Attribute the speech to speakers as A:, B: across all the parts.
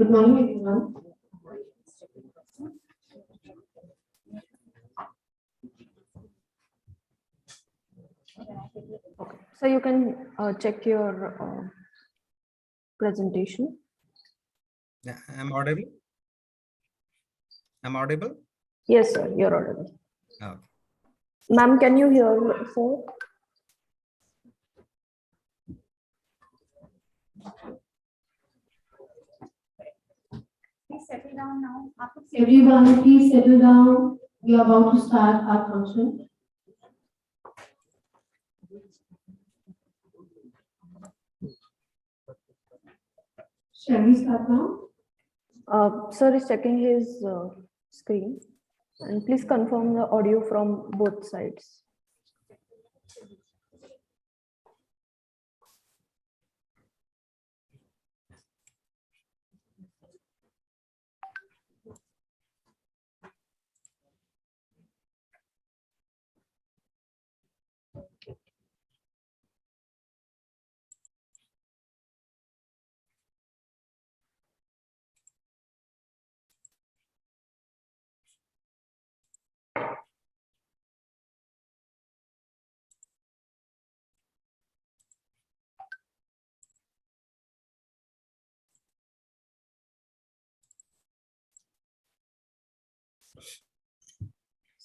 A: Good morning, everyone.
B: Okay, so you can check your presentation.
C: Yeah, I'm audible. I'm audible.
B: Yes, sir, you're audible.
C: Okay.
B: Ma'am, can you hear, sir?
A: Please settle down now. Everyone, please settle down. We are about to start our function. Shall we start now?
B: Sir is checking his screen, and please confirm the audio from both sides.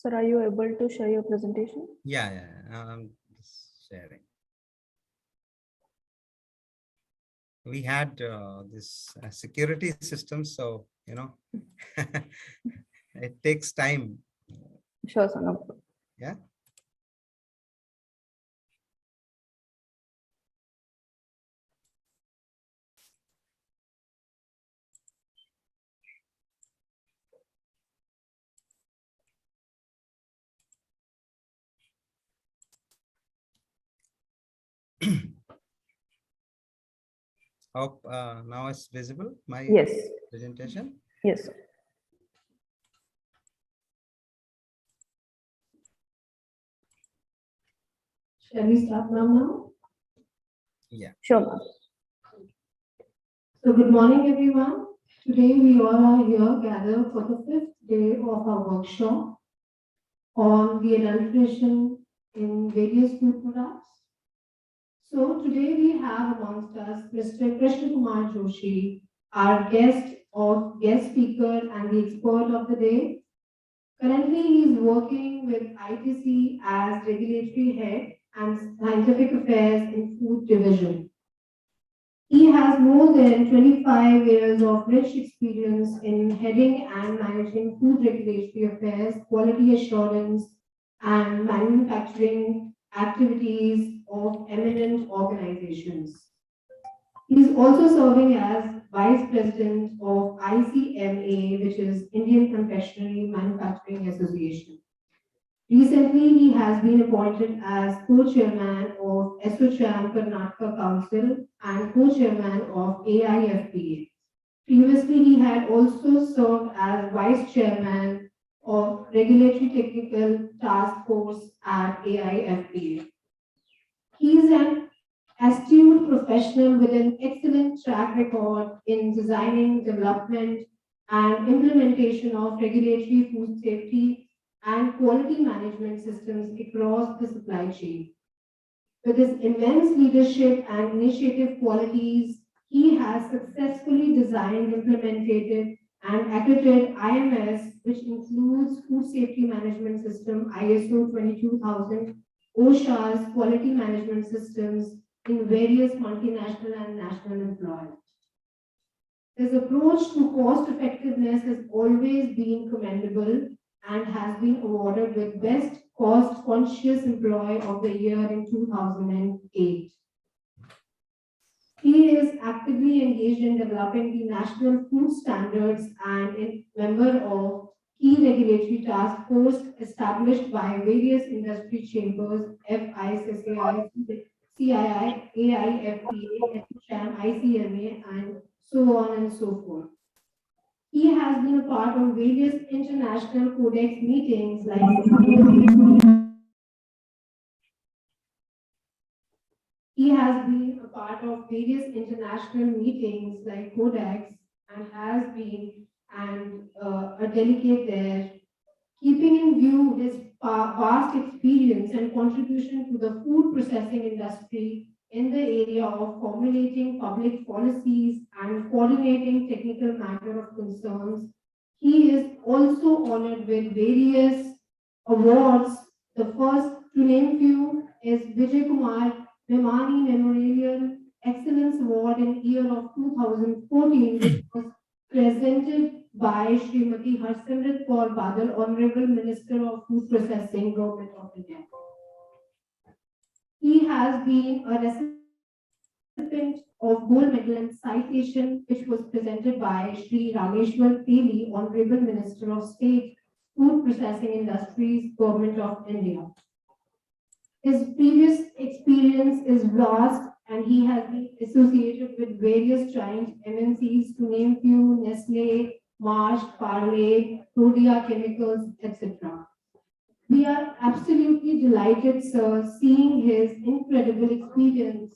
B: Sir, are you able to share your presentation?
C: Yeah. I'm just sharing. We had this security system, so it takes time.
B: Sure, sir. No problem.
C: Yeah. Hope now it's visible, my
B: Yes.
C: presentation.
B: Yes, sir.
A: Shall we start now?
C: Yeah.
B: Sure, ma'am.
A: So good morning, everyone. Today we all are here gathered for the 5th day of our workshop on the adulteration in various food products. So today we have amongst us Mr. Krishna Kumar Joshi, our guest speaker and the expert of the day. Currently, he is working with ITC as regulatory head and scientific affairs in food division. He has more than 25 years of rich experience in heading and managing food regulatory affairs, quality assurance, and manufacturing activities of eminent organizations. He is also serving as Vice President of ICMA, which is Indian Confectionery Manufacturing Association. Recently, he has been appointed as co-chairman of ASSOCHAM Karnataka Council and co-chairman of AIFPA. Previously, he had also served as vice chairman of Regulatory Technical Task Force at AIFPA. He is an astute professional with an excellent track record in designing, development, and implementation of regulatory food safety and quality management systems across the supply chain. With his immense leadership and initiative qualities, he has successfully designed, implemented, and accredited IMS, which includes Food Safety Management System ISO 22000, OSHA's quality management systems in various multinational and national employers. His approach to cost effectiveness has always been commendable and has been awarded with Best Cost Conscious Employee of the Year in 2008. He is actively engaged in developing the national food standards and a member of key regulatory task force established by various industry chambers, FICCI, CII, AIFPA, FHAM, ICMA, and so on and so forth. He has been a part of various international codex meetings like Codex and has delegate there, keeping in view his vast experience and contribution to the food processing industry in the area of formulating public policies and coordinating technical matter of concerns. He is also honored with various awards. The first, to name few, is Vijay Kumar Memani Memorial Excellence Award in year of 2014, which was presented by Srimati Harsimrat Kaur Badal, Honorable Minister of Food Processing, Government of India. He has been a recipient of gold medal and citation, which was presented by Sri Rameshwar Teli, Honorable Minister of State, Food Processing Industries, Government of India. His previous experience is vast and he has been associated with various giant MNCs, to name few, Nestle, Marsh, Parley, Rhodia Chemicals, etc. We are absolutely delighted, sir, seeing his incredible experience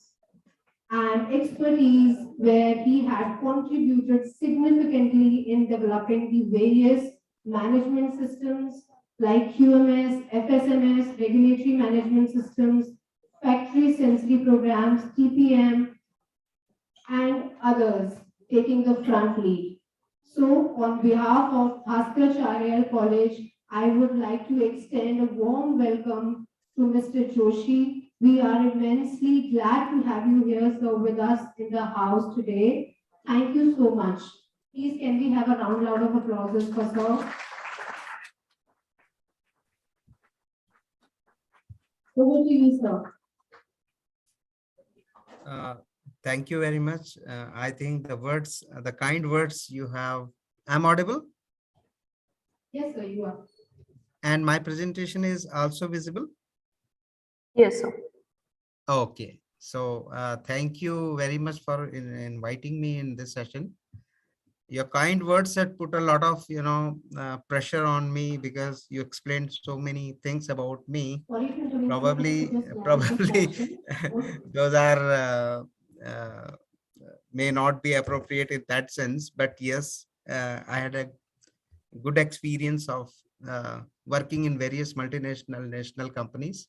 A: and expertise where he had contributed significantly in developing the various management systems like QMS, FSMS, regulatory management systems, factory sensory programs, TPM, and others, taking the front lead. So, on behalf of Bhaskaracharya College, I would like to extend a warm welcome to Mr. Joshi. We are immensely glad to have you here, sir, with us in the house today. Thank you so much. Please, can we have a round of applause for sir? Over to you, sir.
C: Thank you very much. I think the words, the kind words you have, I'm audible?
A: Yes, sir, you are.
C: And my presentation is also visible?
B: Yes, sir.
C: Okay. So thank you very much for inviting me in this session. Your kind words had put a lot of, pressure on me because you explained so many things about me. Probably those are may not be appropriate in that sense, but yes, I had a good experience of working in various multinational national companies.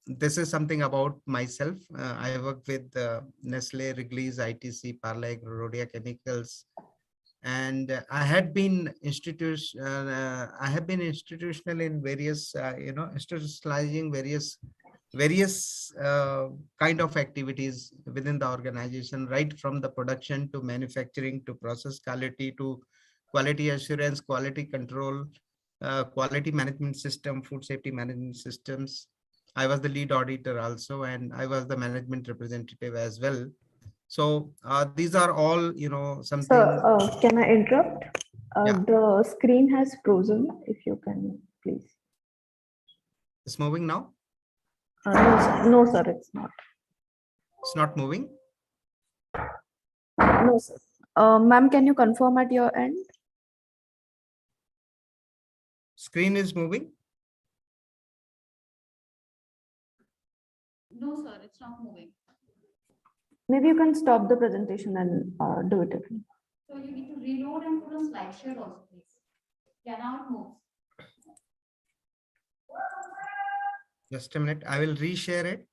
C: This is something about myself. I work with Nestle, Wrigley's, ITC, Parle, Rhodia Chemicals, and I have been institutional in various, institutionalizing various kind of activities within the organization, right from the production to manufacturing to process quality to quality assurance, quality control, quality management system, food safety management systems. I was the lead auditor also, and I was the management representative as well. So these are all, something.
B: Sir, can I interrupt?
C: Yeah.
B: The screen has frozen. If you can, please.
C: It's moving now?
B: No, sir. No, sir, it's not.
C: It's not moving?
B: No, sir. Ma'am, can you confirm at your end?
C: Screen is moving?
A: No, sir, it's not moving.
B: Maybe you can stop the presentation and do it again.
A: So you need to reload and put on slideshare also, please. Yeah, now it moves.
C: Just a minute. I will reshare it.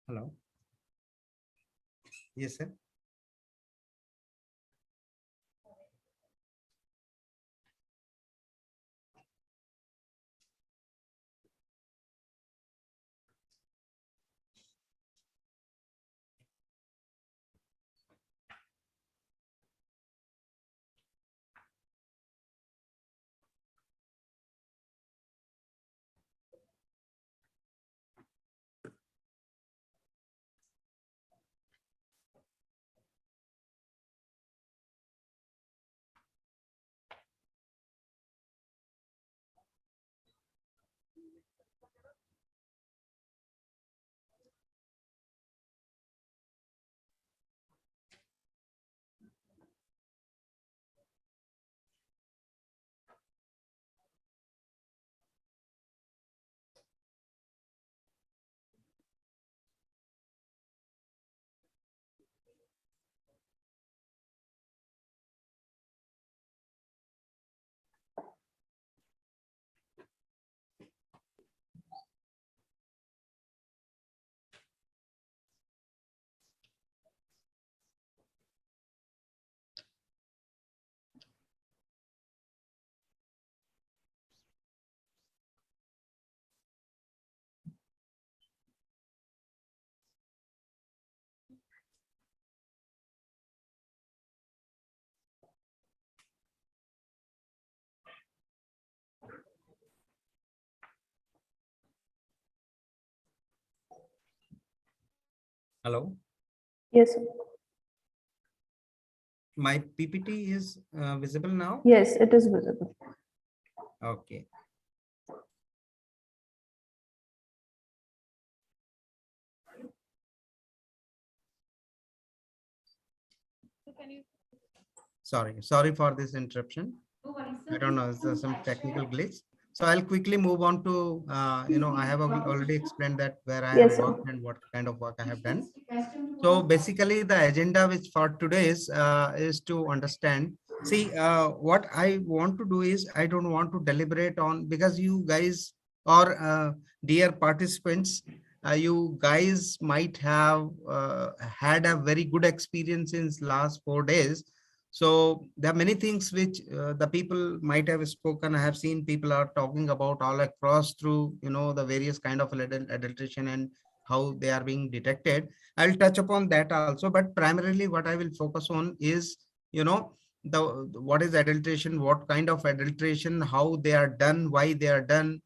C: Hello. Yes, sir. Hello,
B: Yes, sir.
C: my PPT is visible now.
B: Yes, it is visible.
C: Okay. Sorry for this interruption. I don't know, there's some technical glitch. So I'll quickly move on to, I have already explained that where I have
B: Yes, sir.
C: worked and what kind of work I have done. So basically the agenda which for today is to understand, see, what I want to do is I don't want to deliberate on, because you guys or dear participants, you guys might have had a very good experience in last 4 days. So there are many things which the people might have spoken. I have seen people are talking about all across through, the various kind of adulteration and how they are being detected. I'll touch upon that also, but primarily what I will focus on is, you know, the what is adulteration, what kind of adulteration, how they are done, why they are done,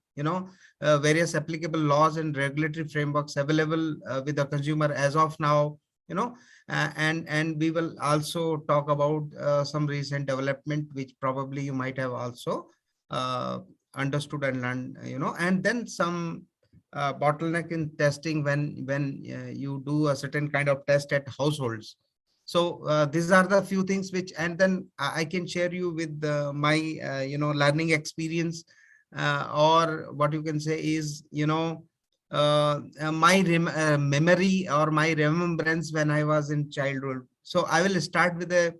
C: various applicable laws and regulatory frameworks available with the consumer as of now, you know, and we will also talk about some recent development which probably you might have also uh, understood and learned, and then some bottleneck in testing when you do a certain kind of test at households. So these are the few things which, and then I can share you with my learning experience, or what you can say is, my memory or my remembrance when I was in childhood. So I will start with a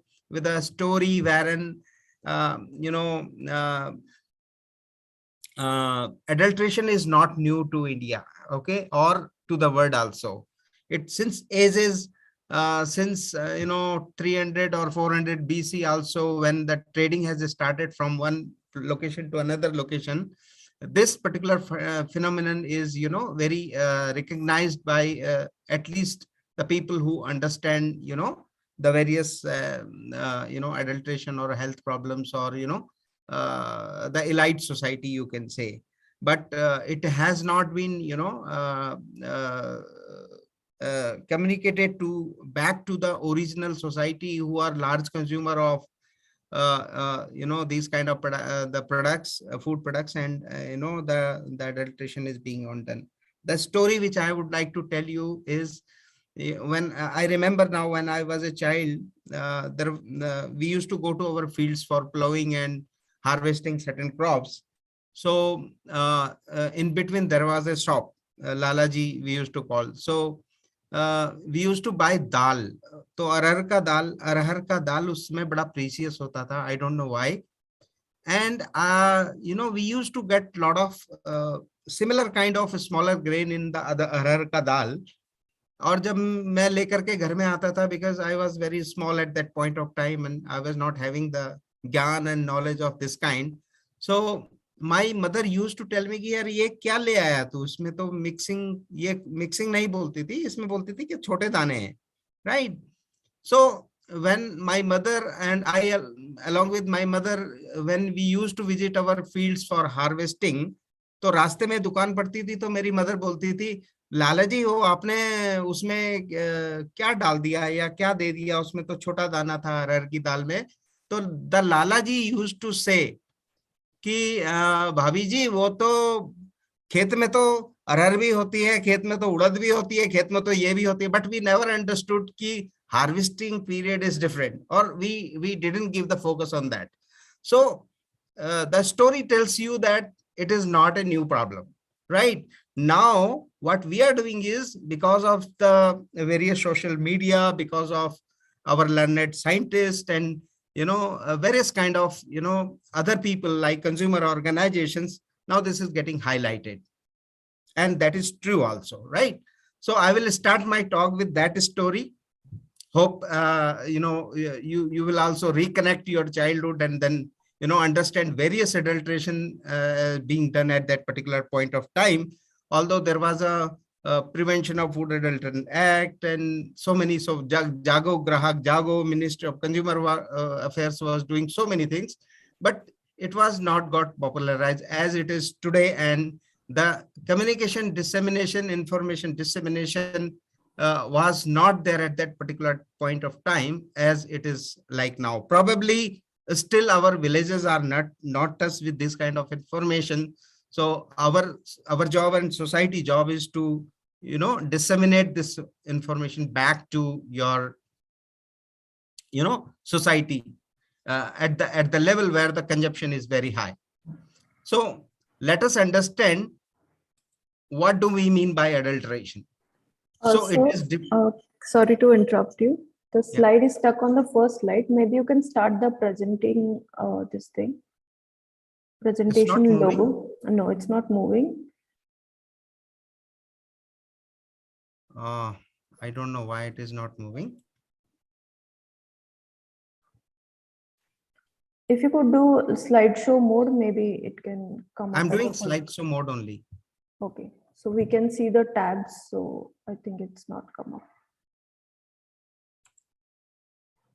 C: story wherein adulteration is not new to India, okay, or to the world also. It since ages, since 300 or 400 BC also, when the trading has started from one location to another location, this particular phenomenon is very recognized by at least the people who understand the various adulteration or health problems, or the elite society, you can say. But it has not been communicated to back to the original society who are large consumer of these kind of the products, food products, and the adulteration is being on done. The story which I would like to tell you is, when I remember now, when I was a child, we used to go to our fields for plowing and harvesting certain crops. So in between there was a shop, Lalaji we used to call. So we used to buy dal. तो अरहर का दाल उसमें बड़ा precious होता था. I don't know why. And we used to get lot of similar kind of smaller grain in the other अरहर का दाल. और जब मैं लेकर के घर में आता था, because I was very small at that point of time and I was not having the ज्ञान and knowledge of this kind. So my mother used to tell me कि यार ये क्या ले आया तू, इसमें तो मिक्सिंग, ये मिक्सिंग नहीं बोलती थी, इसमें बोलती थी कि छोटे दाने हैं, right? So when my mother and I, along with my mother, when we used to visit our fields for harvesting, तो रास्ते में दुकान पड़ती थी, तो मेरी मदर बोलती थी, लाला जी वो आपने उसमें क्या डाल दिया या क्या दे दिया, उसमें तो छोटा दाना था अरहर की दाल में. तो the Lala ji used to say कि भाभी जी वो तो खेत में तो अरहर भी होती है, खेत में तो उड़द भी होती है, खेत में तो ये भी होती है, बट वी नेवर अंडरस्टूड कि harvesting period is different, or we didn't give the focus on that. So the story tells you that it is not a new problem, right? Now what we are doing is, because of the various social media, because of our learned scientists and various kind of other people like consumer organizations, now this is getting highlighted, and that is true also, right? So I will start my talk with that story. Hope you will also reconnect your childhood and then understand various adulteration being done at that particular point of time. Although there was a Prevention of Food Adulterant Act and so many, so Jago Grahak Jago, Ministry of Consumer Affairs was doing so many things, but it was not got popularized as it is today. And the communication dissemination, information dissemination was not there at that particular point of time as it is like now. Probably still our villages are not touched with this kind of information. So our job and society job is to, you know, disseminate this information back to your, you know, society at the level where the consumption is very high. So let us understand what do we mean by adulteration. So it is
B: Sorry to interrupt you. The
C: Yeah.
B: slide is stuck on the first slide. Maybe you can start the presenting this thing. Presentation
C: moving.
B: logo. No, it's not moving.
C: I don't know why it is not moving.
B: If you could do slideshow mode, maybe it can come up.
C: I'm
B: as a
C: doing
B: full-
C: slideshow mode only.
B: Okay, so we can see the tabs. So I think it's not come up.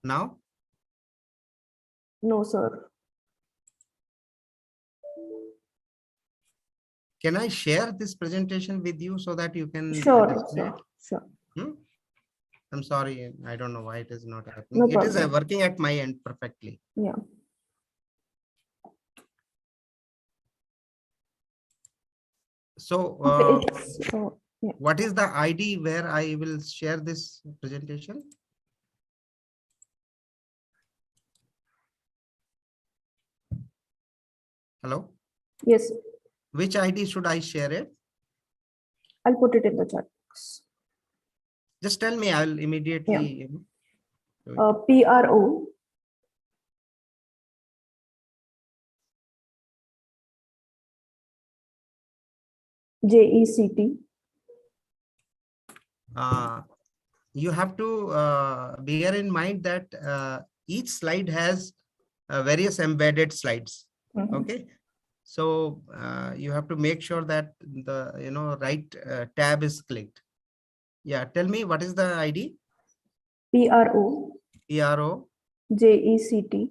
C: Now,
B: No, sir.
C: can I share this presentation with you so that you can
B: Sure,
C: display
B: sure,
C: it?
B: sure.
C: Hmm? I'm sorry, I don't know why it is not happening.
B: No
C: It is
B: problem.
C: working at my end perfectly.
B: Yeah.
C: So,
B: Okay, yeah.
C: what is the ID where I will share this presentation? Hello?
B: Yes,
C: Which ID should I share it?
B: I'll put it in the chat box.
C: Just tell me, I'll immediately.
B: Yeah.
C: You know,
B: PRO JECT.
C: You have to bear in mind that each slide has various embedded slides.
B: Mhm.
C: Okay, so you have to make sure that the, you know, right tab is clicked. Yeah, tell me what is the ID?
B: PRO
C: PRO
B: JECT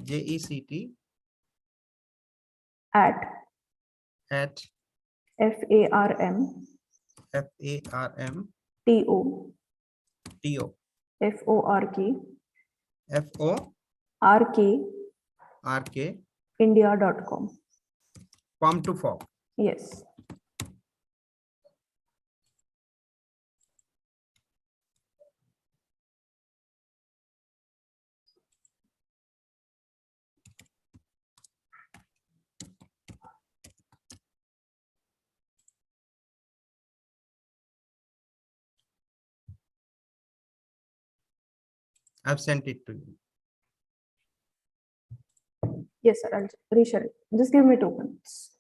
C: JECT
B: at
C: at
B: FARM
C: FARM
B: TO
C: TO
B: FORK
C: RK
B: India.com.
C: form to form.
B: Yes.
C: I've sent it to you.
B: Yes, sir. I'll reshare it. Just give me 2 minutes.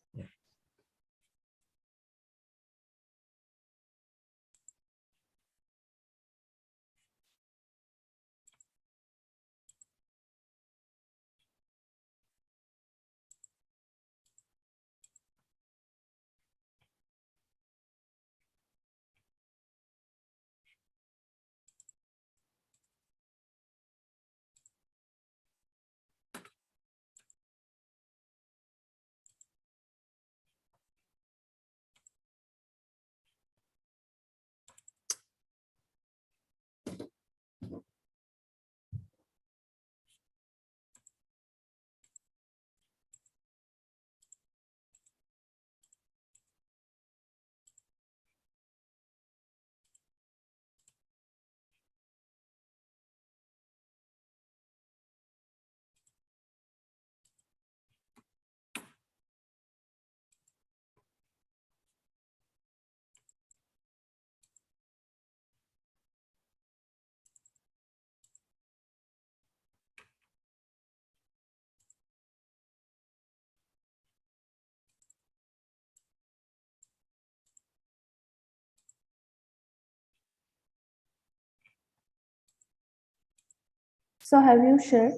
B: So have you shared?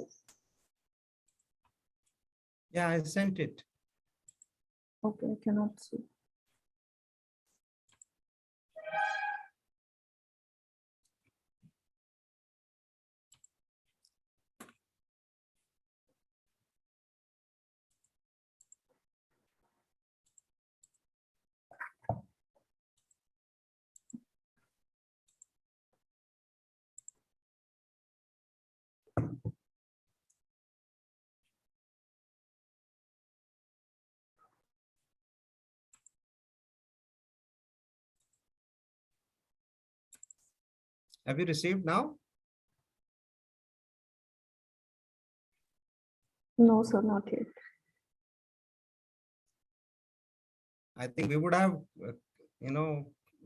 C: Yeah, I sent it.
B: Okay, I cannot see.
C: Have you received now?
B: No, sir, not yet.
C: I think we would have,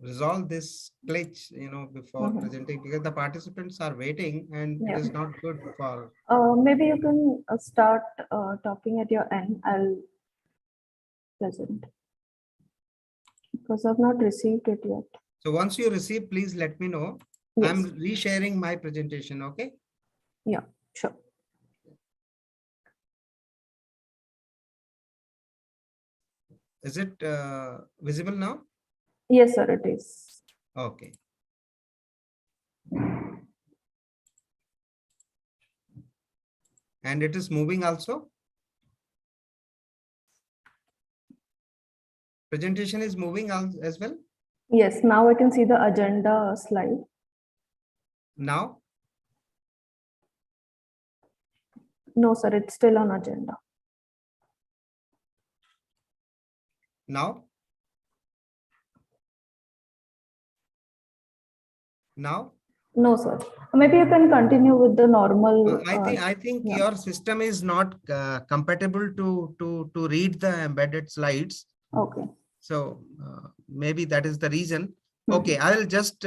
C: resolved this glitch, before
B: Mhm.
C: presenting, because the participants are waiting and it
B: Yeah.
C: is not good for.
B: Maybe you can start talking at your end. I'll present because I've not received it yet.
C: So once you receive, please let me know.
B: Yes.
C: I'm resharing my presentation. Okay.
B: Yeah, sure.
C: Is it visible now?
B: Yes, sir, it is.
C: Okay. And it is moving also. Presentation is moving as well.
B: Yes, now I can see the agenda slide.
C: Now,
B: No, sir, it's still on agenda.
C: now, now.
B: No, sir. Maybe you can continue with the normal.
C: I think
B: yeah.
C: your system is not compatible to read the embedded slides.
B: Okay.
C: So maybe that is the reason.
B: Mhm.
C: Okay, I'll just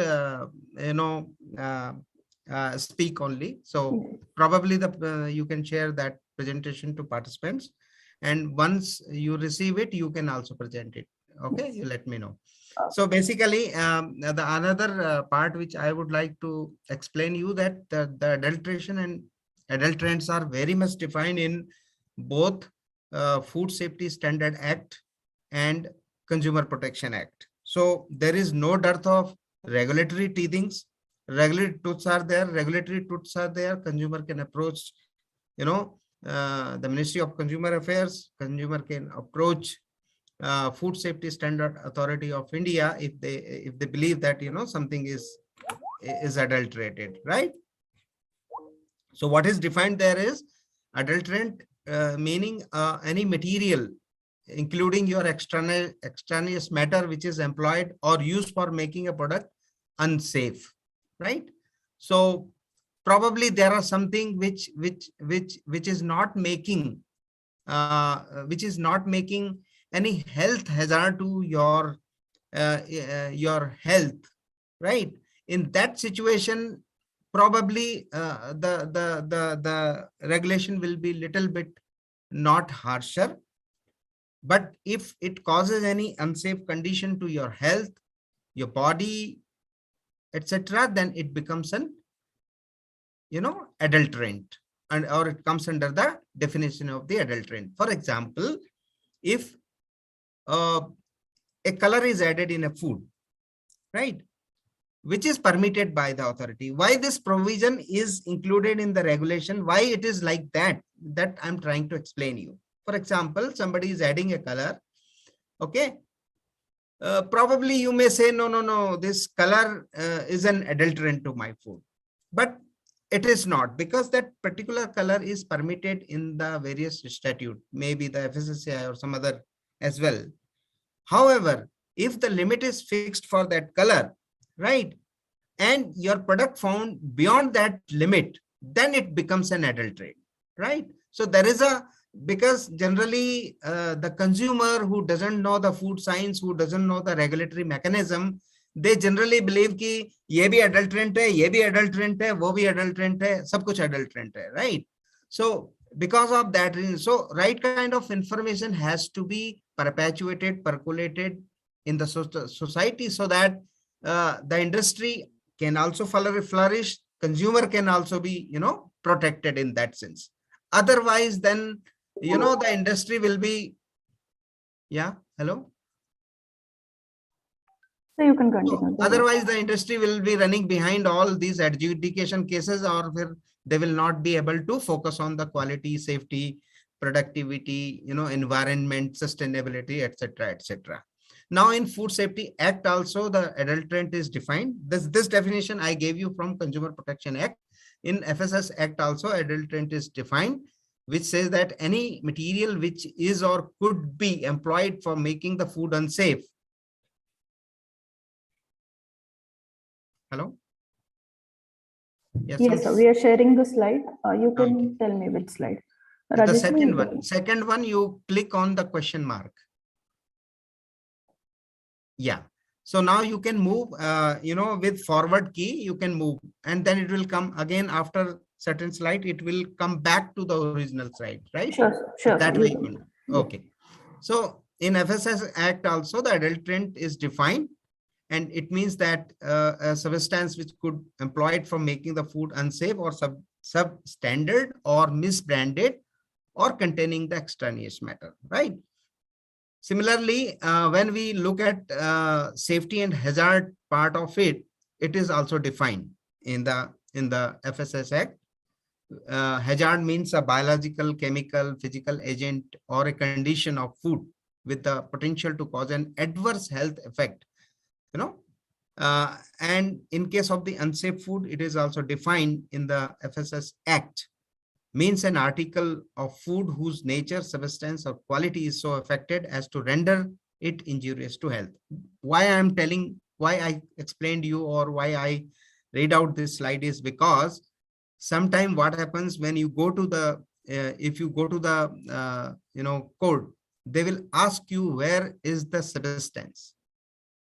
C: speak only. So probably you can share that presentation to participants, and once you receive it, you can also present it. Okay, you let me know. So basically, the another part which I would like to explain you, that the adulteration and adulterants are very much defined in both Food Safety Standard Act and Consumer Protection Act. So there is no dearth of regulatory teethings. Regulatory truths are there. Regulatory truths are there. Consumer can approach, the Ministry of Consumer Affairs. Consumer can approach Food Safety Standard Authority of India if they believe that something is adulterated, right? So what is defined there is adulterant, meaning any material including your extraneous matter which is employed or used for making a product unsafe, right? So probably there are something which is not making any health hazard to your health, right? In that situation, probably the regulation will be little bit not harsher. But if it causes any unsafe condition to your health, your body, etc., then it becomes an adulterant, and or it comes under the definition of the adulterant. For example, if a color is added in a food, right, which is permitted by the authority, why this provision is included in the regulation, why it is like that I'm trying to explain you. For example, somebody is adding a color, okay, probably you may say, no, this color is an adulterant to my food, but it is not, because that particular color is permitted in the various statute, maybe the FSSAI or some other as well. However, if the limit is fixed for that color, right, and your product found beyond that limit, then it becomes an adulterate, right? So there is because generally the consumer who doesn't know the food science, who doesn't know the regulatory mechanism, they generally believe कि ये भी adulterant है, ये भी adulterant है, वो भी adulterant है, सब कुछ adulterant है, right? So because of that reason, so right kind of information has to be perpetuated, percolated in the society, so that the industry can also flourish, consumer can also be protected in that sense. Otherwise, then the industry will be, yeah, hello.
B: So you can continue.
C: Otherwise, the industry will be running behind all these adjudication cases, or they will not be able to focus on the quality, safety, productivity, environment, sustainability, etc., etc. Now, in Food Safety Act also, the adulterant is defined. This definition I gave you from Consumer Protection Act. In FSS Act also, adulterant is defined, which says that any material which is or could be employed for making the food unsafe. Hello? Yes,
B: Yes, sir. We are sharing the slide. You can
C: Okay.
B: tell me which slide.
C: The
B: Rajeshri, you tell me.
C: second one, you click on the question mark. Yeah. So now you can move, with forward key, you can move, and then it will come again after certain slide. It will come back to the original slide, right?
B: Sure, sir. Sure, sir.
C: That
B: You
C: way you
B: can.
C: can.
B: Yeah.
C: Okay. So in FSS Act also, the adulterant is defined, and it means that a substance which could employed for making the food unsafe or substandard or misbranded or containing the extraneous matter, right? Similarly, when we look at safety and hazard part of it, it is also defined in the FSS Act. Hazard means a biological, chemical, physical agent or a condition of food with the potential to cause an adverse health effect. And in case of the unsafe food, it is also defined in the FSS Act. Means an article of food whose nature, substance, or quality is so affected as to render it injurious to health. Why I explained you, or why I read out this slide, is because sometime what happens when you go to the if you go to the code, they will ask you where is the substance.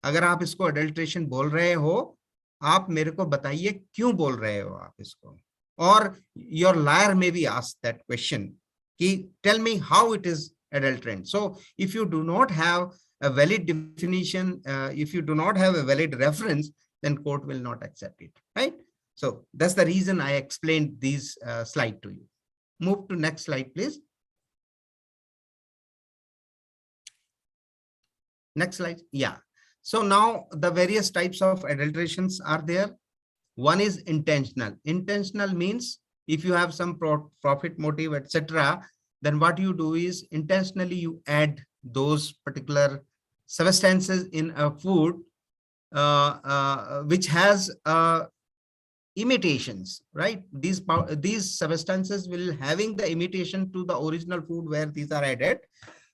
C: अगर आप इसको adulteration बोल रहे हो, आप मेरे को बताइए क्यों बोल रहे हो आप इसको. Or your lawyer may be asked that question, tell me how it is adulterant. So if you do not have a valid definition, if you do not have a valid reference, then court will not accept it, right? So that's the reason I explained these slide to you. Move to next slide, please. Next slide. Yeah. So now the various types of adulterations are there. One is intentional. Intentional means if you have some profit motive, etc., then what you do is intentionally you add those particular substances in a food which has imitations, right? These substances will having the imitation to the original food where these are added,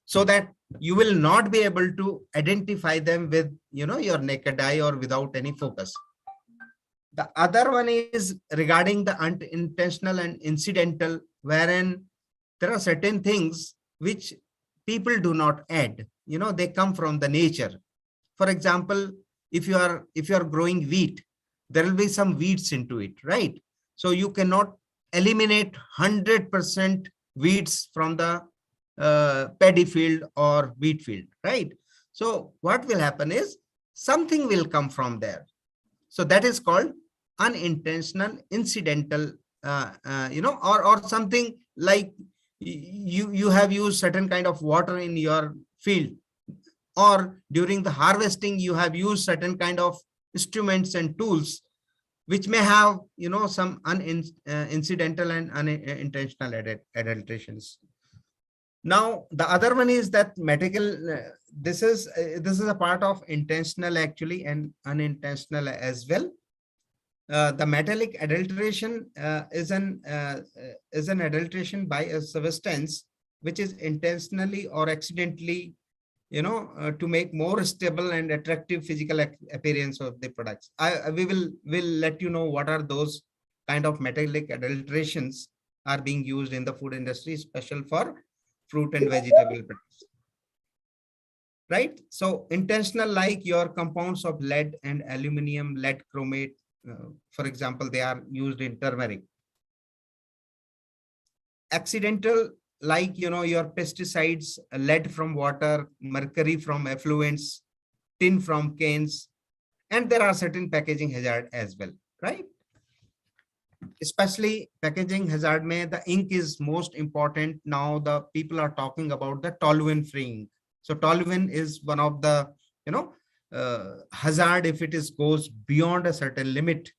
C: so that you will not be able to identify them with your naked eye or without any focus. The other one is regarding the unintentional and incidental, wherein there are certain things which people do not add. They come from the nature. For example, if you are growing wheat, there will be some weeds into it, right? So you cannot eliminate 100% weeds from the paddy field or wheat field, right? So what will happen is something will come from there. So that is called unintentional, incidental, or something like you have used certain kind of water in your field, or during the harvesting you have used certain kind of instruments and tools which may have some incidental and unintentional adulterations. Now the other one is that medical. This is a part of intentional actually and unintentional as well. The metallic adulteration is an adulteration by a substance which is intentionally or accidentally, to make more stable and attractive physical appearance of the products. We will let you know what are those kind of metallic adulterations are being used in the food industry, special for fruit and vegetable products. Right? So intentional, like your compounds of lead and aluminum, lead chromate, for example, they are used in turmeric. Accidental, like your pesticides, lead from water, mercury from effluents, tin from canes, and there are certain packaging hazard as well, right? Especially packaging hazard, the ink is most important. Now the people are talking about the toluene free ink. So toluene is one of the hazard if it goes beyond a certain limit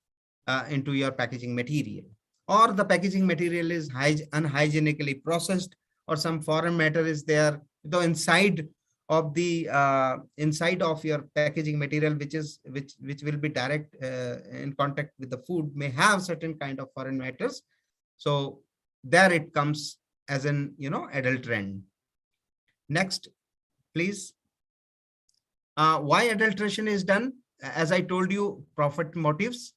C: into your packaging material, or the packaging material is unhygienically processed, or some foreign matter is there. The inside of the inside of your packaging material, which will be direct in contact with the food, may have certain kind of foreign matters. So there it comes as an adulterant. Next, please. Why adulteration is done? As I told you, profit motives,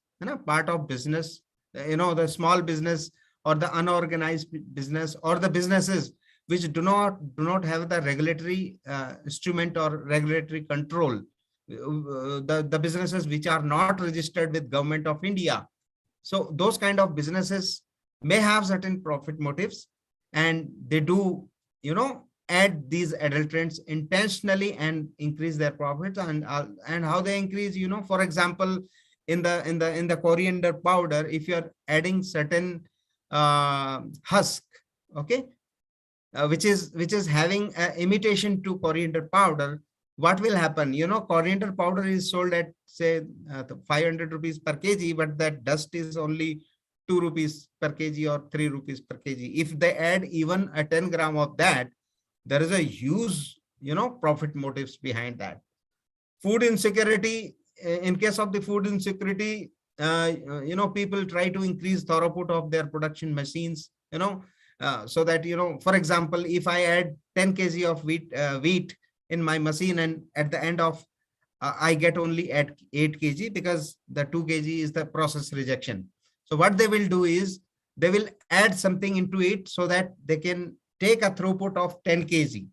C: part of business, the small business or the unorganized business or the businesses which do not have the regulatory instrument or regulatory control, the businesses which are not registered with Government of India. So those kind of businesses may have certain profit motives, and they do, add these adulterants intentionally and increase their profits. And how they increase, for example, in the coriander powder, if you are adding certain husk, okay, which is having imitation to coriander powder, what will happen? Coriander powder is sold at, say, 500 rupees per kg, but that dust is only 2 rupees per kg or 3 rupees per kg. If they add even a 10 gram of that, there is a huge, profit motives behind that. Food insecurity. In case of the food insecurity, people try to increase throughput of their production machines, so that, for example, if I add 10 kg of wheat in my machine, and at the end of I get only at 8 kg, because the 2 kg is the process rejection. So what they will do is they will add something into it so that they can take a throughput of 10 kg.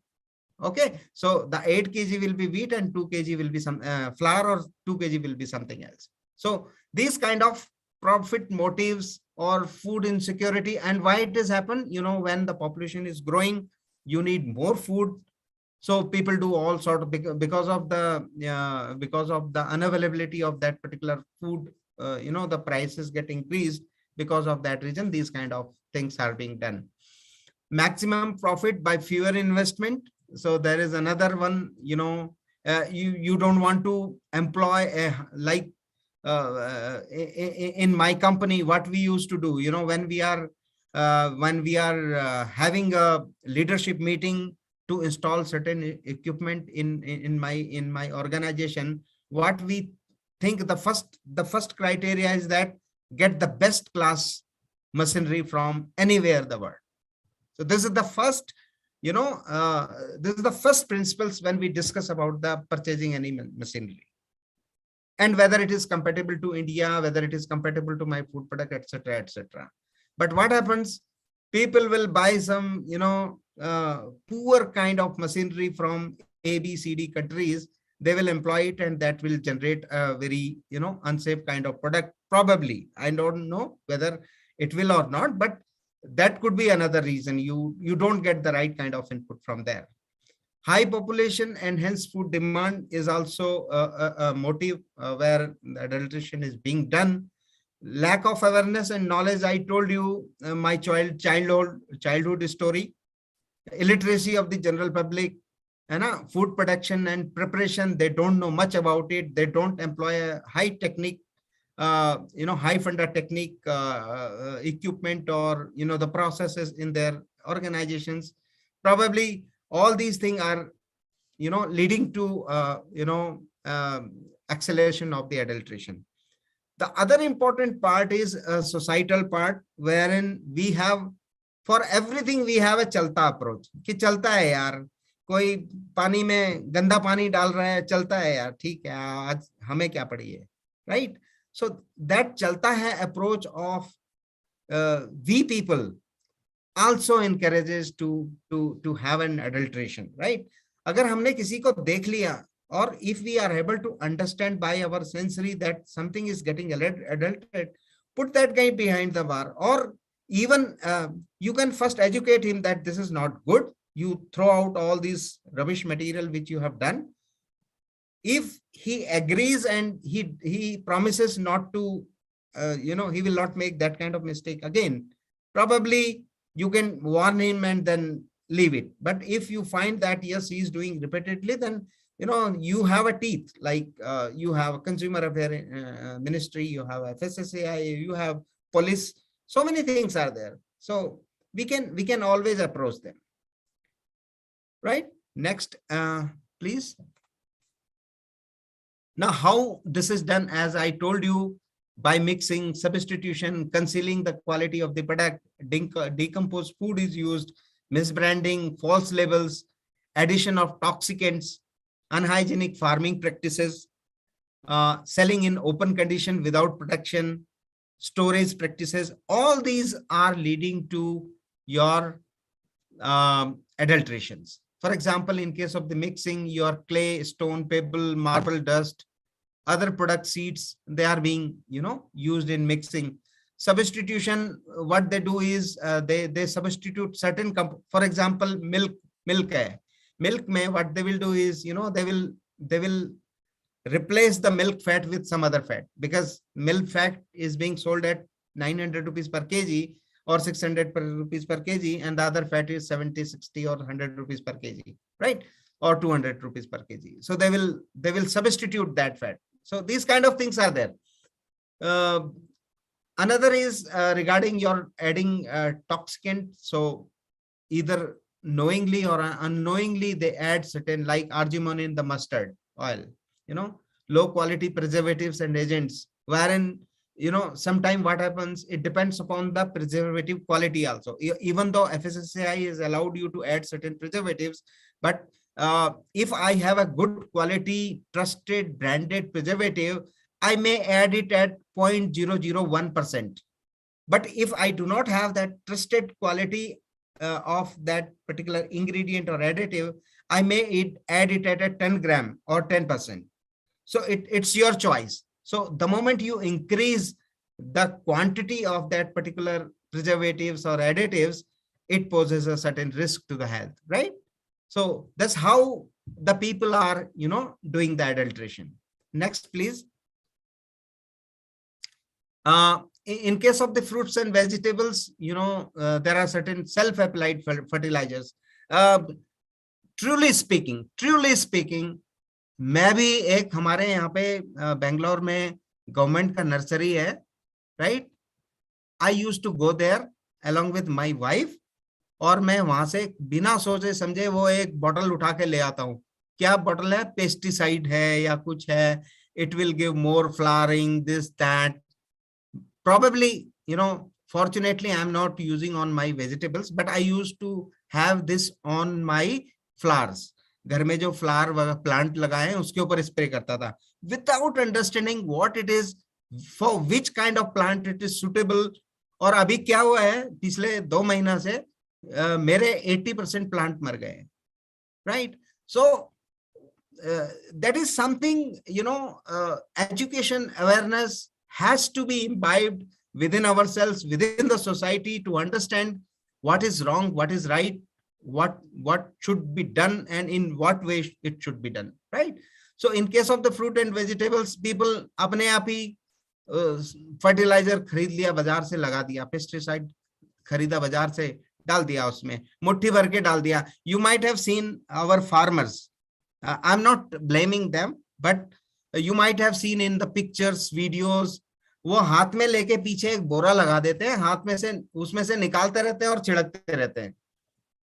C: Okay, so the 8 kg will be wheat and 2 kg will be some flour, or 2 kg will be something else. So these kind of profit motives or food insecurity. And why it has happened, when the population is growing, you need more food. So people do all sort of, because of the unavailability of that particular food, the prices get increased. Because of that reason, these kind of things are being done. Maximum profit by fewer investment. So there is another one, you don't want to employ in my company, what we used to do, when we are having a leadership meeting to install certain equipment in my organization, what we think the first criteria is that get the best class machinery from anywhere in the world. So this is the first, this is the first principles when we discuss about the purchasing any machinery, and whether it is compatible to India, whether it is compatible to my food product, etc., etc. But what happens? People will buy some, poor kind of machinery from A, B, C, D countries. They will employ it, and that will generate a very, unsafe kind of product. Probably, I don't know whether it will or not, but that could be another reason. You don't get the right kind of input from there. High population and hence food demand is also a motive where adulteration is being done. Lack of awareness and knowledge. I told you my childhood story. Illiteracy of the general public, and food production and preparation, they don't know much about it. They don't employ a high technique, high funder technique equipment, or the processes in their organizations. Probably all these things are leading to acceleration of the adulteration. The other important part is a societal part, wherein we have, for everything we have a chalta approach. कि चलता है यार, कोई पानी में गंदा पानी डाल रहा है, चलता है यार, ठीक है, आज हमें क्या पड़ी है, right? So that chalta hai approach of we people also encourages to have an adulteration, right? अगर हमने किसी को देख लिया, or if we are able to understand by our sensory that something is getting adulterated, put that guy behind the bar, or even you can first educate him that this is not good. You throw out all these rubbish material which you have done. If he agrees and he promises not to, he will not make that kind of mistake again, probably you can warn him and then leave it. But if you find that yes, he is doing repeatedly, then you have a teeth, like you have a consumer affair ministry, you have FSSAI, you have police. So many things are there. So we can always approach them. Right? Next, please. Now, how this is done, as I told you, by mixing, substitution, concealing the quality of the product, decomposed food is used, misbranding, false labels, addition of toxicants, unhygienic farming practices, selling in open condition without protection, storage practices, all these are leading to your adulterations. For example, in case of the mixing, your clay, stone, pebble, marble, dust, other product seeds, they are being, used in mixing. Substitution, what they do is they substitute certain, for example, milk hai. Milk mein what they will do is, they will replace the milk fat with some other fat, because milk fat is being sold at 900 rupees per kg or 600 rupees per kg, and the other fat is 70, 60 or 100 rupees per kg, right? Or 200 rupees per kg. So they will substitute that fat. So these kind of things are there. Another is regarding your adding toxicant. So either knowingly or unknowingly, they add certain, like argemone in the mustard oil, low quality preservatives and agents, wherein, sometime what happens, it depends upon the preservative quality also. Even though FSSAI has allowed you to add certain preservatives, but if I have a good quality, trusted, branded preservative, I may add it at 0.001%. But if I do not have that trusted quality of that particular ingredient or additive, I may add it at a 10 gram or 10%. So it's your choice. So the moment you increase the quantity of that particular preservatives or additives, it poses a certain risk to the health, right? So that's how the people are, doing the adulteration. Next, please. In case of the fruits and vegetables, there are certain self-applied fertilizers. Truly speaking, मैं भी एक हमारे यहाँ पे बेंगलोर में government का nursery है, right? I used to go there along with my wife, और मैं वहां से बिना सोचे समझे वो एक बोतल उठा के ले आता हूँ. क्या बोतल है? पेस्टिसाइड है या कुछ है, it will give more flowering, this that. Probably, fortunately, I'm not using on my vegetables, but I used to have this on my flowers. घर में जो फ्लावर प्लांट लगाए हैं उसके ऊपर स्प्रे करता था, without understanding what it is, for which kind of plant it is suitable. और अभी क्या हुआ है, पिछले 2 महीना से मेरे 80% प्लांट मर गए, right? So that is something, education, awareness has to be imbibed within ourselves, within the society, to understand what is wrong, what is right, what should be done, and in what way it should be done, right? So in case of the fruit and vegetables, people अपने आप ही fertiliser खरीद लिया, बाजार से लगा दिया, pesticide खरीदा बाजार से, डाल दिया, उसमें मुट्ठी भर के डाल दिया. You might have seen our farmers. I'm not blaming them, but you might have seen in the pictures, videos, वो हाथ में लेके पीछे एक बोरा लगा देते हैं, हाथ में से उसमें से निकालते रहते हैं और छिड़कते रहते हैं.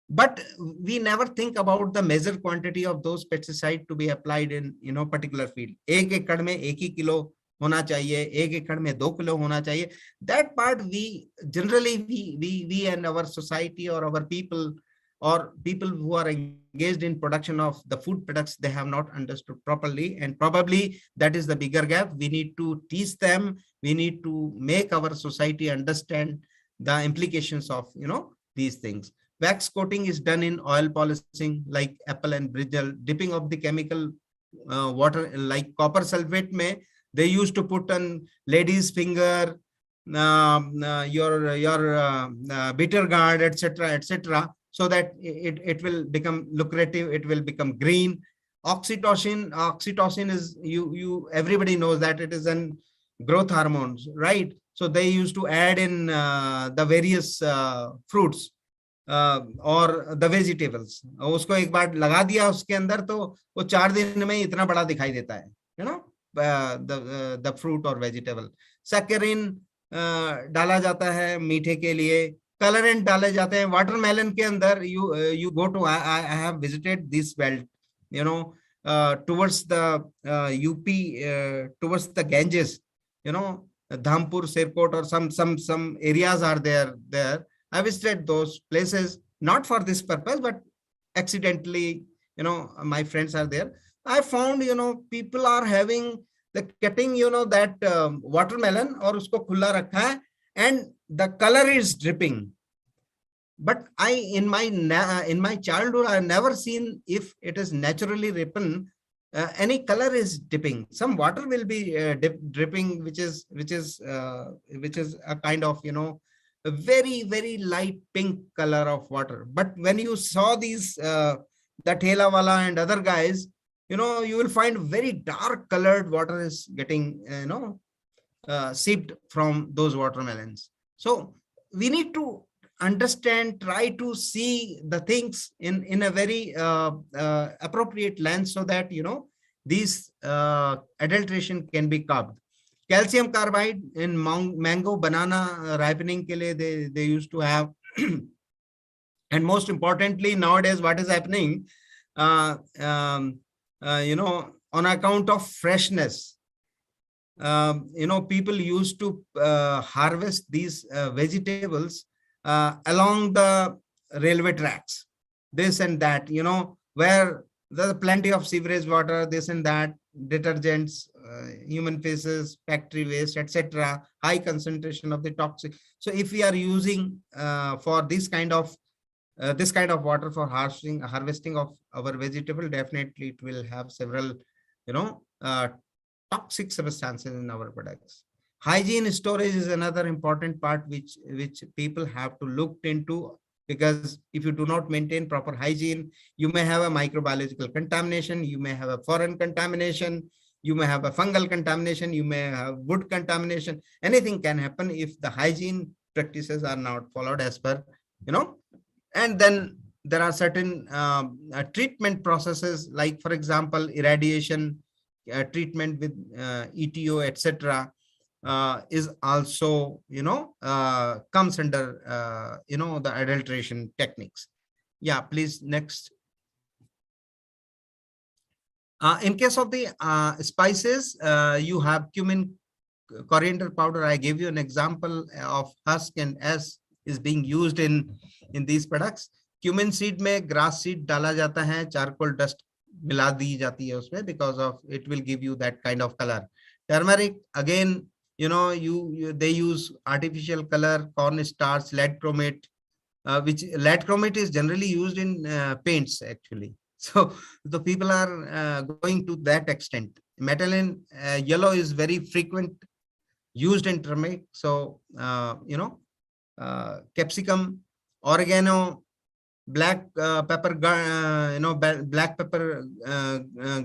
C: But we never think about the measured quantity of those pesticide to be applied in, particular field. 1 एकड़ में 1 किलो होना चाहिए, 1 एकड़ में 2 किलो होना चाहिए. That part we generally we and our society or our people, or people who are engaged in production of the food products, they have not understood properly, and probably that is the bigger gap. We need to teach them. We need to make our society understand the implications of, these things. Wax coating is done in oil polishing, like apple and brinjal. Dipping of the chemical water, like copper sulfate, they used to put on ladies' finger, your bitter gourd, etc., so that it will become lucrative, it will become green. Oxytocin is, everybody knows that it is an growth hormones, right? So they used to add in the various fruits और the vegetables. उसको एक बार लगा दिया उसके अंदर तो वो 4 दिन में इतना बड़ा दिखाई देता है, द फ्रूट और वेजिटेबल. सैकरिन डाला जाता है मीठे के लिए, कलरेंट डाले जाते हैं. वाटरमेलन के अंदर you go to, I have visited this belt, towards the UP, towards the Ganges, Dhampur, Sirkot, or some areas are there. I visited those places, not for this purpose, but accidentally, my friends are there. I found, people are having the cutting, that watermelon और उसको खुला रखा है, and the color is dripping. But in my childhood, I never seen if it is naturally ripen, any color is dipping. Some water will be dripping, which is a kind of, a very, very light pink color of water. But when you saw these, the Thela Wala and other guys, you will find very dark colored water is getting, seeped from those watermelons. So we need to understand, try to see the things in a very appropriate lens, so that these adulteration can be curbed. Calcium carbide in mango, banana ripening ke liye they used to have. And most importantly, nowadays what is happening, on account of freshness, people used to harvest these vegetables along the railway tracks, this and that, where there's plenty of sewerage water, this and that, detergents, human faces, factory waste, etc., high concentration of the toxic. So if we are using for this kind of water for harvesting of our vegetable, definitely it will have several toxic substances in our products. Hygiene storage is another important part which people have to look into, because if you do not maintain proper hygiene, you may have a microbiological contamination, you may have a foreign contamination, you may have a fungal contamination, you may have wood contamination. Anything can happen if the hygiene practices are not followed as per, and then there are certain treatment processes, like for example, irradiation treatment with ETO, etc. Is also, comes under, the adulteration techniques. Yeah, please, next. In case of the spices, you have cumin, coriander powder. I gave you an example of husk and S is being used in these products. Cumin seed में grass seed डाला जाता है, charcoal dust मिला दी जाती है उसमें, because of it will give you that kind of color. Turmeric, again, they use artificial color, cornstarch, lead chromate, which lead chromate is generally used in paints actually. So the people are going to that extent. Metalline, yellow is very frequent used in turmeric. So capsicum, oregano, black pepper, black pepper,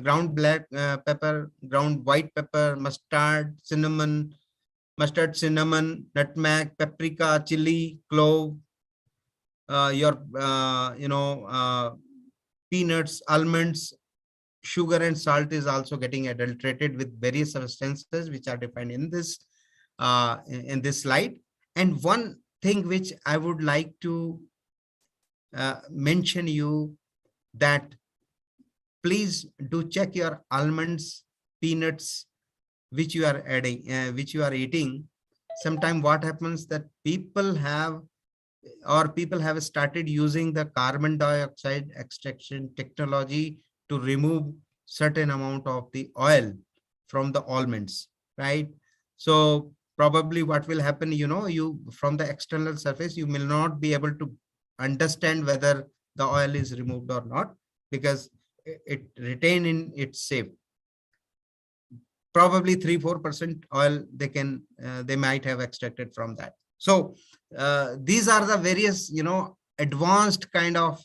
C: ground black pepper, ground white pepper, mustard, cinnamon, nutmeg, paprika, chili, clove, peanuts, almonds, sugar and salt is also getting adulterated with various substances which are defined in this slide. And one thing which I would like to mention you, that please do check your almonds, peanuts, which you are adding, which you are eating. Sometime what happens that people have started using the carbon dioxide extraction technology to remove certain amount of the oil from the almonds, right? So probably what will happen, you from the external surface, you will not be able to understand whether the oil is removed or not, because it retained in its shape. Probably 3-4% oil they might have extracted from that. So these are the various advanced kind of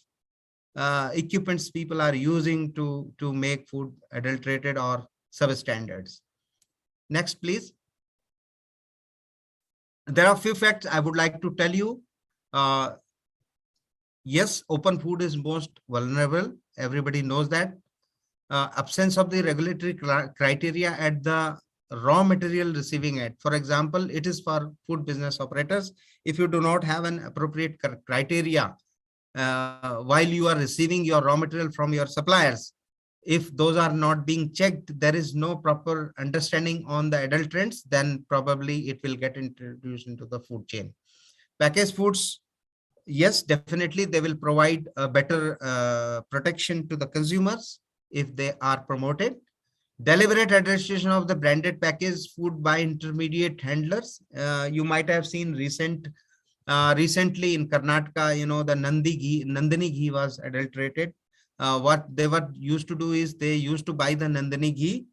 C: equipments people are using to make food adulterated or substandards. Next, please. There are a few facts I would like to tell you. Yes, open food is most vulnerable. Everybody knows that. Absence of the regulatory criteria at the raw material receiving end. For example, it is for food business operators. If you do not have an appropriate criteria while you are receiving your raw material from your suppliers, if those are not being checked, there is no proper understanding on the adulterants, then probably it will get introduced into the food chain. Packaged foods, yes, definitely they will provide a better protection to the consumers if they are promoted. Deliberate adulteration of the branded packaged food by intermediate handlers. You might have seen recently in Karnataka, the Nandini ghee was adulterated. What they were used to do is they used to buy the Nandini ghee,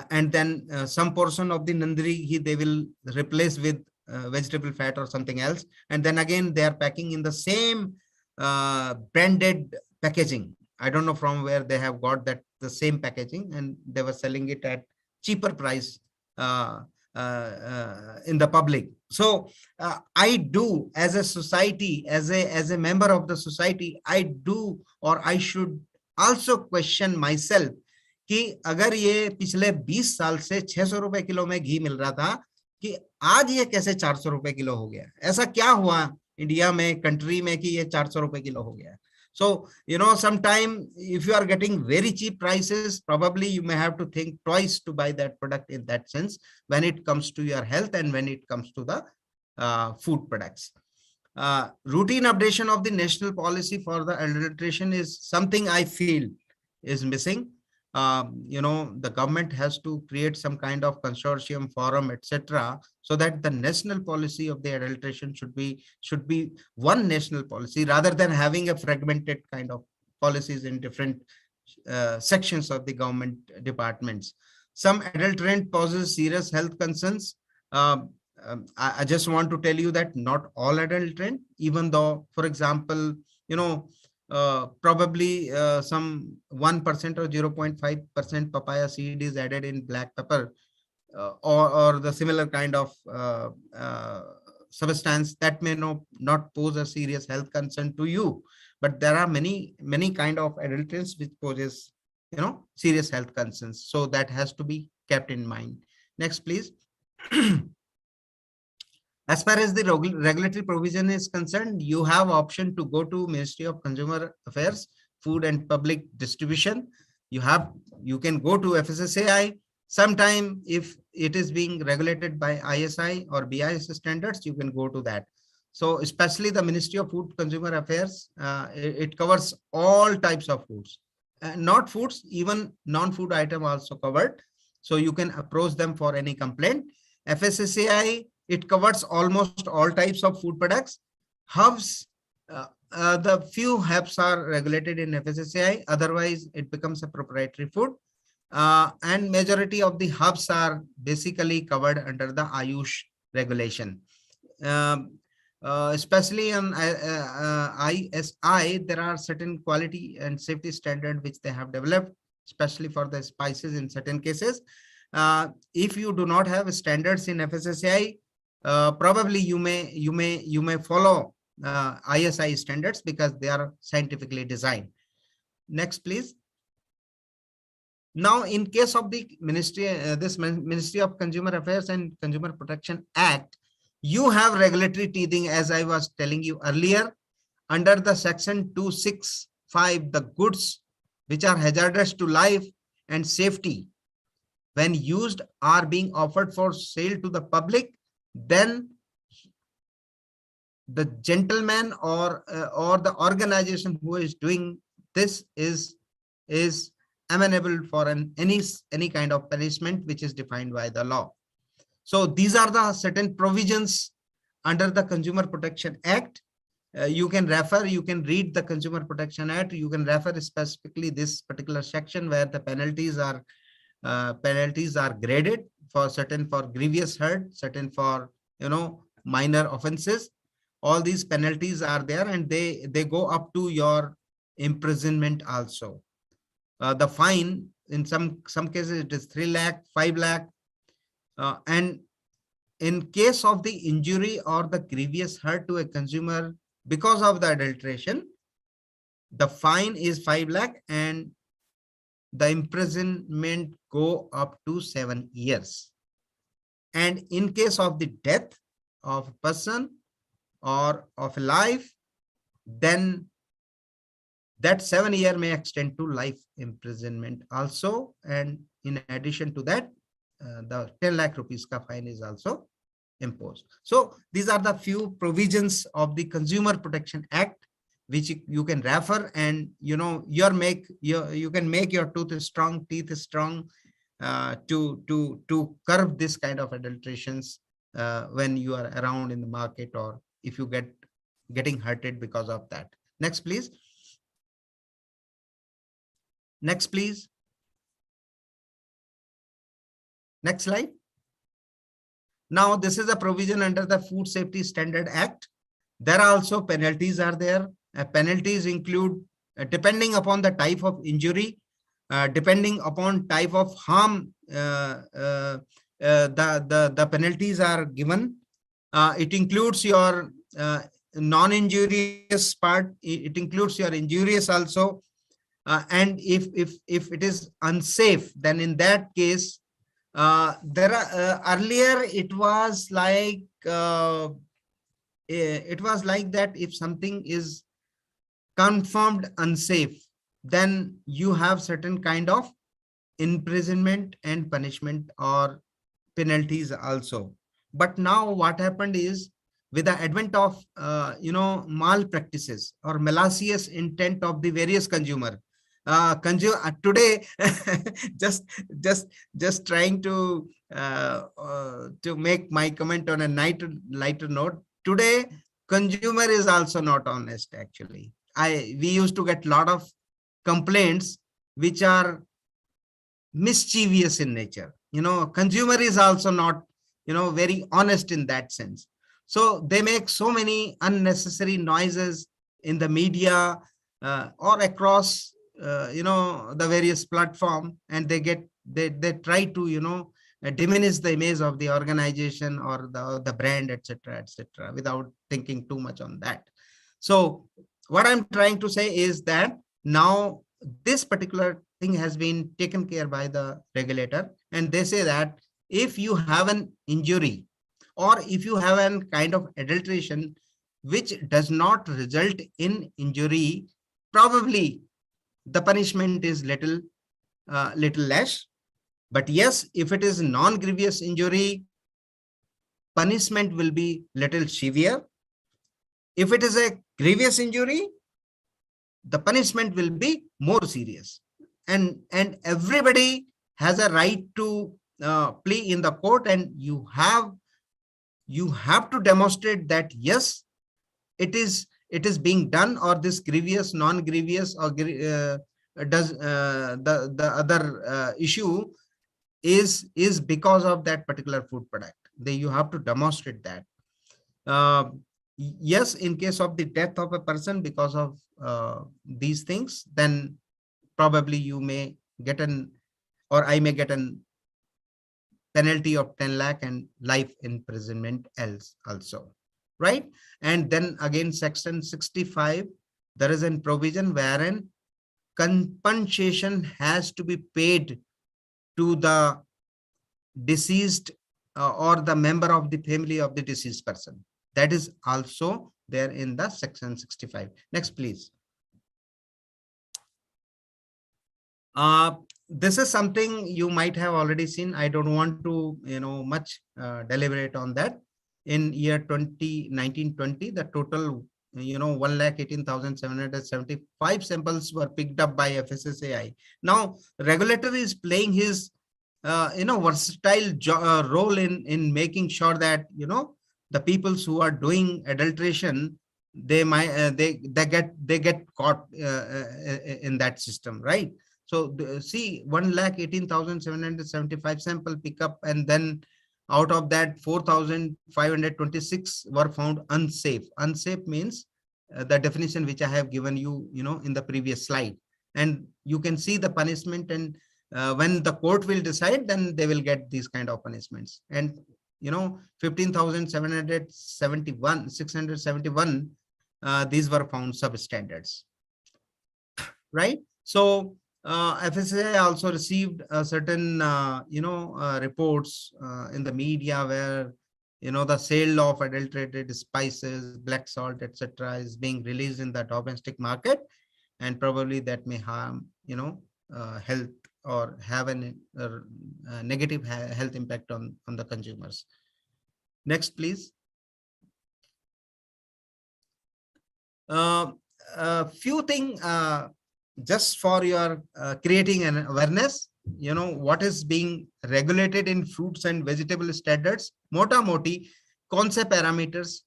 C: and then some portion of the Nandini ghee they will replace with vegetable fat or something else, and then again they are packing in the same branded packaging. I don't know from where they have got that the same packaging, and they were selling it at cheaper price in the public. So I do, as a society, as a member of the society, I do, or I should also question myself कि अगर ये पिछले 20 साल से 600 रुपए kilo में घी मिल रहा था, कि आज ये कैसे 400 रुपए किलो हो गया? ऐसा क्या हुआ इंडिया में, कंट्री में, कि ये 400 रुपए किलो हो गया? So, sometime if you are getting very cheap prices, probably you may have to think twice to buy that product in that sense, when it comes to your health and when it comes to the food products. Routine updation of the national policy for the adulteration is something I feel is missing. The government has to create some kind of consortium, forum, etc., so that the national policy of the adulteration should be one national policy, rather than having a fragmented kind of policies in different sections of the government departments. Some adulterant poses serious health concerns. I just want to tell you that not all adulterant, even though, for example, probably some 1% or 0.5% papaya seed is added in black pepper, or the similar kind of substance that may not pose a serious health concern to you, but there are many kind of adulterants which poses serious health concerns, so that has to be kept in mind. Next, please. As far as the regulatory provision is concerned, you have option to go to Ministry of Consumer Affairs, Food and Public Distribution. You can go to FSSAI. Sometime if it is being regulated by ISI or BIS standards, you can go to that. So especially the Ministry of Food Consumer Affairs, it covers all types of foods, not foods, even non-food item also covered. So you can approach them for any complaint. FSSAI, it covers almost all types of food products. Herbs, the few herbs are regulated in FSSAI, otherwise it becomes a proprietary food. And majority of the herbs are basically covered under the Ayush regulation. Especially on ISI, there are certain quality and safety standards which they have developed, especially for the spices in certain cases. If you do not have standards in FSSAI, probably you may follow ISI standards because they are scientifically designed. Next, please. Now, in case of the Ministry of Consumer Affairs and Consumer Protection Act, you have regulatory teething, as I was telling you earlier, under the section 265, the goods which are hazardous to life and safety when used are being offered for sale to the public, then the gentleman or the organization who is doing this is amenable for any kind of punishment which is defined by the law. So these are the certain provisions under the Consumer Protection Act. You can read the Consumer Protection Act. You can refer specifically this particular section where the penalties are graded, for certain for grievous hurt, certain for minor offenses. All these penalties are there, and they go up to your imprisonment also. The fine in some cases it is 3 lakh, 5 lakh, and in case of the injury or the grievous hurt to a consumer because of the adulteration, the fine is 5 lakh and the imprisonment go up to 7 years. And in case of the death of a person or of life, then that 7 year may extend to life imprisonment also. And in addition to that, the 10 lakh rupees ka fine is also imposed. So these are the few provisions of the Consumer Protection Act which you can refer, and you can make your teeth strong to curb this kind of adulterations when you are around in the market, or if you getting hurted because of that. Next, please. Next, please. Next slide. Now, this is a provision under the Food Safety Standard Act. There are also penalties are there. Penalties include, depending upon the type of injury, depending upon type of harm, the penalties are given. It includes your non-injurious part. It includes your injurious also. And if it is unsafe, then in that case, there are earlier it was like that if something is confirmed unsafe, then you have certain kind of imprisonment and punishment or penalties also. But now what happened is, with the advent of malpractices or malicious intent of the various consumer, today just trying to make my comment on a lighter note. Today consumer is also not honest. Actually, we used to get a lot of complaints which are mischievous in nature. Consumer is also not very honest in that sense. So they make so many unnecessary noises in the media or across the various platform, and they try to diminish the image of the organization or the brand, etc., without thinking too much on that. So what I'm trying to say is that now this particular thing has been taken care by the regulator, and they say that if you have an injury or if you have an kind of adulteration which does not result in injury, probably the punishment is little less. But yes, if it is non-grievous injury, punishment will be little severe. If it is a grievous injury, the punishment will be more serious. And everybody has a right to plea in the court, and you have to demonstrate that yes, it is being done, or this grievous, non-grievous, or does the other issue is because of that particular food product. You have to demonstrate that. Yes, in case of the death of a person because of these things, then probably you may get or I may get an penalty of 10 lakh and life imprisonment else also, right? And then again, section 65, there is a provision wherein compensation has to be paid to the deceased or the member of the family of the deceased person. That is also there in the section 65. Next, please. This is something you might have already seen. I don't want to, much deliberate on that. In year 1920, the total, 1,18,775 samples were picked up by FSSAI. Now, regulator is playing his, versatile role in making sure that, the peoples who are doing adulteration, they might they get caught in that system, right? So see, 1,18,775 sample pickup, and then out of that 4,526 were found unsafe. Unsafe means the definition which I have given you, in the previous slide. And you can see the punishment, and when the court will decide, then they will get these kind of punishments. And 15,671 these were found substandards, right? So FSA also received certain reports in the media where the sale of adulterated spices, black salt, etc. is being released in the domestic market, and probably that may harm health or have a negative health impact on the consumers. Next, please. Few things just for your creating an awareness. what is being regulated in fruits and vegetable standards, मोटा मोटी कौन से parameters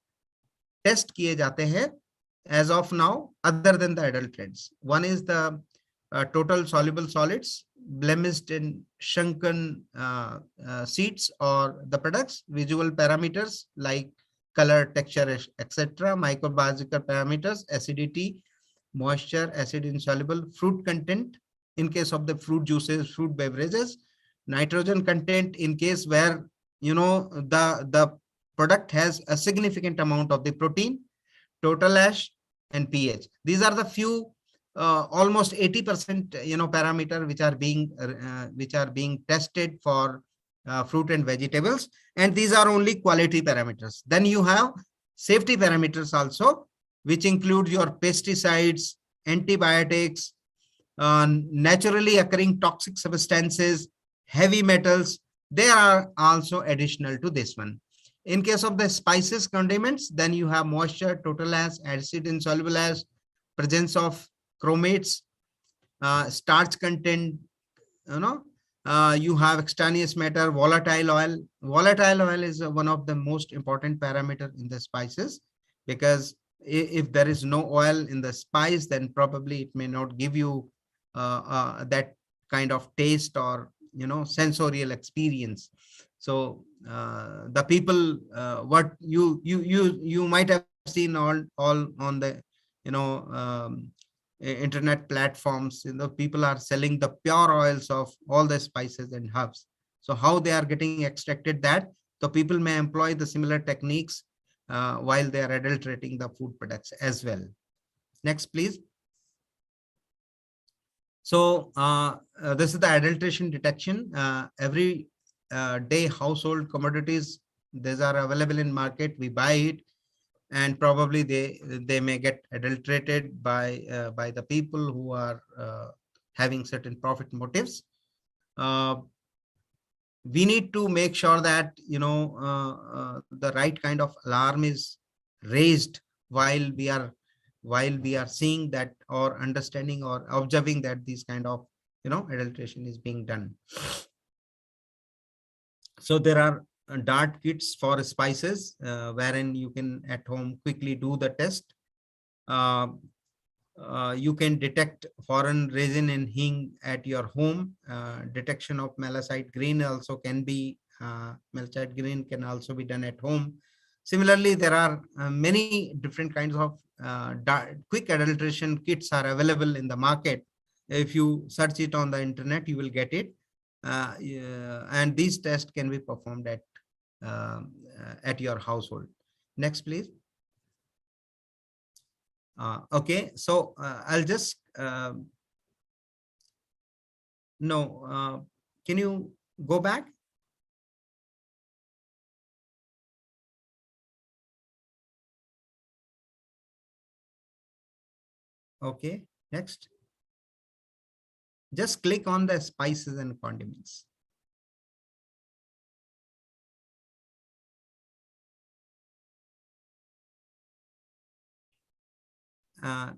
C: test किए जाते हैं as of now other than the adulterants. One is the total soluble solids, blemished and shrunken seeds or the products, visual parameters like color, texture, etc., microbiological parameters, acidity, moisture, acid insoluble, fruit content in case of the fruit juices, fruit beverages, nitrogen content in case where the product has a significant amount of the protein, total ash, and pH. These are the few almost 80% parameter which are being tested for fruit and vegetables, and these are only quality parameters. Then you have safety parameters also, which include your pesticides, antibiotics, naturally occurring toxic substances, heavy metals. They are also additional to this one. In case of the spices, condiments, then you have moisture, total ash, acid insoluble ash, presence of chromates, starch content, you have extraneous matter, volatile oil. Volatile oil is one of the most important parameter in the spices, because if there is no oil in the spice, then probably it may not give you that kind of taste or sensorial experience. So the people, what you might have seen all on the internet platforms, people are selling the pure oils of all the spices and herbs. So how they are getting extracted that, so people may employ the similar techniques while they are adulterating the food products as well. Next, please. So this is the adulteration detection. Every day household commodities, these are available in market, we buy it, and probably they may get adulterated by the people who are having certain profit motives. We need to make sure that the right kind of alarm is raised while we are seeing that or understanding or observing that this kind of adulteration is being done. So there are dart kits for spices wherein you can at home quickly do the test. You can detect foreign resin in hing at your home. Detection of malachite grain also can be malachite grain can also be done at home. Similarly, there are many different kinds of quick adulteration kits are available in the market. If you search it on the internet, you will get it. And these tests can be performed at your household. Next, please. Okay, so I'll just no. Can you go back? Okay, next. Just click on the spices and condiments.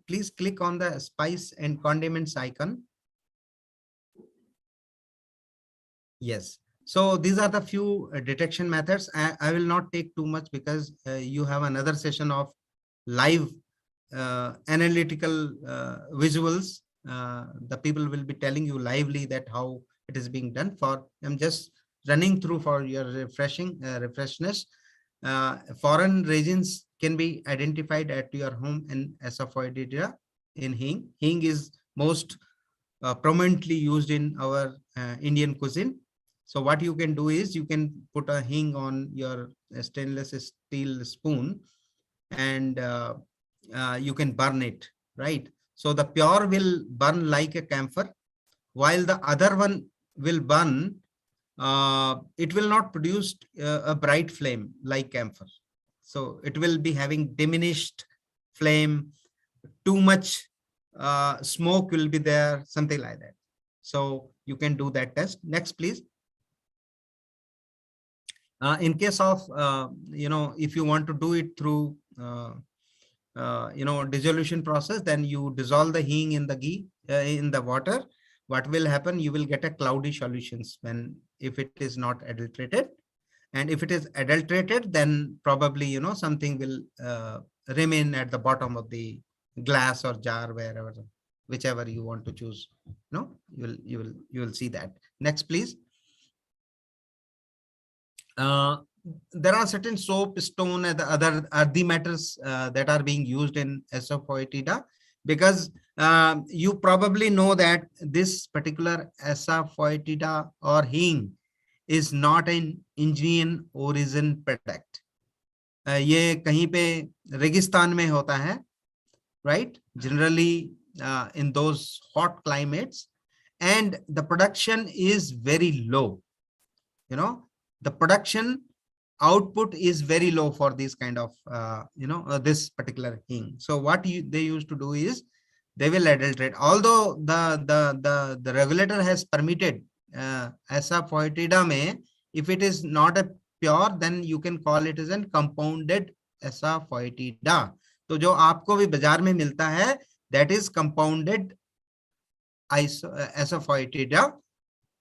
C: Please click on the spice and condiments icon. Yes. So these are the few detection methods. I will not take too much because you have another session of live analytical visuals. The people will be telling you lively that how it is being done. I'm just running through for your refreshness. Foreign resins can be identified at your home in asafoetida in hing. Hing is most prominently used in our Indian cuisine. So what you can do is you can put a hing on your stainless steel spoon and you can burn it, right? So the pure will burn like a camphor, while the other one will burn, it will not produce a bright flame like camphor. So it will be having diminished flame, too much smoke will be there, something like that. So you can do that test. Next, please. In case of, if you want to do it through, dissolution process, then you dissolve the hing in the ghee, in the water, what will happen? You will get a cloudy solutions if it is not adulterated. And if it is adulterated, then probably, something will remain at the bottom of the glass or jar, wherever, whichever you want to choose. You will see that. Next, please. There are certain soap, stone, and the other earthy matters that are being used in asafoetida, because you probably know that this particular asafoetida or hing is not an Indian origin product. ये कहीं पे रेगिस्तान में होता है, right? Generally in those hot climates, and the production is very low. The production output is very low for this kind of this particular hing. So what they used to do is they will adulterate. Although the regulator has permitted asafoetida mein, if it is not a pure, then you can call it as a compounded asafoetida. तो जो आपको भी बाजार में मिलता है, that is compounded asafoetida,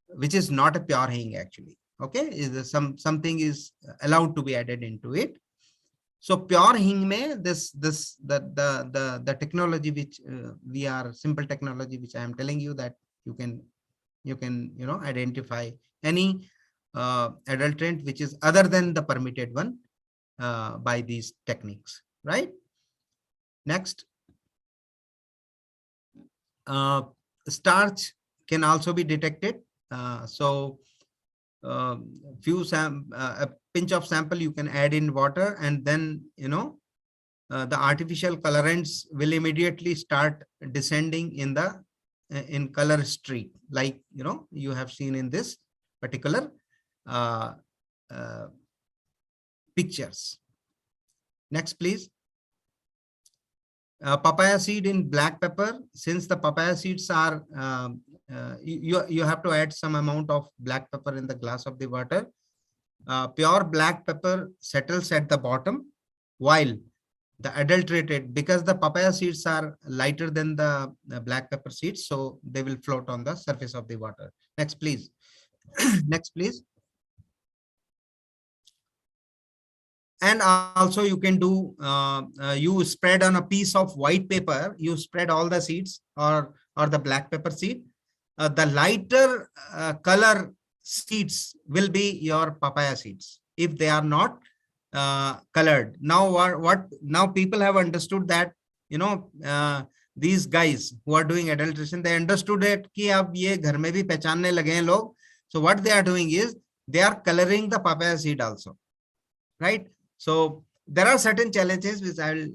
C: which is not a pure hing actually. Okay, is something is allowed to be added into it. So pure hing mein, the technology which simple technology which I am telling you, that you can identify any adulterant which is other than the permitted one by these techniques, right? Next, starch can also be detected. So a pinch of sample you can add in water, and then the artificial colorants will immediately start descending in color streak, like you have seen in this particular pictures. Next, please. Papaya seed in black pepper. Since the papaya seeds are you have to add some amount of black pepper in the glass of the water. Pure black pepper settles at the bottom, while the adulterated, because the papaya seeds are lighter than the black pepper seeds, so they will float on the surface of the water. Next, please. Next, please. And also you can do, you spread on a piece of white paper, you spread all the seeds or the black pepper seed. The lighter color seeds will be your papaya seeds if they are not colored. Now now people have understood that these guys who are doing adulteration, they understood it कि अब ये घर में भी पहचानने लगे हैं लोग. So what they are doing is they are coloring the papaya seed also, right? So there are certain challenges which I'll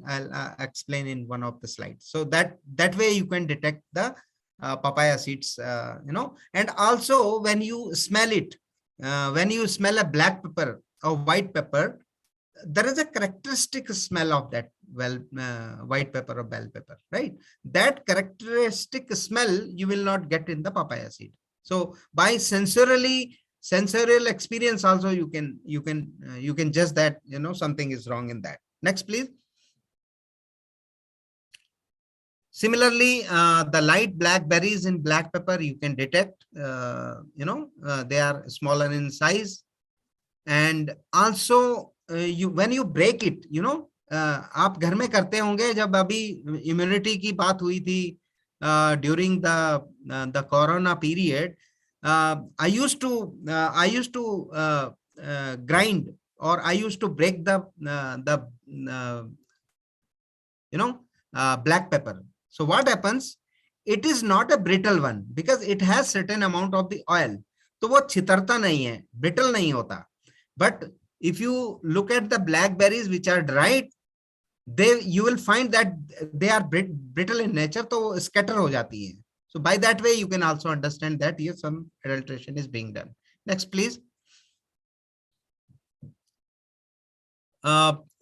C: explain in one of the slides. So that way you can detect the papaya seeds, and also when you smell it, when you smell a black pepper or white pepper, there is a characteristic smell of that white pepper or bell pepper, right? That characteristic smell you will not get in the papaya seed. So by sensorial experience also you can judge that something is wrong in that. Next, please. Similarly, the light black berries in black pepper you can detect. They are smaller in size, and also when you break it, आप घर में करते होंगे. जब अभी immunity की बात हुई थी during the corona period, I used to grind, or I used to break the black pepper. So what happens? It is not a brittle one because it has certain amount of the oil. तो वो छितरता नहीं है, brittle नहीं होता. But if you look at the blackberries which are dried, you will find that they are brittle in nature, तो scatter हो जाती है. So by that way you can also understand that here some adulteration is being done. Next, please.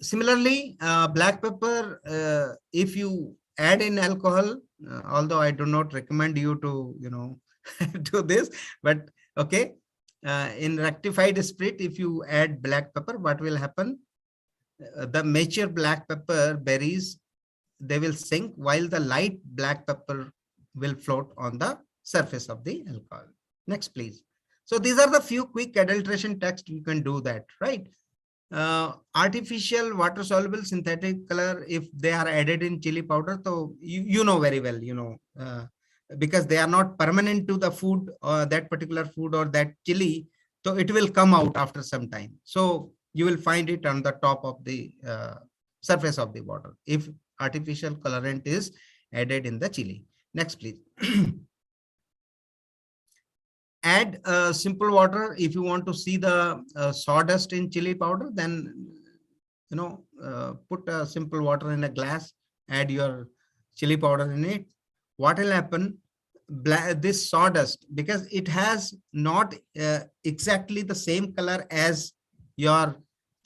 C: Similarly, black pepper, if you add in alcohol, although I do not recommend you to do this, but okay, in rectified spirit, if you add black pepper, what will happen? The mature black pepper berries, they will sink, while the light black pepper will float on the surface of the alcohol. Next, please. So these are the few quick adulteration tests you can do that, right? Artificial water soluble synthetic color, if they are added in chili powder, so you know very well, because they are not permanent to the food or that particular food or that chili, so it will come out after some time. So you will find it on the top of the surface of the water if artificial colorant is added in the chili. Next, please. Add simple water. If you want to see the sawdust in chili powder, then put simple water in a glass, add your chili powder in it. What will happen? This sawdust, because it has not exactly the same color as your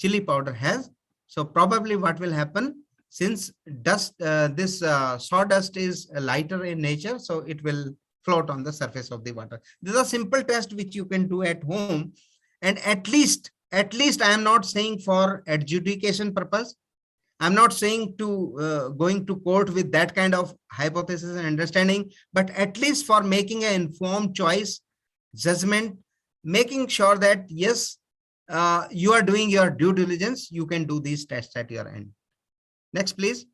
C: chili powder has. So probably what will happen, since this sawdust is lighter in nature, so it will float on the surface of the water. This is a simple test which you can do at home. And at least I am not saying for adjudication purpose. I'm not saying to going to court with that kind of hypothesis and understanding, but at least for making an informed choice, judgment, making sure that yes, you are doing your due diligence, you can do these tests at your end. Next, please.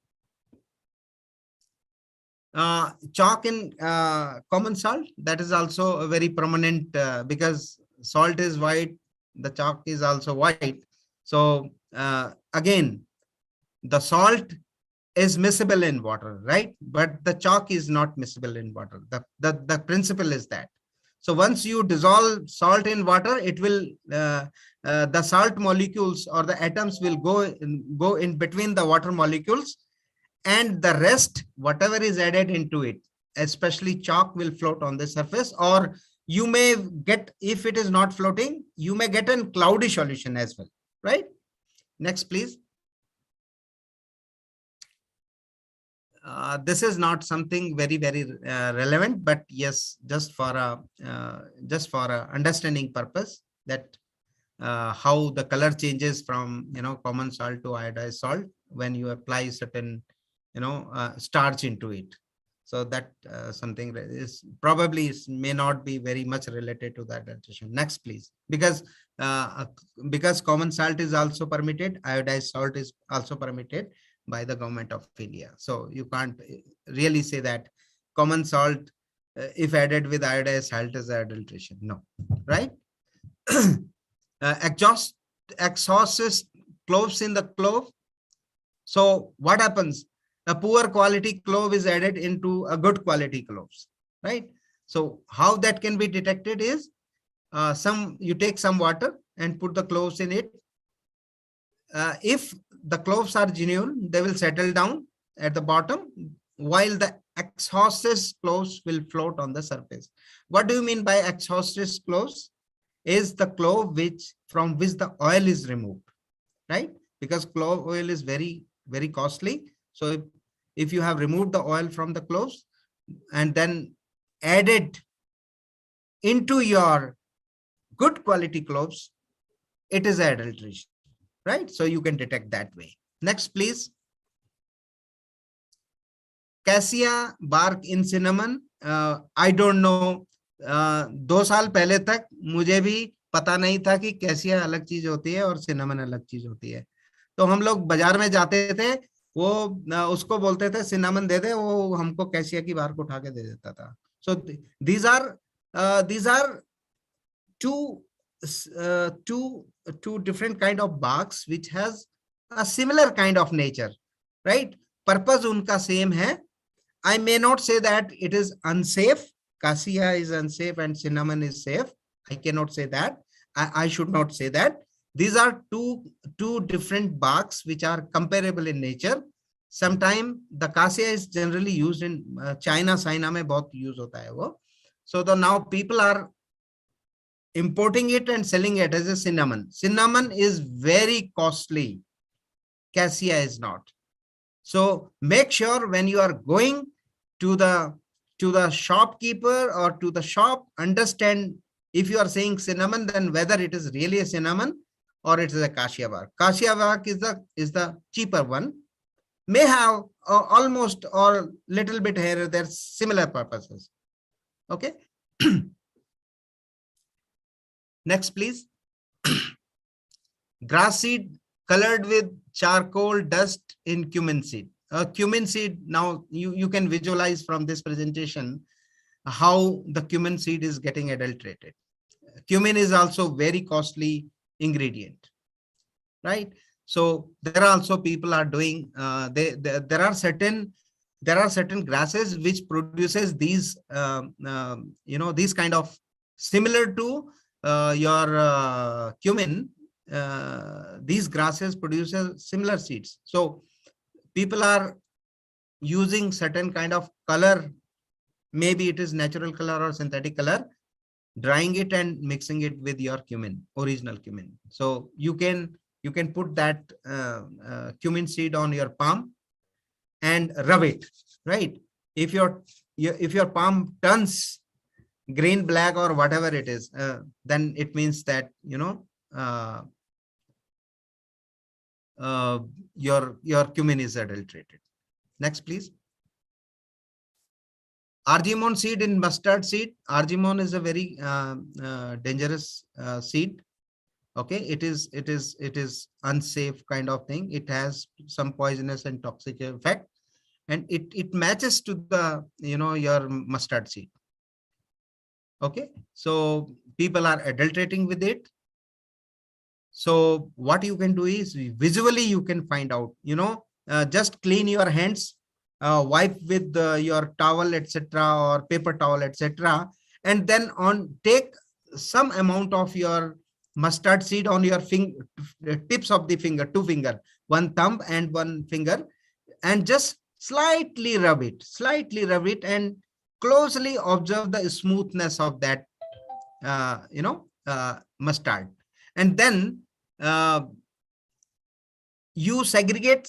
C: Chalk in common salt, that is also a very prominent, because salt is white, the chalk is also white. So again, the salt is miscible in water, right? But the chalk is not miscible in water. The principle is that. So once you dissolve salt in water, it will the salt molecules or the atoms will go in between the water molecules, and the rest, whatever is added into it, especially chalk, will float on the surface. Or you may get, if it is not floating, you may get a cloudy solution as well, right? Next, please. This is not something very relevant, but yes, just for a understanding purpose, that how the color changes from common salt to iodized salt when you apply certain starch into it. So that something is probably may not be very much related to that adulteration. Next, please. Because common salt is also permitted, iodized salt is also permitted by the government of India. So you can't really say that common salt, if added with iodized salt, is adulteration. No, right? Exhaust cloves in the clove. So what happens? A poor quality clove is added into a good quality cloves, right? So how that can be detected is you take some water and put the cloves in it. If the cloves are genuine, they will settle down at the bottom, while the exhausted cloves will float on the surface. What do you mean by exhausted cloves? Is the clove from which the oil is removed, right? Because clove oil is very costly. So if you have removed the oil from the cloves and then added into your good quality cloves, it is adulteration, right? So you can detect that way. Next, please. Cassia bark in cinnamon. I don't know. 2 साल पहले तक मुझे भी पता नहीं था कि cassia अलग चीज होती है और सिनेमन अलग चीज होती है. तो हम लोग बाजार में जाते थे, वो उसको बोलते थे सिनेमन दे दे, वो हमको कैसिया की बार को उठा के दे देता था. So these are two different kind of barks which has a similar kind of nature, right? Purpose unka same hai. I may not say that it is unsafe. Cassia is unsafe and cinnamon is safe. I cannot say that. I should not say that. These are two different barks which are comparable in nature. Sometimes the cassia is generally used in China mein bahut use hota hai wo. So now people are importing it and selling it as a cinnamon. Cinnamon is very costly. Cassia is not. So make sure when you are going to the shopkeeper or to the shop, understand if you are saying cinnamon, then whether it is really a cinnamon or it is a cassia bark. Cassia bark is the cheaper one. May have almost or little bit here, there similar purposes. Okay. Next, please. Grass seed colored with charcoal dust in cumin seed. Cumin seed, now you can visualize from this presentation how the cumin seed is getting adulterated. Cumin is also very costly ingredient, right? So there are also people are doing, there are certain grasses which produces these, these kind of similar to your cumin. These grasses produces similar seeds. So people are using certain kind of color, maybe it is natural color or synthetic color, drying it and mixing it with your cumin, original cumin. So you can put that cumin seed on your palm and rub it, right? If your palm turns green, black, or whatever it is, then it means that your cumin is adulterated. Next, please. Argemone seed in mustard seed. Argemone is a very dangerous seed. Okay, it is unsafe kind of thing. It has some poisonous and toxic effect, and it matches to the your mustard seed. Okay, so people are adulterating with it. So what you can do is visually you can find out, just clean your hands, wipe with your towel, etc., or paper towel, etc., and then take some amount of your mustard seed on your tips of the finger, two finger, one thumb and one finger, and just slightly rub it, and closely observe the smoothness of that mustard. And then you segregate,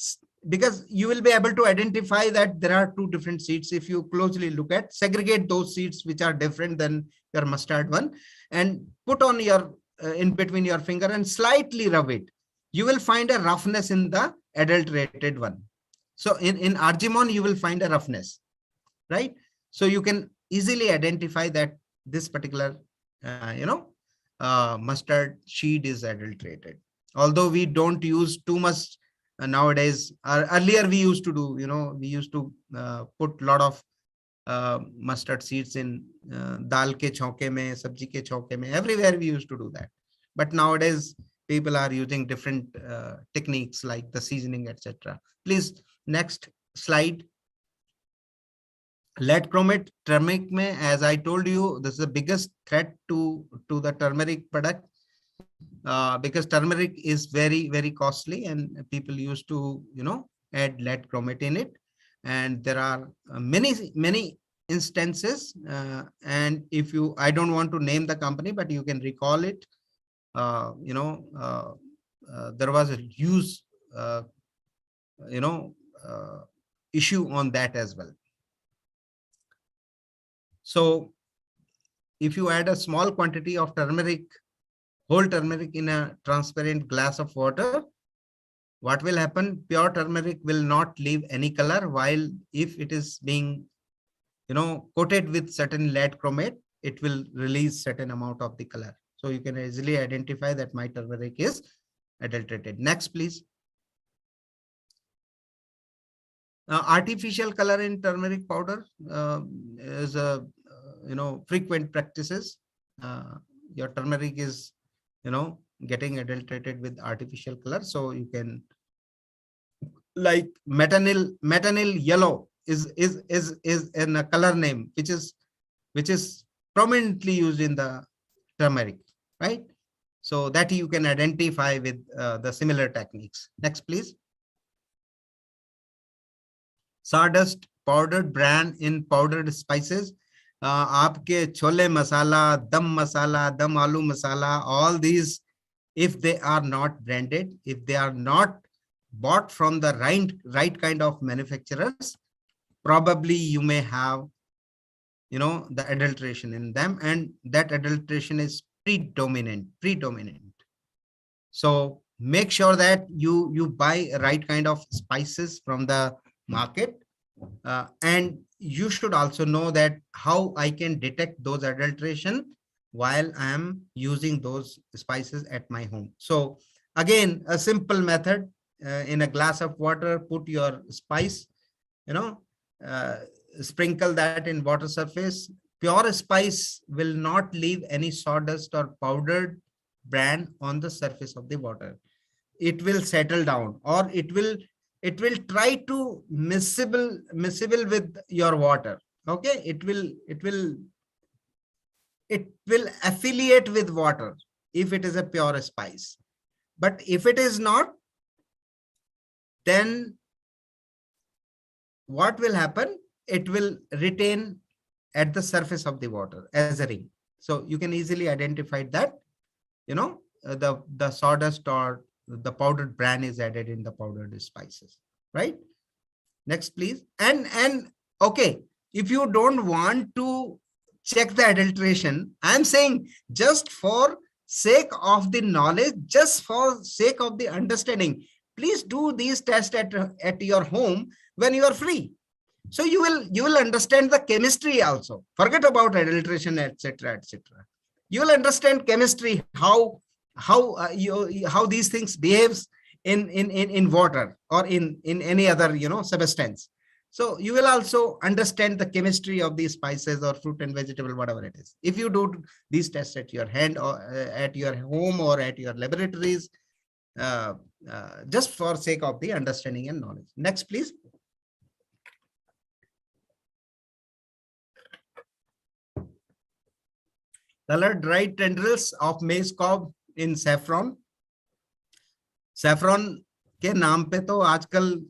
C: because you will be able to identify that there are two different seeds. If you closely look at, segregate those seeds which are different than your mustard one, and put on your in between your finger and slightly rub it. You will find a roughness in the adulterated one. So in argemone you will find a roughness, right? So you can easily identify that this particular mustard seed is adulterated. Although we don't use too much nowadays. Earlier we used to do, we used to put a lot of mustard seeds in dal ke chauke mein, sabji ke chauke mein, everywhere we used to do that. But nowadays people are using different techniques like the seasoning, etc. Please, next slide. Lead chromate, turmeric mein, as I told you, this is the biggest threat to the turmeric product, because turmeric is very, very costly, and people used to add lead chromate in it. And there are many instances, and if you, I don't want to name the company, but you can recall it. There was a huge issue on that as well. So if you add a small quantity of turmeric, whole turmeric, in a transparent glass of water, what will happen? Pure turmeric will not leave any color, while if it is being coated with certain lead chromate, it will release certain amount of the color. So you can easily identify that my turmeric is adulterated. Next, please. Artificial color in turmeric powder is a frequent practices. Your turmeric is getting adulterated with artificial color. So you can, like metanyl yellow is in a color name which is prominently used in the turmeric, right? So that you can identify with the similar techniques. Next, please. Sawdust, powdered bran in powdered spices. Aapke chole masala, dum aloo masala, all these, if they are not branded, if they are not bought from the right kind of manufacturers, probably you may have the adulteration in them, and that adulteration is predominant. So make sure that you buy right kind of spices from the market, And you should also know that how I can detect those adulteration while I am using those spices at my home. So again, a simple method, in a glass of water, put your spice, you know, uh, sprinkle that in water surface. Pure spice will not leave any sawdust or powdered bran on the surface of the water. It will settle down, or it will try to miscible with your water. Okay, it will affiliate with water if it is a pure spice. But if it is not, then what will happen? It will retain at the surface of the water as a ring. So you can easily identify that, the sawdust or the powdered bran is added in the powdered spices, right? Next, please. And okay, if you don't want to check the adulteration, I'm saying just for sake of the knowledge, just for sake of the understanding, please do these tests at your home when you are free. So you will understand the chemistry also. Forget about adulteration, etc., etc. You will understand chemistry, how these things behaves in water or in any other substance. So you will also understand the chemistry of these spices or fruit and vegetable, whatever it is, if you do these tests at your hand or at your home or at your laboratories, uh, just for sake of the understanding and knowledge. Next, please. Colored dried tendrils of maize cob in saffron. Saffron के नाम पे तो आजकल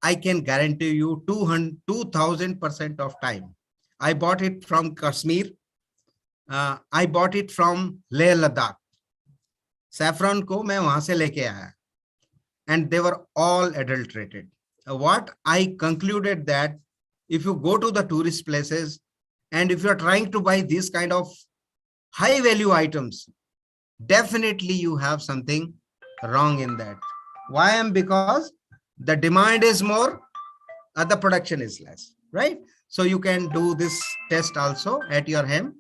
C: I can guarantee you 2000% of time. I bought it from Kashmir. I bought it from Leh Ladakh. Saffron को मैं वहां से लेके आया, and they were all adulterated. What I concluded that if you go to the tourist places and if you are trying to buy this kind of high value items, definitely you have something wrong in that. Why? Because the demand is more, the production is less, right? So you can do this test also at your home.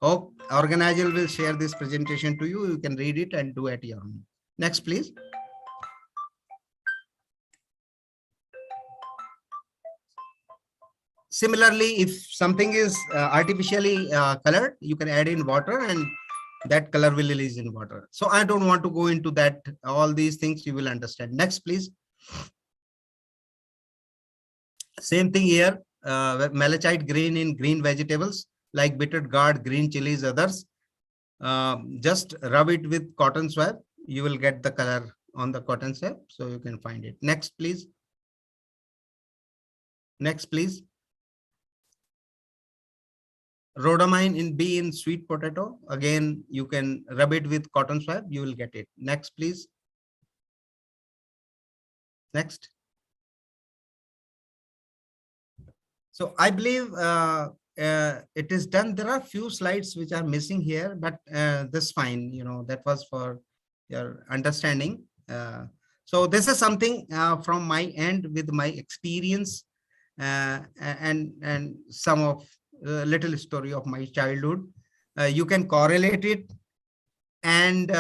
C: Hope organizer will share this presentation to you. You can read it and do at your home. Next, please. Similarly, if something is artificially colored, you can add in water and that color will release in water. So I don't want to go into that. All these things you will understand. Next, please. Same thing here. Malachite green in green vegetables like bitter gourd, green chilies, others. Just rub it with cotton swab. You will get the color on the cotton swab. So you can find it. Next, please. Next, please. Rhodamine in B in sweet potato. Again, you can rub it with cotton swab. You will get it. Next, please. Next. So I believe it is done. There are few slides which are missing here, but this fine. That was for your understanding. So this is something from my end with my experience and some of little story of my childhood. You can correlate it, and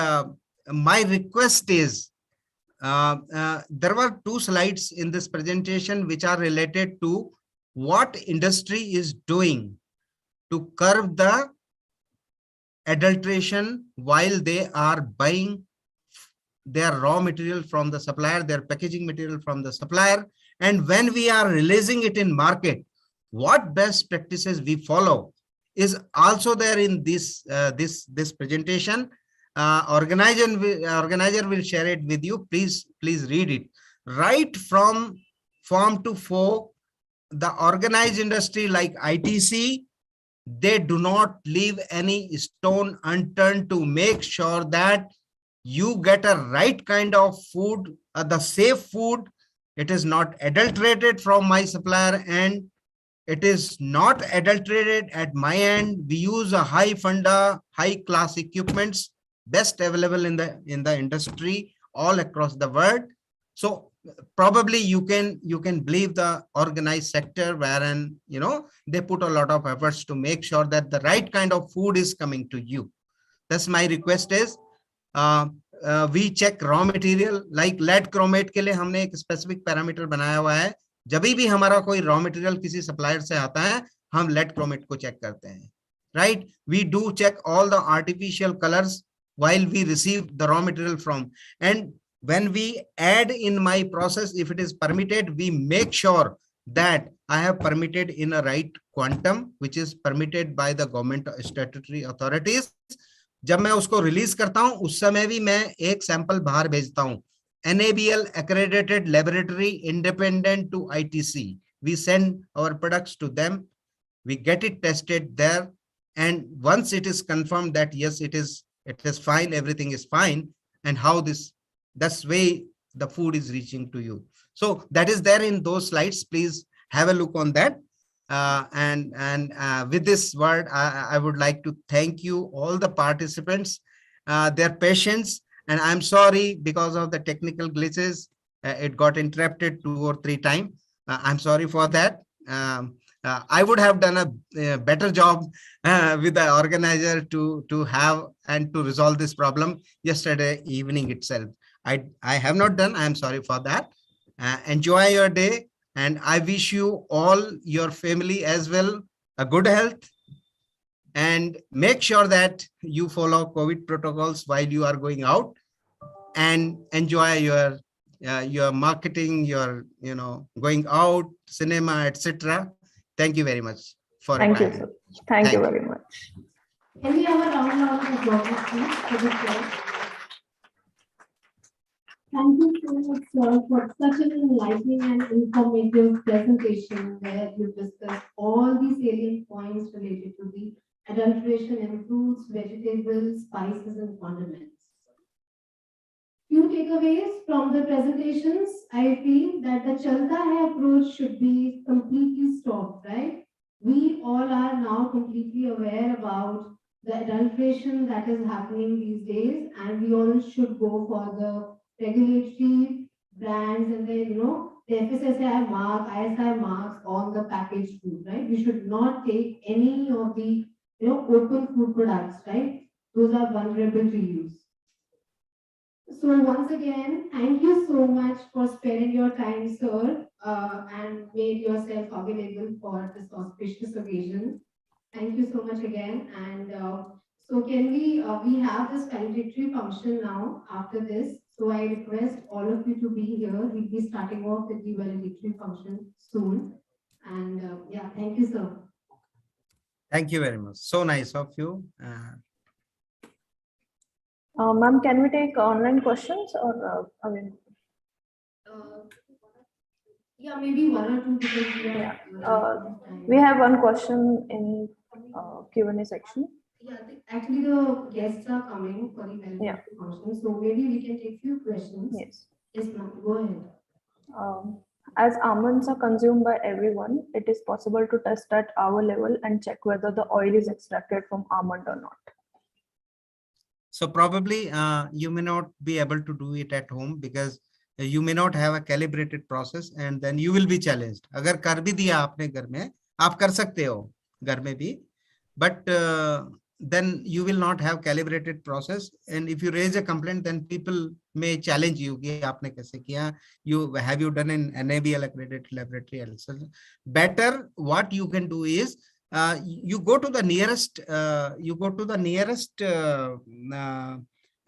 C: my request is there were two slides in this presentation which are related to what industry is doing to curb the adulteration while they are buying their raw material from the supplier, their packaging material from the supplier, and when we are releasing it in market, what best practices we follow is also there in this presentation. Organizer will share it with you. Please read it. Right from farm to fork, the organized industry like ITC, they do not leave any stone unturned to make sure that you get a right kind of food, the safe food. It is not adulterated from my supplier and it is not adulterated at my end. We use a high funda, high class equipments, best available in the industry all across the world. So probably you can believe the organized sector, wherein they put a lot of efforts to make sure that the right kind of food is coming to you. That's my request is we check raw material, like lead chromate के लिए हमने एक specific parameter बनाया हुआ है. जब भी हमारा कोई raw material किसी supplier से आता है, हम lead chromate को check करते हैं, right? We do check all the artificial colors while we receive the raw material from, and when we add in my process, if it is permitted, we make sure that I have permitted in a right quantum, which is permitted by the government statutory authorities. जब मैं उसको release करता हूं, उस समय भी मैं एक सैंपल बाहर भेजता हूं. NABL accredited laboratory independent to ITC. We send our products to them. We get it tested there, and once it is confirmed that yes, it is fine, everything is fine, and how that's way the food is reaching to you. So that is there in those slides. Please have a look on that. With this word, I would like to thank you all the participants, their patience, and I'm sorry because of the technical glitches, it got interrupted 2 or 3 times. I'm sorry for that. I would have done a better job with the organizer to have and to resolve this problem yesterday evening itself. I have not done. I am sorry for that. Enjoy your day, and I wish you all, your family as well, a good health, and make sure that you follow COVID protocols while you are going out, and enjoy your marketing, your going out, cinema, etc. Thank you very much for
B: Thank you,
C: attending.
B: sir. Thank you very much.
A: Can we have a round of applause, please, for the chair? Thank you so much, sir, for such an enlightening and informative presentation where you discussed all the salient points related to the adulteration in fruits, vegetables, spices, and condiments. Few takeaways from the presentations. I feel that the Chalta Hai approach should be completely stopped, right? We all are now completely aware about the adulteration that is happening these days, and we all should go for the regulatory brands and the FSSAI mark, ISI marks on the packaged food, right? We should not take any of the open food products, right? Those are vulnerable to use. So once again, thank you so much for sparing your time, sir, and made yourself available for this auspicious occasion. Thank you so much again. And so can we have this valedictory function now after this. So I request all of you to be here. We'll be starting off with the valedictory function soon. And yeah, thank you, sir.
C: Thank you very much. So nice of you.
B: Ma'am, can we take online questions or
A: Yeah, maybe 1 or 2 because we are.
B: we have one question in Q&A section.
A: Yeah, actually the guests are coming for the valedictory function, so maybe we can take few questions.
B: Yes.
A: Yes, ma'am. Go ahead.
B: As almonds are consumed by everyone, it is possible to test at our level and check whether the oil is extracted from almond or not.
C: So probably you may not be able to do it at home because you may not have a calibrated process, and then you will be challenged. अगर कर भी दिया आपने घर में, आप कर सकते हो घर में भी, but then you will not have calibrated process, and if you raise a complaint, then people may challenge you कि आपने कैसे किया, have you done in NABL accredited laboratory? Better what you can do is you go to the nearest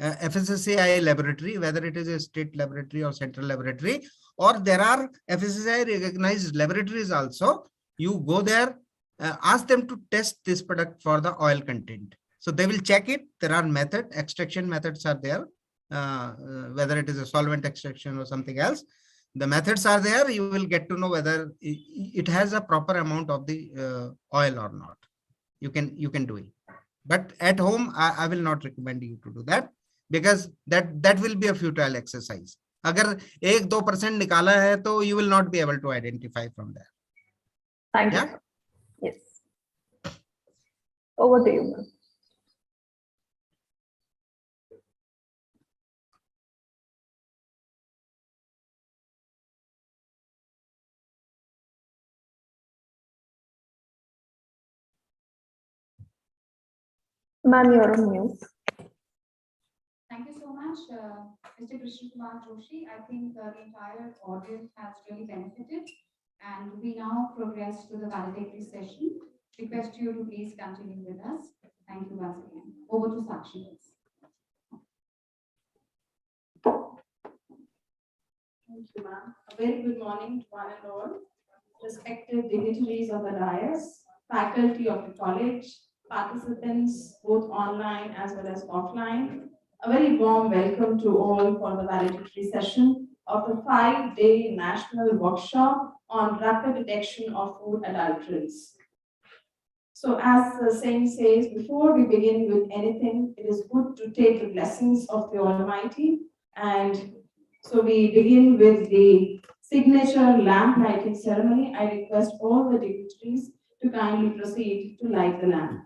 C: FSSAI laboratory, whether it is a state laboratory or central laboratory, or there are FSSAI recognized laboratories also. You go there, ask them to test this product for the oil content. So they will check it. There are extraction methods are there, whether it is a solvent extraction or something else. The methods are there. You will get to know whether it has a proper amount of the oil or not. You can do it. But at home, I will not recommend you to do that, because that will be a futile exercise. अगर 1-2% निकाला है, तो you will not be able to identify from there.
B: Thank you. Yes. Over to you, ma'am. Ma'am, you're on mute.
D: Thank you so much, Mr. Krishna Kumar Joshi. I think the entire audience has really benefited, and we now progress to the valedictory session. Request you to please continue with us. Thank you once again. Over to Sakshi.
E: Thank you, ma'am. A very good morning to one and all, respected dignitaries of the dais, faculty of the college, participants both online as well as offline. A very warm welcome to all for the valedictory session of the 5-day national workshop on rapid detection of food adulterants. So as the saying says, before we begin with anything, it is good to take the blessings of the Almighty. And so we begin with the signature lamp lighting ceremony. I request all the dignitaries to kindly proceed to light the lamp.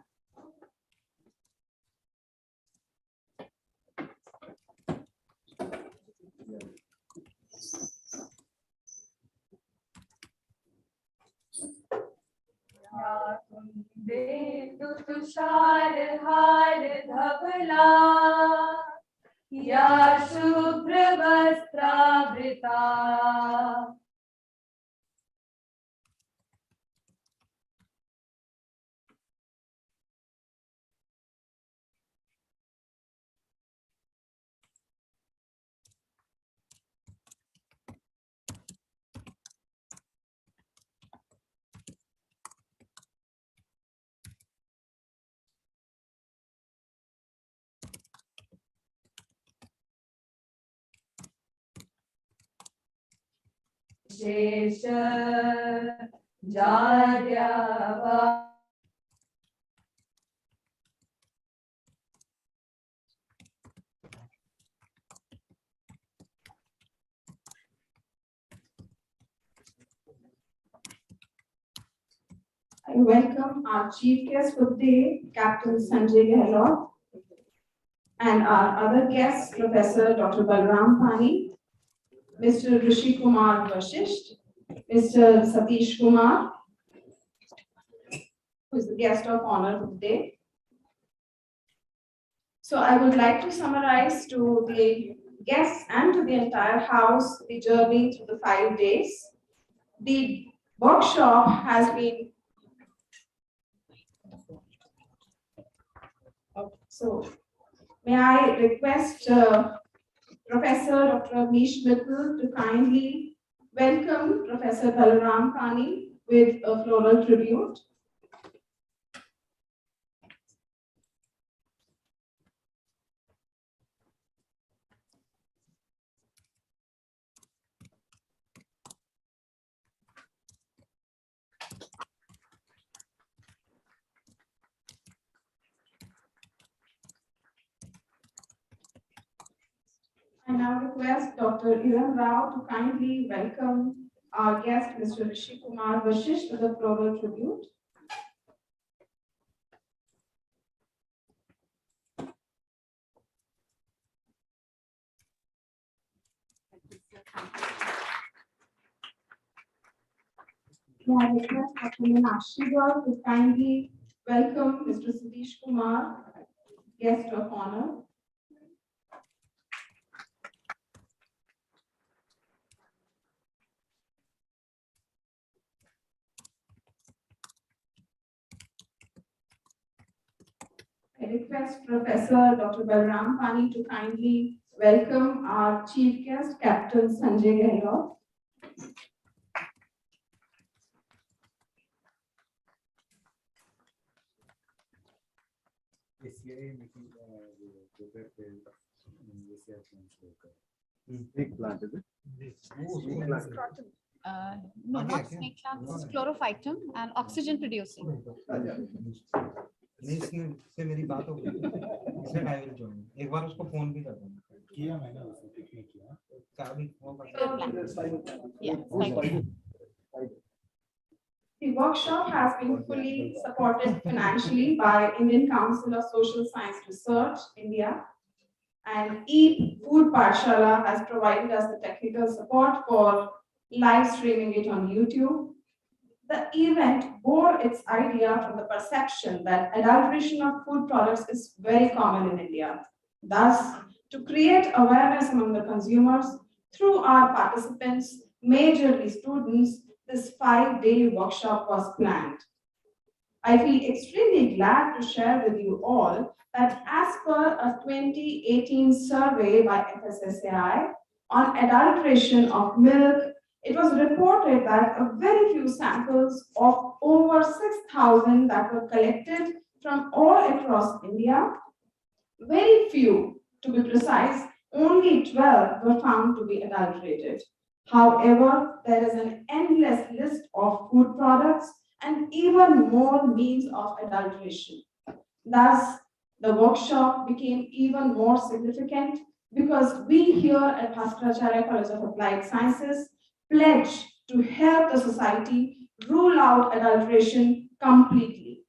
F: Tushar हार धवला या शुभ्र वस्त्रावृता शेष जाड्यावा
E: I welcome our chief guest for the day, Captain Sanjay Gehlot, and our other guests, Professor Dr. Balram Pani, Mr. Rishi Kumar Vashisht, Mr. Satish Kumar, who is the guest of honor for the day. So I would like to summarize to the guests and to the entire house the journey through the 5 days. The workshop has been so may I request Professor Dr. Amish Mittal to kindly welcome Professor Balram Pani with a floral tribute. I now request Dr. Iram Rao to kindly welcome our guest, Mr. Rishi Kumar Vashisht, with a floral tribute. I request Dr. Meenakshi Gaur to kindly welcome Mr. Satish Kumar, guest of honor. I request Professor Dr. Balram Pani to kindly welcome our chief guest, Captain Sanjay Gehlot.
G: Snake plant, is it?
H: No, not snake plant. This is chlorophytum and oxygen producing.
C: इससे मेरी बात हो गई इसमें I will join एक बार उसको phone भी कर दूंगा
G: किया मैंने उसने पिक नहीं किया
C: क्या भी वो
H: Yeah, thank you.
E: The workshop has been fully supported financially by Indian Council of Social Science Research, India, and eFood Pathshala has provided us the technical support for live streaming it on YouTube. The event bore its idea from the perception that adulteration of food products is very common in India. Thus, to create awareness among the consumers, through our participants, majorly students, this 5-day workshop was planned. I feel extremely glad to share with you all that as per a 2018 survey by FSSAI on adulteration of milk, it was reported that a very few samples of over 6,000 that were collected from all across India, very few, to be precise, only 12 were found to be adulterated. However, there is an endless list of food products and even more means of adulteration. Thus, the workshop became even more significant because we here at Bhaskaracharya College of Applied Sciences pledge to help the society rule out adulteration completely.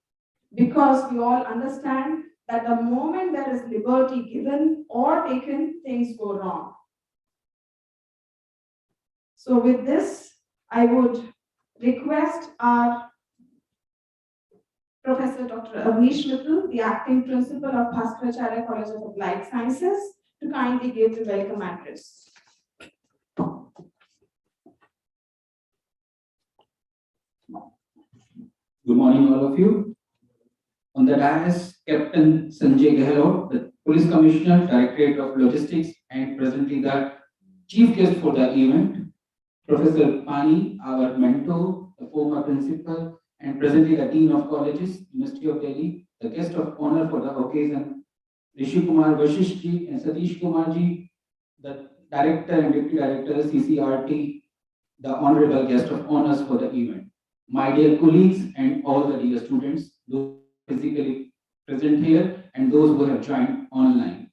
E: Because we all understand that the moment there is liberty given or taken, things go wrong. So with this, I would request our Professor Dr. Avnish Mittal, the acting principal of Bhaskaracharya College of Applied Sciences, to kindly give the welcome address.
I: Good morning, all of you. On the dais, Captain Sanjay Gehlot, the Police Commissioner, Directorate of Logistics, and presently the chief guest for the event, Professor Pani, our mentor, the former principal, and presently the Dean of Colleges, University of Delhi, the guest of honor for the occasion, Rishi Kumar Vashish ji and Satish Kumar ji, the Director and Deputy Director, CCRT, the honorable guest of honors for the event. My dear colleagues and all the dear students, those physically present here and those who have joined online.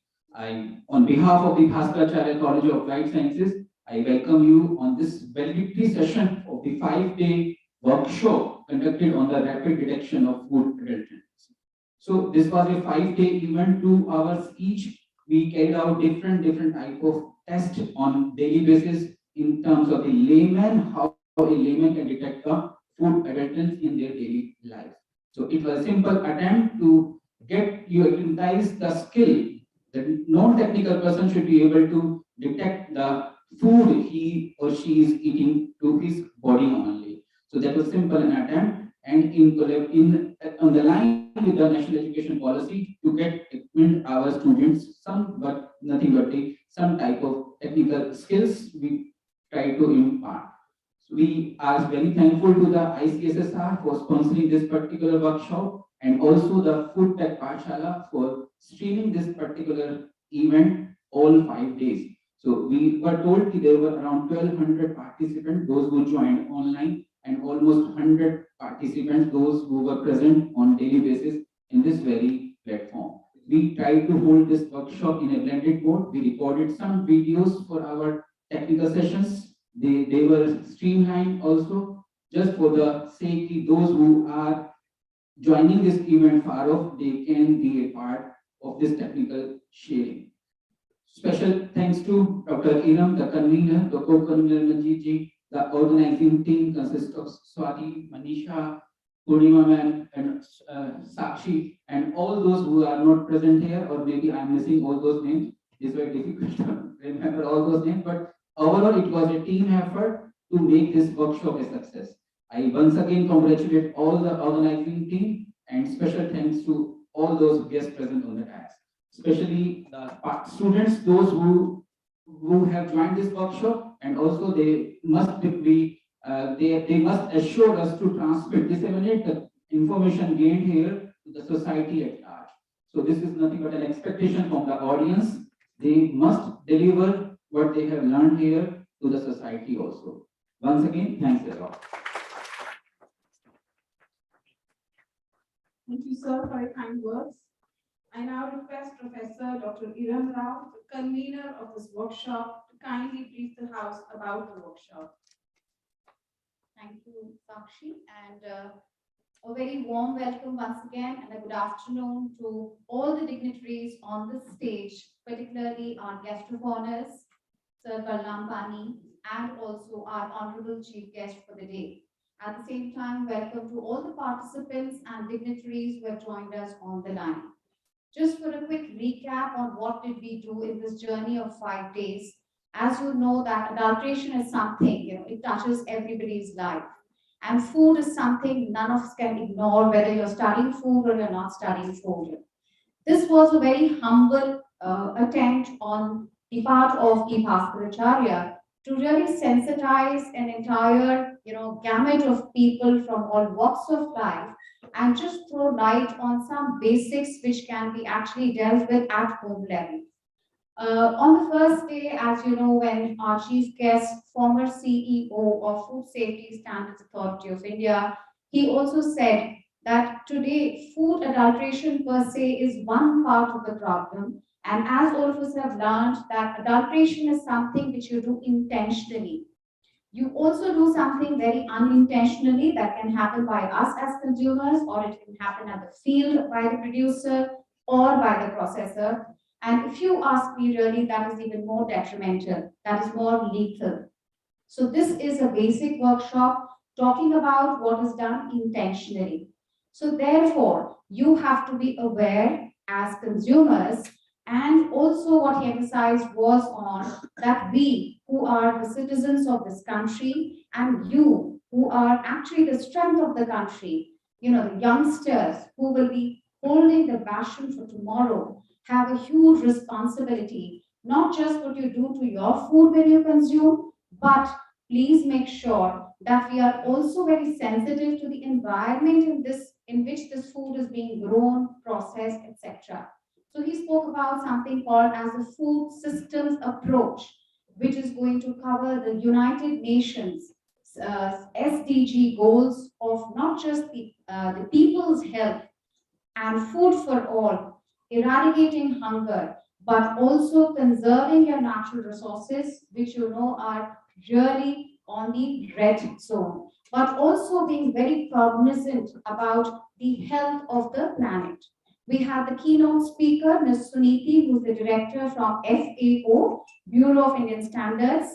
I: On behalf of the Bhaskaracharya College of Applied Sciences, I welcome you on this valedictory session of the 5-day workshop conducted on the rapid detection of food adulterants. So this was a 5-day event, 2 hours each. We carried out different type of tests on daily basis in terms of the layman, how a layman can detect the food adulterants in their daily life. So it was a simple attempt to get you acclimatize the skill. The non-technical person should be able to detect the food he or she is eating to his body only. So that was simple an attempt, and on the line with the national education policy to get our students some, but nothing but some type of technical skills we try to impart. So we are very thankful to the ICSSR for sponsoring this particular workshop, and also the Food Tech Pathshala for streaming this particular event all 5 days. So we were told that there were around 1,200 participants, those who joined online, and almost 100 participants, those who were present on daily basis in this very platform. We tried to hold this workshop in a blended mode. We recorded some videos for our technical sessions. They were streamlined also, just for the sake those who are joining this event far off, they can be a part of this technical sharing. Special thanks to Dr. Iram, the convener, the co-convener Manjeet ji. The organizing team consists of Swati, Manisha, Purnima ma'am, and Sakshi, and all those who are not present here, or maybe I'm missing all those names. It's very difficult to remember all those names, but overall it was a team effort to make this workshop a success. I once again congratulate all the organizing team, and special thanks to all those guests present on the dais, especially the students, those who have joined this workshop, and also they must be they must assure us to transmit, disseminate the information gained here to the society at large. So this is nothing but an expectation from the audience. They must deliver what they have learned here to the society also. Once again, thanks a lot.
E: Thank you, sir, for your kind words. I now request Professor Dr. Iram Rao, the convener of this workshop, to kindly brief the House about the workshop.
D: Thank you, Sakshi, and a very warm welcome once again, and a good afternoon to all the dignitaries on this stage, particularly our guest of honors, Sir Balram Pani, and also our honorable chief guest for the day, At the same time, welcome to all the participants and dignitaries who have joined us on the line. Just for a quick recap on what did we do in this journey of 5 days. As you know that adulteration is something, it touches everybody's life. And food is something none of us can ignore, whether you're studying food or you're not studying food. This was a very humble attempt on the part of the Bhaskaracharya to really sensitize an entire, gamut of people from all walks of life and just throw light on some basics which can be actually dealt with at home level. On the first day, as you know, when our chief guest, former CEO of Food Safety Standards Authority of India, he also said that today food adulteration per se is one part of the problem. And as all of us have learned that adulteration is something which you do intentionally. You also do something very unintentionally that can happen by us as consumers, or it can happen at the field by the producer or by the processor. And if you ask me, really, that is even more detrimental, that is more lethal. So this is a basic workshop talking about what is done intentionally. So therefore, you have to be aware as consumers, and also what he emphasized was on that we who are the citizens of this country and you who are actually the strength of the country, the youngsters who will be holding the bastion for tomorrow, have a huge responsibility, not just what you do to your food when you consume, but please make sure that we are also very sensitive to the environment in which this food is being grown, processed, etc. So he spoke about something called as the food systems approach, which is going to cover the United Nations SDG goals of not just the people's health and food for all, eradicating hunger, but also conserving your natural resources, which are really on the red zone, but also being very cognizant about the health of the planet. We have the keynote speaker, Ms. Suniti, who's the director from FAO, Bureau of Indian Standards.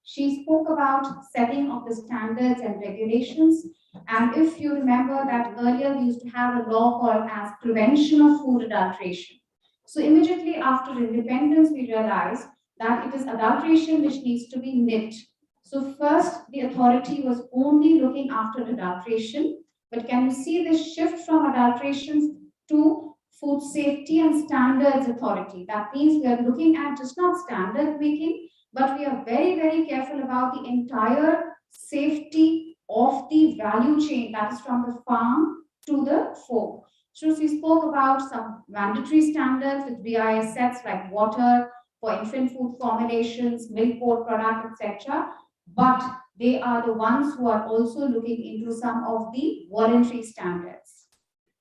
D: She spoke about setting of the standards and regulations. And if you remember that earlier we used to have a law called as Prevention of Food Adulteration. So immediately after independence, we realized that it is adulteration which needs to be nipped. So first, the authority was only looking after adulteration, but can you see this shift from adulteration to Food Safety and Standards Authority? That means we are looking at just not standard making, but we are very, very careful about the entire safety of the value chain, that is from the farm to the fork. So she spoke about some mandatory standards with BIS sets like water for infant food formulations, milk board product, etc. But they are the ones who are also looking into some of the voluntary standards.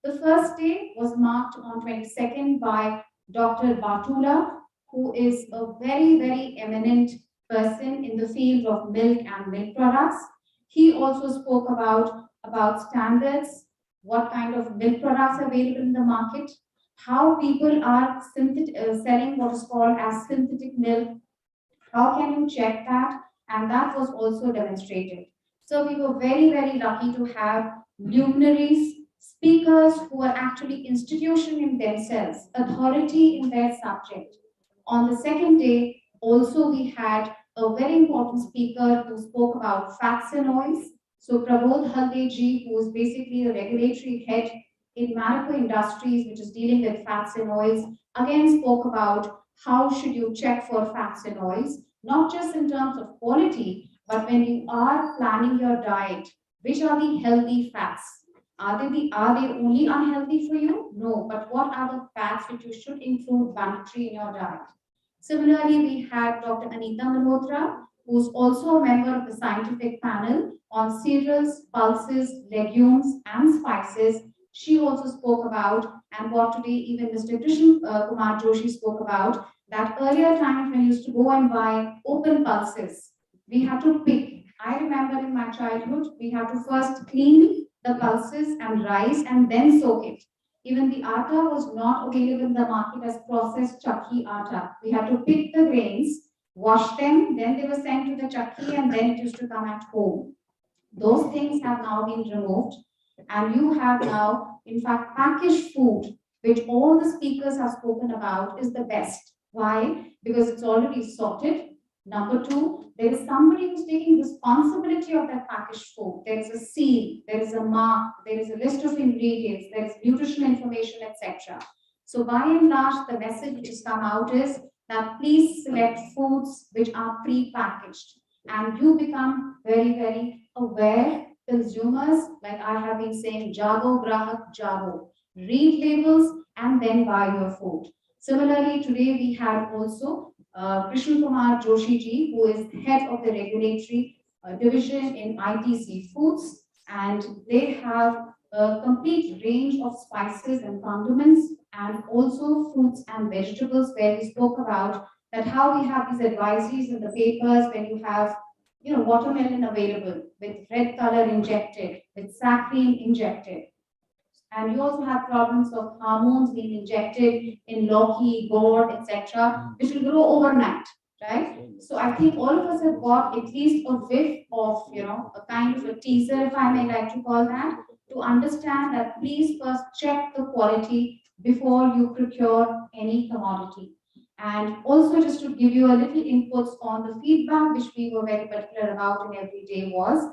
D: The first day was marked on 22nd by Dr. Batula, who is a very, very eminent person in the field of milk and milk products. He also spoke about standards, what kind of milk products are available in the market, how people are selling what is called as synthetic milk, how can you check that, and that was also demonstrated. So we were very, very lucky to have luminaries, speakers who are actually institution in themselves, authority in their subject. On the second day, also we had a very important speaker who spoke about fats and oils. So Prabodh Haldeji, who is basically the regulatory head in Marico Industries, which is dealing with fats and oils, again spoke about how should you check for fats and oils, not just in terms of quality, but when you are planning your diet, which are the healthy fats? Are they only unhealthy for you? No, but what are the fats which you should include mandatory in your diet? Similarly, we had Dr. Anita Malhotra, who's also a member of the scientific panel on cereals, pulses, legumes, and spices. She also spoke about, and what today even Mr. Krishnan Kumar Joshi spoke about, that earlier times when you used to go and buy open pulses, we had to pick. I remember in my childhood, we had to first clean the pulses and rice and then soak it. Even the atta was not available in the market as processed chakki atta. We had to pick the grains, wash them, then they were sent to the chakki, and then it used to come at home. Those things have now been removed, and you have now, in fact, packaged food, which all the speakers have spoken about, is the best. Why? Because it's already sorted. Number two, there is somebody who's taking responsibility of that packaged food. There is a seal, there is a mark, there is a list of ingredients, there is nutritional information, etc. So by and large, the message which has come out is that please select foods which are pre-packaged, and you become very, very aware consumers. Like I have been saying, Jago Grahak Jago. Read labels and then buy your food. Similarly, today we have also Krishna Kumar Joshi ji, who is head of the regulatory division in ITC Foods, and they have a complete range of spices and condiments, and also fruits and vegetables, where we spoke about that how we have these advisories in the papers when you have, you know, watermelon available with red color injected, with saccharine injected. And you also have problems of hormones being injected in Loki, gourd, etc., which will grow overnight, right? So I think all of us have got at least a whiff of, you know, a kind of a teaser, if I may like to call that, to understand that please first check the quality before you procure any commodity. And also, just to give you a little inputs on the feedback, which we were very particular about in every day, was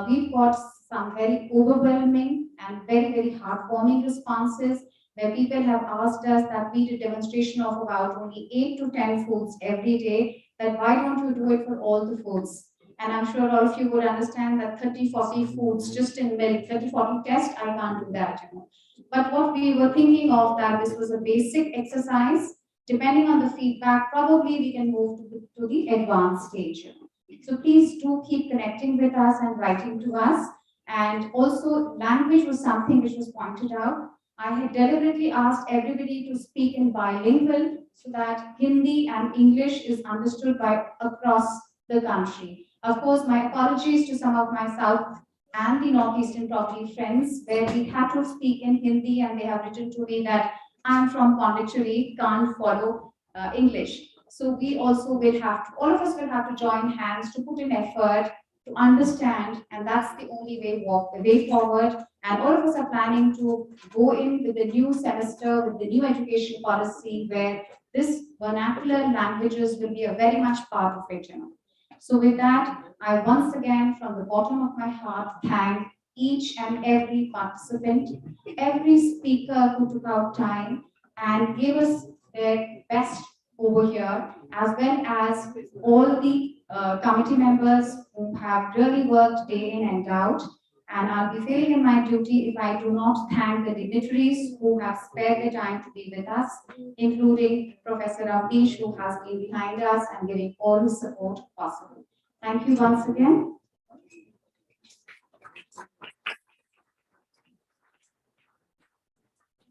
D: we've got some very overwhelming and very, very heartwarming responses, where people have asked us that we did demonstration of about only 8 to 10 foods every day, that why don't you do it for all the foods? And I'm sure all of you would understand that 30, 40 foods just in milk, 30, 40 tests, I can't do that, you know. But what we were thinking of, that this was a basic exercise. Depending on the feedback, probably we can move to the advanced stage, you know. So please do keep connecting with us and writing to us. And also, language was something which was pointed out. I had deliberately asked everybody to speak in bilingual so that Hindi and English is understood by across the country. Of course, my apologies to some of my South and the Northeastern property friends, where we had to speak in Hindi, and they have written to me that I'm from Pondicherry, can't follow English. So we also will have to, all of us will have to join hands to put in effort to understand, and that's the only way forward. And all of us are planning to go in with the new semester, with the new education policy, where this vernacular languages will be a very much part of it, you know. So with that, I once again, from the bottom of my heart, thank each and every participant, every speaker who took out time and gave us their best over here, as well as all the committee members who have really worked day in and out. And I'll be failing in my duty if I do not thank the dignitaries who have spared their time to be with us, including Professor Avnish, who has been behind us and giving all his support possible. Thank you once again.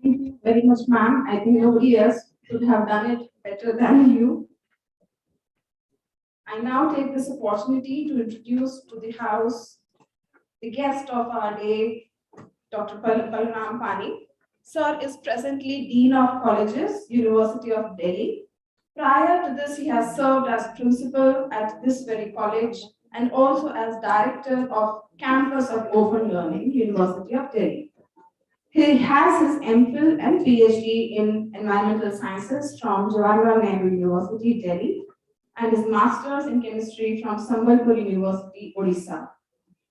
E: Thank you very much, ma'am. I think nobody else could have done it better than you. I now take this opportunity to introduce to the House the guest of our day, Dr. Balram Pani. Sir is presently Dean of Colleges, University of Delhi. Prior to this, he has served as principal at this very college and also as director of Campus of Open Learning, University of Delhi. He has his MPhil and PhD in Environmental Sciences from Jawaharlal Nehru University, Delhi, and his master's in chemistry from Sambalpur University, Odisha.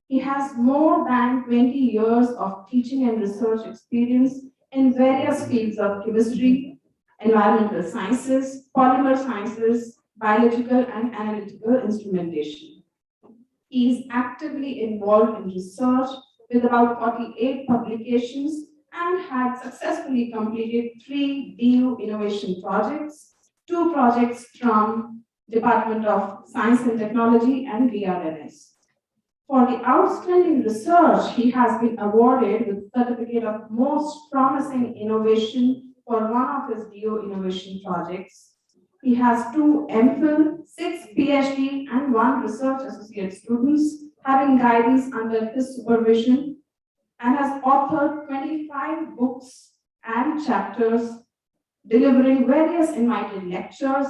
E: He has more than 20 years of teaching and research experience in various fields of chemistry, environmental sciences, polymer sciences, biological and analytical instrumentation. He is actively involved in research with about 48 publications and had successfully completed 3 DU innovation projects, 2 projects from Department of Science and Technology and VRNS. For the outstanding research, he has been awarded with Certificate of Most Promising Innovation for one of his DO innovation projects. He has 2 MPhil, 6 PhD, and 1 research associate students having guidance under his supervision, and has authored 25 books and chapters, delivering various invited lectures.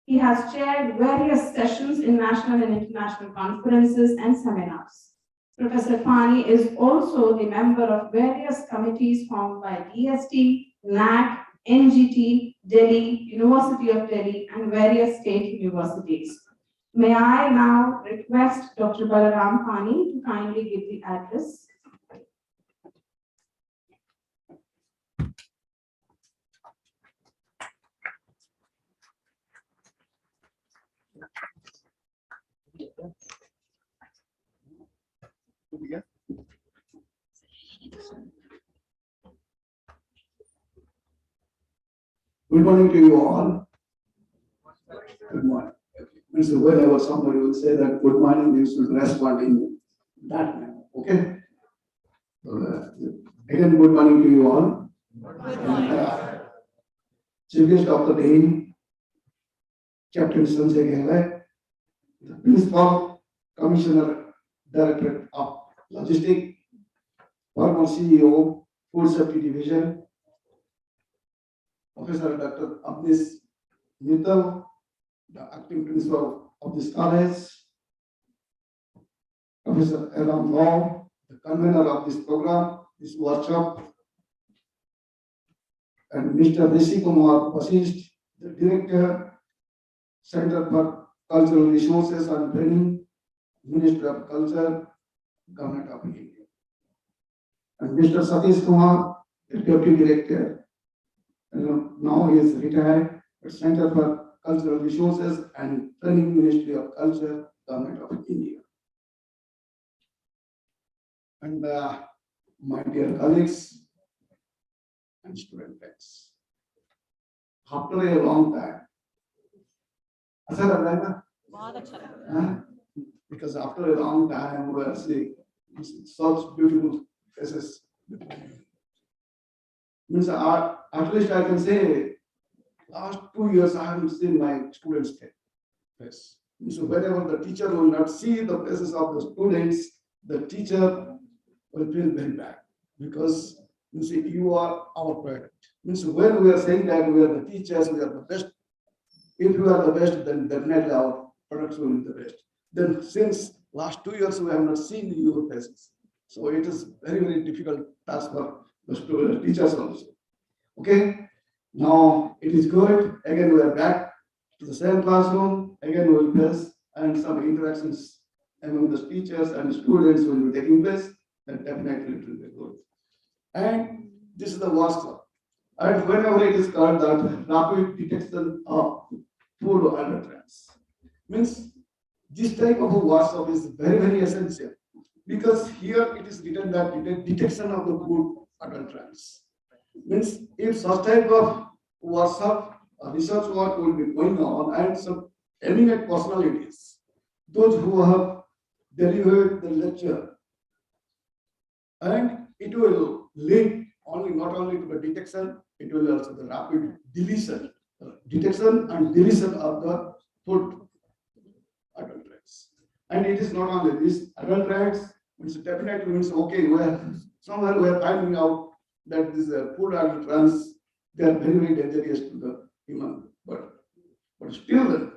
E: He has chaired various sessions in national and international conferences and seminars. Professor Fani is also the member of various committees formed by DST, NAC, NGT, Delhi, University of Delhi, and various state universities. May I now request Dr. Balaram Fani to kindly give the address.
J: Good morning to you all. Good morning. Means whenever somebody will say that good morning, you should respond in that manner. Okay. Again, good morning to you all.
H: Good morning.
J: Chief guest of the day, Captain Sanjay Gehle, the Principal Commissioner, Directorate of Logistics, former CEO, Food Safety Division, Professor Dr. Abdis Mittal, the acting principal of this college, Professor Elam Law, the convener of this program, this workshop, and Mr. Rishi Kumar Vasist, the director, Center for Cultural Resources and Training, Ministry of Culture, Government of India, and Mr. Satish Kumar, the deputy director, and now he is retired, at Center for Cultural Resources and Training, Ministry of Culture, Government of India. And my dear colleagues and student friends, after a long time, because after a long time we are seeing such beautiful faces. Means at least I can say last 2 years I haven't seen my students' face. So whenever the teacher will not see the faces of the students, the teacher will feel very bad, because you see, you are our product. Means when we are saying that we are the teachers, we are the best. If you are the best, then definitely our products will be the best. Then since last 2 years we have not seen your faces, so it is very, very difficult task for the student teachers also. Okay, now it is good. Again, we are back to the same classroom. Again, we will face and some interactions among the teachers and students will be taking place. Then definitely it will be good. And this is the workshop. And whenever it is called that rapid detection of food adulterants, means this type of a workshop is very, very essential, because here it is written that detection of the food adulterants. Means if such type of workshop research work will be going on, and some eminent personalities, those who have delivered the lecture, and it will lead not only to the detection, it will also the rapid detection and deletion of the food adulterants. And it is not only this adulterants, which definitely means okay, somewhere we are finding out that these food adulterants, they are very, very dangerous to the human body. But still,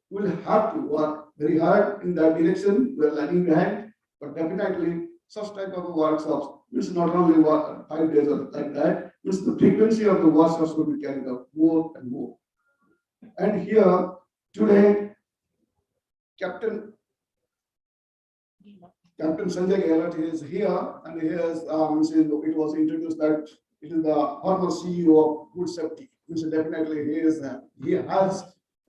J: we will have to work very hard in that direction. We are lagging behind, but definitely such type of workshops means not only 5 days or like that, means the frequency of the workshops will be carried out more and more. And here today, Captain Sanjay Gehle is here, and he has it was introduced that it is the former CEO of Food Safety. Which definitely he has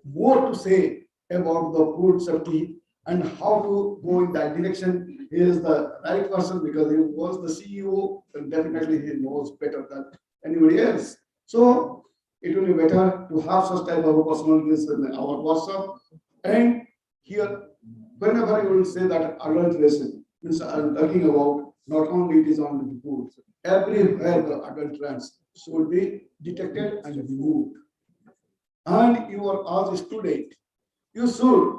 J: more to say about the food safety and how to go in that direction. He is the right person because he was the CEO, and definitely he knows better than anybody else. So it will be better to have such type of personalities in our workshop. And here, whenever you will say that adulteration, means I'm talking about not only it is on the food, everywhere the adulterants should be detected and removed. And you are as a student, you should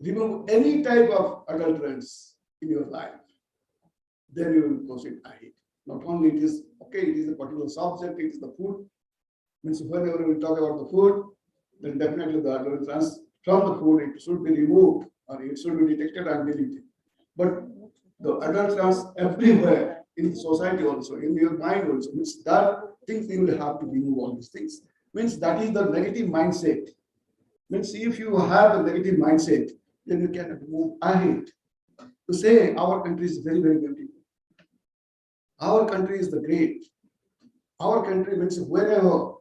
J: remove any type of adulterants in your life. Then you will proceed ahead. Not only it is okay, it is a particular subject, it is the food. Means whenever we talk about the food, then definitely the adulterants from the food, it should be removed or it should be detected and deleted. But the adulterants everywhere in society also, in your mind also, means that things you will have to remove all these things. Means that is the negative mindset. Means if you have a negative mindset, then you can move ahead. To say our country is very, very beautiful. Our country is the great. Our country means wherever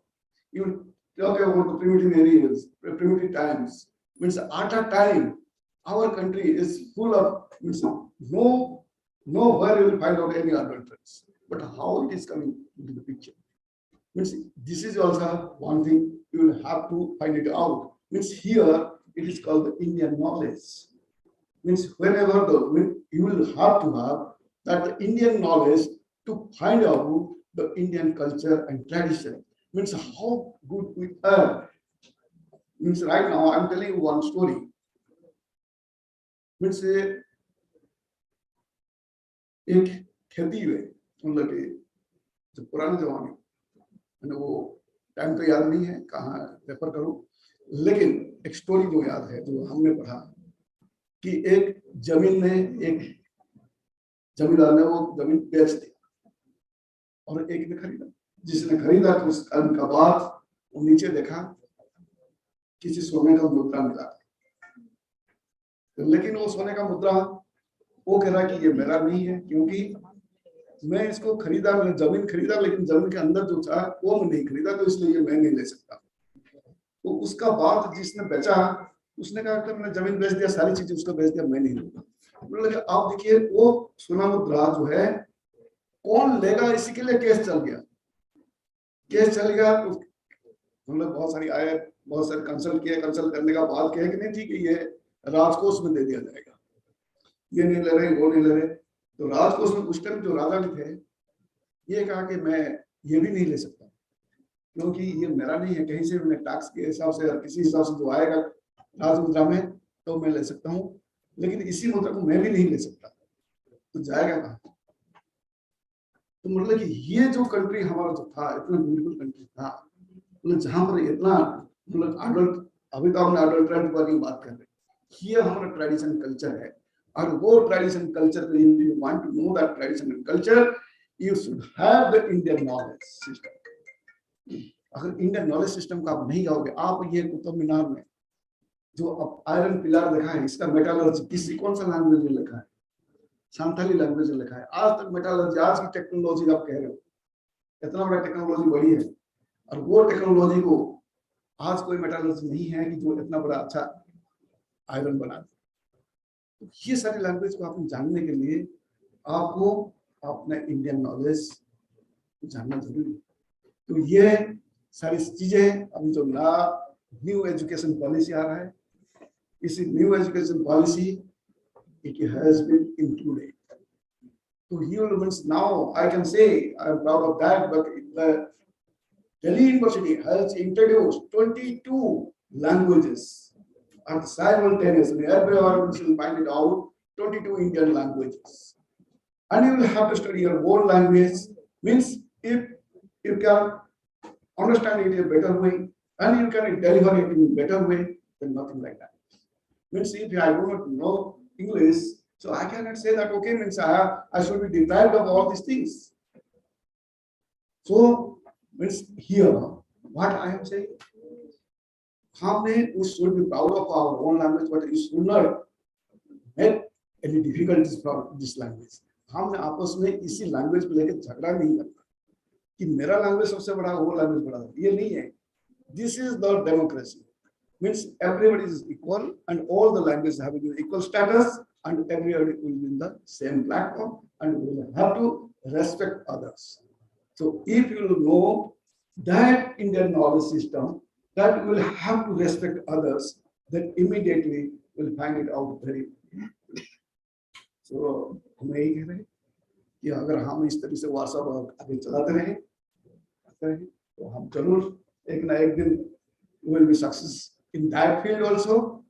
J: you talk about the primitive areas, primitive times, means at a time, our country is full of, means nowhere you will find out any adulterants. But how it is coming into the picture? Means this is also one thing you will have to find it out. Means here it is called the Indian knowledge. Means whenever you will have to have that the Indian knowledge to find out the Indian culture and tradition. Means how good we are. Means right now I'm telling you one story. Means एक खेती है मतलब कि जो पुराने जमाने में वो टाइम तो याद नहीं है कहाँ रेफर करूं, लेकिन एक स्टोरी जो याद है जो हमने पढ़ा कि एक जमीन में एक जमींदार ने वो जमीन बेच दी और एक ने खरीदा। जिसने खरीदा तो उस काम का बाद वो नीचे देखा किसी सोने का मुद्रा मिला, लेकिन वो सोने का मुद्रा वो कह रहा कि ये मेरा नहीं है क्योंकि मैं इसको खरीदा, मैंने जमीन खरीदा, लेकिन जमीन के अंदर जो था वो मैं नहीं खरीदा, तो इसलिए मैं नहीं ले सकता। तो उसका बाद जिसने बेचा उसने कहा कि मैंने जमीन बेच दिया, सारी चीजें उसको बेच दिया, मैं नहीं लूंगा। मतलब आप देखिए वो सोना मुद्रा जो है कौन लेगा, इसी के लिए केस चल गया। केस चल गया तो मतलब बहुत सारी आए, बहुत सारे कंसल्ट किए, कंसल्ट करने का बाद कहे कि नहीं ठीक है ये राजकोष में दे दिया जाएगा, ये नहीं ले रहे वो नहीं ले रहे। तो राजकोष में उस टाइम जो राजा भी थे ये कहा कि मैं ये भी नहीं ले सकता क्योंकि ये मेरा नहीं है, कहीं से मैंने टैक्स के हिसाब से किसी हिसाब से जो आएगा राजमुद्रा में तो मैं ले सकता हूँ, लेकिन इसी मुद्रा को मैं भी नहीं ले सकता, तो जाएगा कहाँ। तो मतलब कि ये जो कंट्री हमारा जो था इतना ब्यूटीफुल कंट्री था, मतलब जहां पर इतना मतलब अडल्ट, अभी तो हमने अडल्ट्रेंट की बात कर रहे हैं, ये हमारा ट्रेडिशन कल्चर है। और वो ट्रेडिशन कल्चर को if you want to know that tradition and culture you should have the Indian knowledge system. अगर इंडियन नॉलेज सिस्टम का आप नहीं गाओगे, आप ये कुतुब मीनार में जो अब आयरन पिलर देखा है इसका मेटालर्जी किसी कौन सा लैंग्वेज में लिखा है, सांथाली लैंग्वेज में लिखा है। आज तक मेटालर्जी, आज की टेक्नोलॉजी आप कह रहे हो इतना बड़ा टेक्नोलॉजी बढ़ी है, और वो टेक्नोलॉजी को आज कोई मेटालर्जी नहीं है कि जो इतना बड़ा अच्छा आयरन बना दे। तो ये सारी लैंग्वेज को आपने जानने के लिए आपको अपना इंडियन नॉलेज जानना जरूरी है। तो ये सारी चीजें अभी जो न्यू एजुकेशन पॉलिसी आ रहा है, इसी new education policy it has been included. So here means now I can say I am proud of that, but the Delhi University has introduced 22 languages and simultaneously everyone will find it out 22 Indian languages. And you will have to study your own language, means if you can understand it in a better way and you can deliver it in a better way, then nothing like that. Means if I do not know English, so I cannot say that okay means I should be deprived of all these things. So means here what I am saying, we should be proud of our own language, but we should not make any difficulties from this language. हमने आपस में इसी language को लेकर झगड़ा नहीं करना कि मेरा लैंग्वेज सबसे बड़ा वो लैंग्वेज बड़ा, ये नहीं है। This is the democracy. Means everybody is equal and all the languages have equal status and everybody will be in the same platform and we will have to respect others. So if you know that Indian knowledge system, that will have to respect others, then immediately will find it out very. So हम यही कह रहे हैं कि अगर हम इस तरह से व्हाट्सएप आगे चलाते रहे तो हम जरूर एक ना एक दिन will be success in that field also,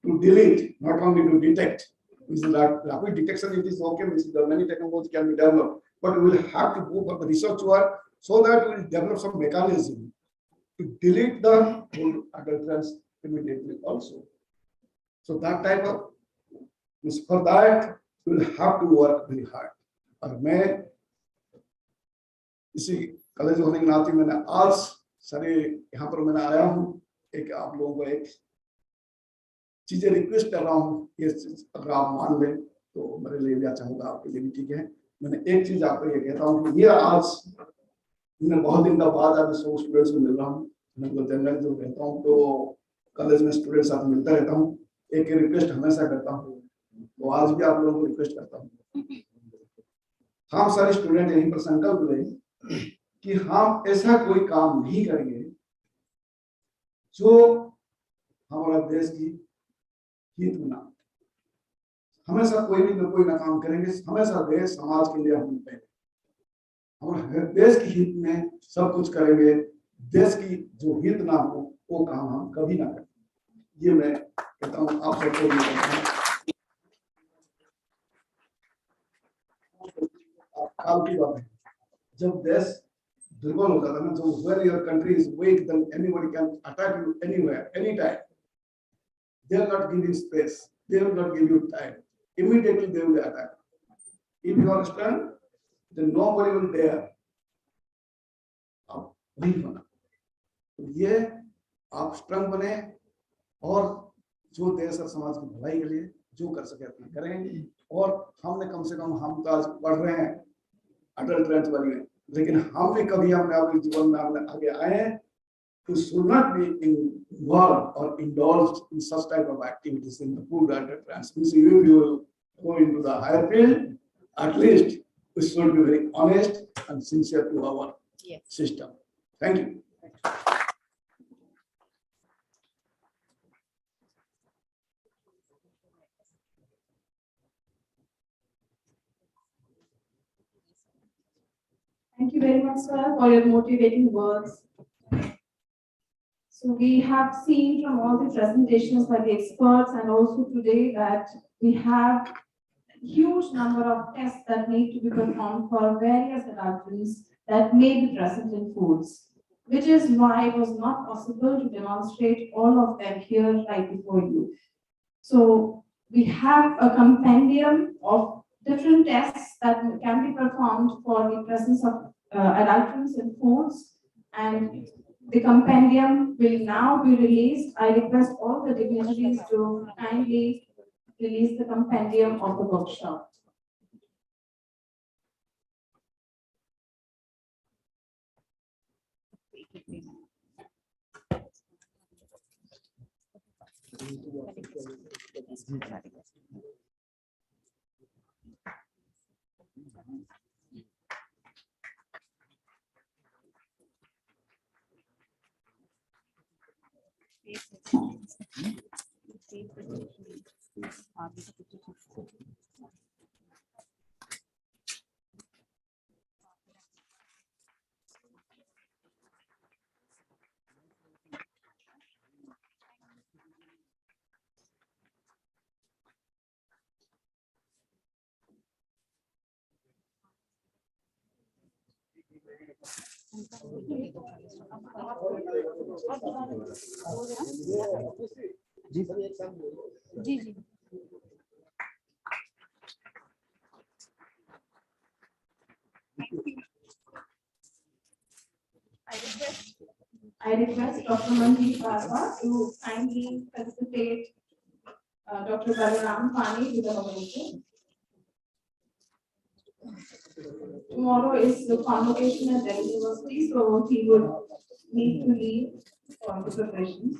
J: to delete, not only to detect. Rapid detection, it is okay, there are many technologies can be developed, but we will have to go for the research work so that we will develop some mechanism to delete the whole adulterants immediately also. So that type of, for that will have to work very hard. और मैं इसी college होने के नाते मैंने आज सारे यहाँ पर मैंने आया हूँ, एक आप लोगों को एक चीजें रिक्वेस्ट कर रहा हूँ, ये अगर आप मान लें तो मेरे लिए भी अच्छा होगा, आपके लिए भी ठीक है। मैंने एक चीज आपको ये कहता हूँ कि ये आज मैं बहुत दिन का बाद आज 100 स्टूडेंट्स में मिल रहा हूँ, मतलब जनरल जो रहता हूँ तो कॉलेज में स्टूडेंट साथ मिलता रहता हूँ, एक रिक्वेस्ट हमेशा करता हूँ, तो आज भी आप लोगों को रिक्वेस्ट करता हूँ। हम सारे स्टूडेंट यहीं पर संकल्प लें कि हम ऐसा कोई काम नहीं करेंगे जो हमारा देश की हित में ना, हमेशा कोई ना काम करेंगे, हमेशा देश समाज के लिए हम पहले, हमारे देश की हित में सब कुछ करेंगे, देश की जो हित ना हो वो काम हम कभी ना करें। ये मैं कहता हूँ आप सबको भी कहता हूँ। काल की बात है, जब देश दुर्बल होता था ना, जो when your country is weak, then anybody can attack you anywhere, anytime. They will not give you space, they will not give you time. Immediately they will attack. If you are strong, then nobody will dare. आप weak बना, तो ये आप strong बने और जो देश और समाज की भलाई के लिए जो कर सके अपना करें। और हमने कम से कम, हम तो आज पढ़ रहे हैं अडल्ट्रेंट वाली में, लेकिन हम भी कभी हमने अपने जीवन में हमने आगे आए हैं to should not be involved or indulged in such type of activities in the food adulterants. If you will go into the higher field, at least we should be very honest and sincere to our system. Thank you.
E: Thank you very much, sir, for your motivating words. So we have seen from all the presentations by the experts and also today that we have a huge number of tests that need to be performed for various adulterants that may be present in foods, which is why it was not possible to demonstrate all of them here right before you. So we have a compendium of different tests that can be performed for the presence of adulterants in foods, and the compendium will now be released. I request all the dignitaries to kindly release the compendium of the workshop.
H: जी जी
E: I request Dr. Manjeet Barba to kindly facilitate Dr. Balaram Pani with the nomination. Tomorrow is the convocation at Delhi University, so he would need to leave for the preparations.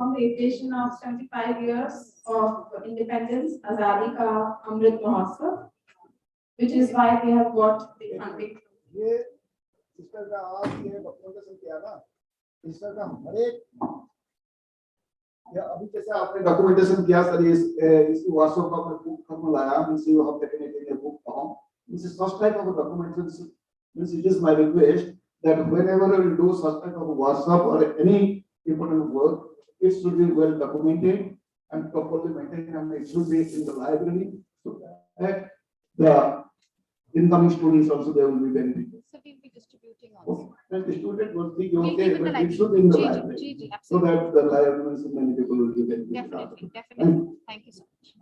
E: On the occasion of 75 years of independence, Azadi Ka Amrit Mahotsav, which is why we have got the funding.
J: ये sister का आज ये documentation किया ना, sister का हर एक या अभी जैसे आपने डॉक्यूमेंटेशन किया सर, इस व्हाट्सएप का बुक खत्म लाया, means you have taken it in a book form, this is first type of documentation, means it is my request that whenever we do such kind of workshop or any important work, it should be well documented and properly maintained, and it should be in the library so that the incoming students also they will be benefited.
H: So we'll be distributing also.
J: And the student will think,
H: We'll
J: okay,
H: keep it in the
J: but it should be in the library,
H: library.
J: so
H: Absolutely.
J: that the library, so many people will be benefited.
H: Definitely, definitely. Thank you so much.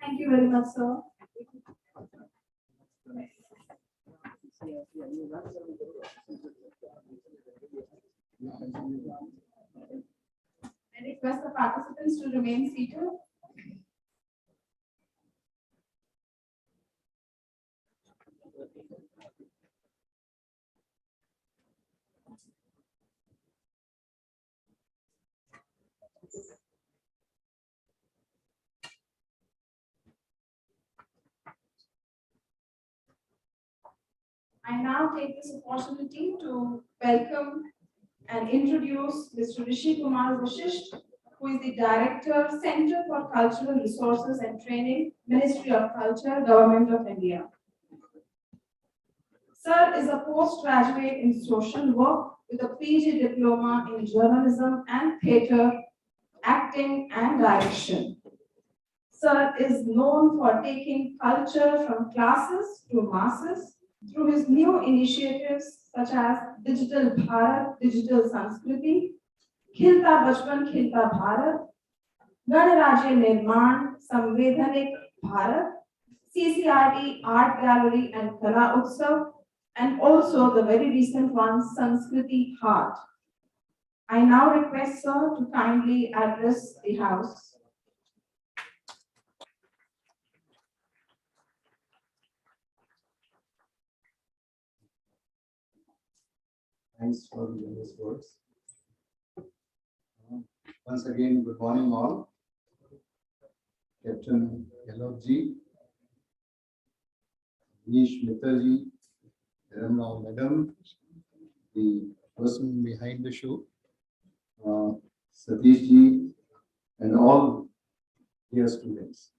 E: Thank you very much, sir. I request the participants to remain seated. I now take this opportunity to welcome and introduce Mr. Rishi Kumar Vashisht, who is the Director, Center for Cultural Resources and Training, Ministry of Culture, Government of India. Sir is a postgraduate in social work with a PG diploma in journalism and theatre, acting and direction. Sir is known for taking culture from classes to masses through his new initiatives such as Digital Bharat, Digital Sanskriti, Khilta Bachpan Khilta Bharat, Ganarajya Nirman, Samvedhanik Bharat, CCRT Art Gallery and Kala Utsav, and also the very recent one, Sanskriti Heart. I now request sir to kindly address the House.
G: Thanks for the generous words. Once again, good morning all. Captain Yellovji, Nish Mittalji, Ramrao Madam, the person behind the show, Satishji, and all dear students.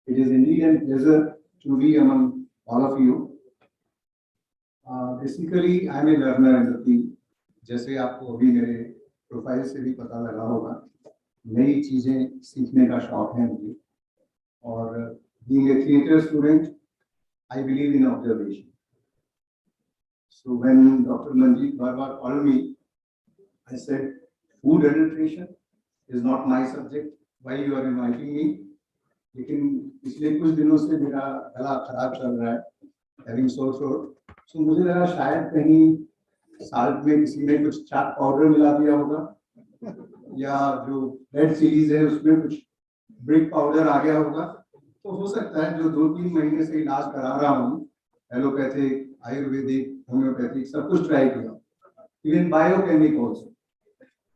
G: It is indeed a pleasure to be among all of you. Basically, I am a learner in the field. जैसे आपको अभी मेरे profile से भी पता लगा होगा, नई चीजें सीखने का शौक है मुझे. और being a theatre student, I believe in observation. So when Dr. Manjeet Barbar called me, I said, food adulteration is not my subject. Why you are inviting me? लेकिन पिछले कुछ दिनों से मेरा गला खराब चल रहा है, having sore throat. So मुझे लगा शायद कहीं साल्ट में किसी ने कुछ चाट पाउडर मिला दिया होगा, या जो रेड सीरीज है उसमें कुछ ब्रिक पाउडर आ गया होगा. तो हो सकता है जो 2-3 महीने से इलाज करा रहा हूँ, एलोपैथिक, आयुर्वेदिक, होम्योपैथिक सब कुछ ट्राई किया, इवन बायोकेमिक ऑल्सो.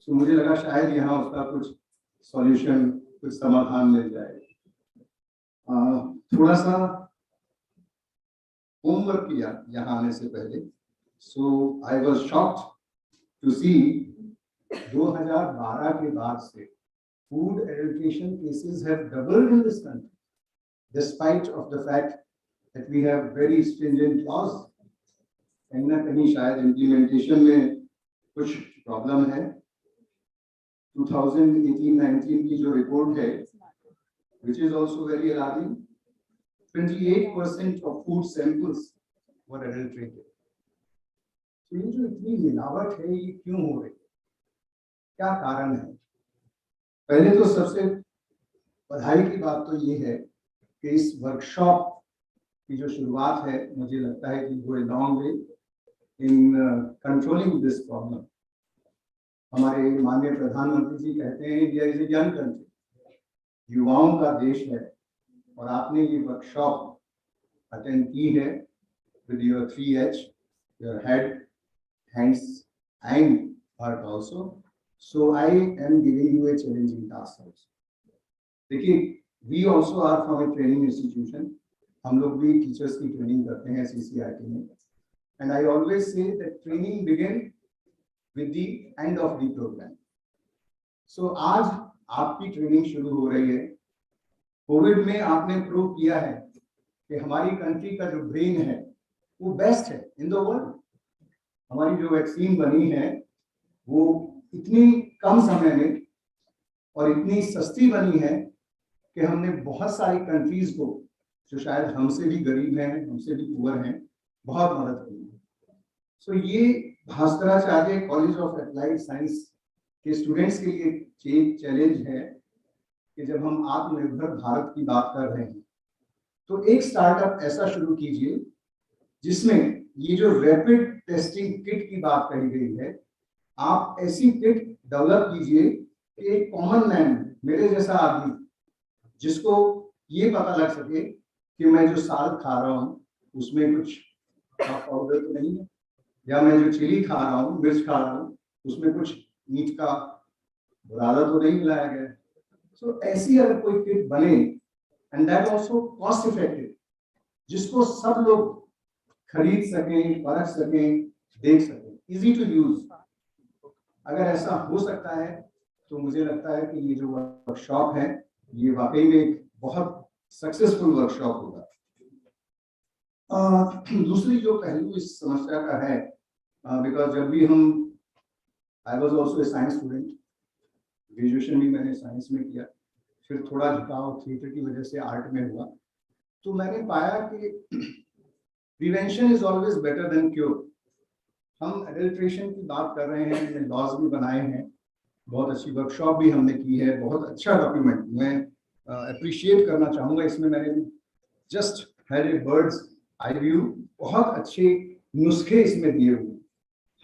G: सो मुझे लगा शायद यहाँ उसका कुछ सॉल्यूशन, कुछ समाधान मिल जाए. थोड़ा सा होमवर्क किया यहाँ आने से पहले. सो आई वाज शॉक्ड टू सी 2012 के बाद से food adulteration cases have doubled in this country, despite of the fact that we have very stringent laws. कहीं ना कहीं शायद implementation में कुछ प्रॉब्लम है. 2018-19 की जो रिपोर्ट है, which is also very alarming, 28% of food samples were adulterated. तो ये जो इतनी मिलावट है, ये क्यों हो रही है, क्या कारण है? पहले तो सबसे बधाई की बात तो ये है कि इस वर्कशॉप की जो शुरुआत है, मुझे लगता है कि वो long way in controlling this problem. हमारे माननीय प्रधानमंत्री जी कहते हैं India is a young country, युवाओं का देश है, और आपने ये वर्कशॉप अटेंड की है with your 3H, your head, hands and heart also. So I am giving you a challenging task also. देखिए, we also are from a training institution. हम लोग भी टीचर्स की ट्रेनिंग करते हैं CCRT में. And I always say that training begins with the end of the program. So आज आपकी ट्रेनिंग शुरू हो रही है। कोविड में आपने प्रूव किया है कि हमारी कंट्री का जो ब्रेन है वो बेस्ट है इन द वर्ल्ड। हमारी जो वैक्सीन बनी है वो इतनी कम समय में और इतनी सस्ती बनी है कि हमने बहुत सारी कंट्रीज को जो शायद हमसे भी गरीब हैं, हमसे भी पुअर हैं, बहुत मदद की है। सो ये Bhaskaracharya college of applied science के स्टूडेंट्स के लिए चैलेंज है कि जब हम आत्मनिर्भर भारत की बात कर रहे हैं तो एक स्टार्टअप ऐसा शुरू कीजिए जिसमें ये जो रैपिड टेस्टिंग किट की बात कही गई है, आप ऐसी किट डेवलप कीजिए कि एक कॉमन मैन, मेरे जैसा आदमी, जिसको ये पता लग सके कि मैं जो साग खा रहा हूँ उसमें कुछ पाउडर तो नहीं है, या मैं जो चिली खा रहा हूँ, मिर्च खा रहा हूँ, उसमें कुछ मीट का बुरादा तो नहीं मिलाया गया। सो ऐसी अगर कोई किट बने and that also cost effective, जिसको सब लोग खरीद सकें, परख सकें, देख सकें, इजी टू यूज, अगर ऐसा हो सकता है तो मुझे लगता है कि ये जो वर्कशॉप है ये वाकई में एक बहुत सक्सेसफुल वर्कशॉप होगा। दूसरी जो पहलू इस समस्या का है, बिकॉज जब भी हम, I was also a science student, graduation भी मैंने साइंस में किया, फिर थोड़ा झुकाव थिएटर की वजह से आर्ट में हुआ, तो मैंने पाया कि prevention is always better than cure. हम एडल्ट्रेशन की बात कर रहे हैं, हमने लॉज भी बनाए हैं, बहुत अच्छी वर्कशॉप भी हमने की है, बहुत अच्छा डॉक्यूमेंट, मैं अप्रिशिएट करना चाहूँगा इसमें। मैंने just had a bird's eye view, बहुत अच्छे नुस्खे इसमें दिए हुए,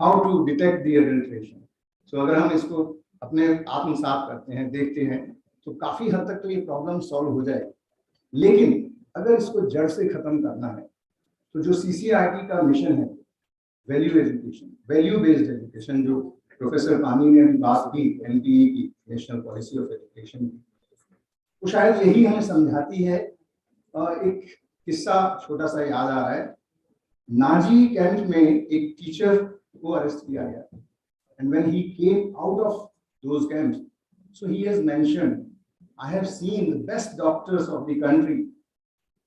G: how to detect the adulteration. So अगर हम इसको अपने आत्मसात करते हैं, देखते हैं, तो काफ़ी हद तक तो ये प्रॉब्लम सॉल्व हो जाएगी। लेकिन अगर इसको जड़ से ख़त्म करना है तो जो CCRT का मिशन है, value education, value based education, जो प्रोफेसर पानी ने अभी बात की NPE की, नेशनल पॉलिसी ऑफ एजुकेशन की, वो शायद यही हमें समझाती है। एक किस्सा छोटा सा याद आ रहा है, नाजी कैंप में एक टीचर को अरेस्ट किया गया, and when he came out of those camps, so he has mentioned, I have seen the best doctors of the country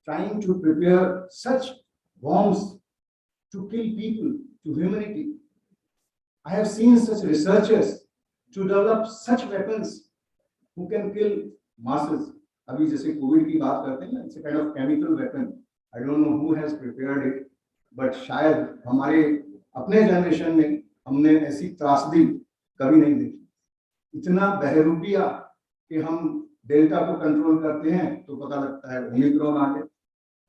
G: trying to prepare such bombs to kill people, to humanity. I have seen such researchers to develop such weapons who can kill masses. अभी जैसे Covid की बात करते हैं ना, it's a kind of chemical weapon. I don't know who has prepared it, but शायद हमारे अपने जनरेशन में हमने ऐसी त्रासदी कभी नहीं देखी। इतना बहरूपिया कि हम डेल्टा को कंट्रोल करते हैं तो पता लगता है ओमिक्रॉन आ गया,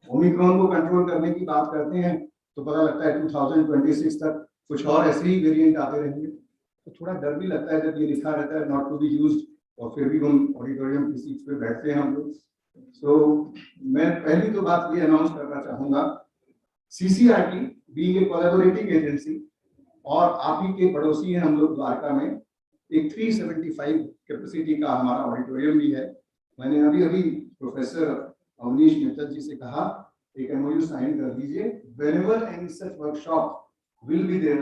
G: ओमिक्रॉन को कंट्रोल करने की बात करते हैं तो पता लगता है 2026 तक कुछ और ऐसे ही वेरिएंट आते रहेंगे। तो थोड़ा डर भी लगता है जब ये लिखा रहता है नॉट टू बी यूज्ड, और फिर भी हम ऑडिटोरियम की सीट पे बैठते हैं हम लोग। सो मैं पहली तो बात ये अनाउंस करना चाहूँगा, CCRT being a collaborating agency, और आप ही के पड़ोसी हैं हम लोग द्वारका में, एक 375 कैपेसिटी का हमारा ऑडिटोरियम भी है। मैंने अभी अभी प्रोफेसर अवनीश मित्तल जी से कहा एक MOU साइन कर दीजिए, whenever any such workshop will be there,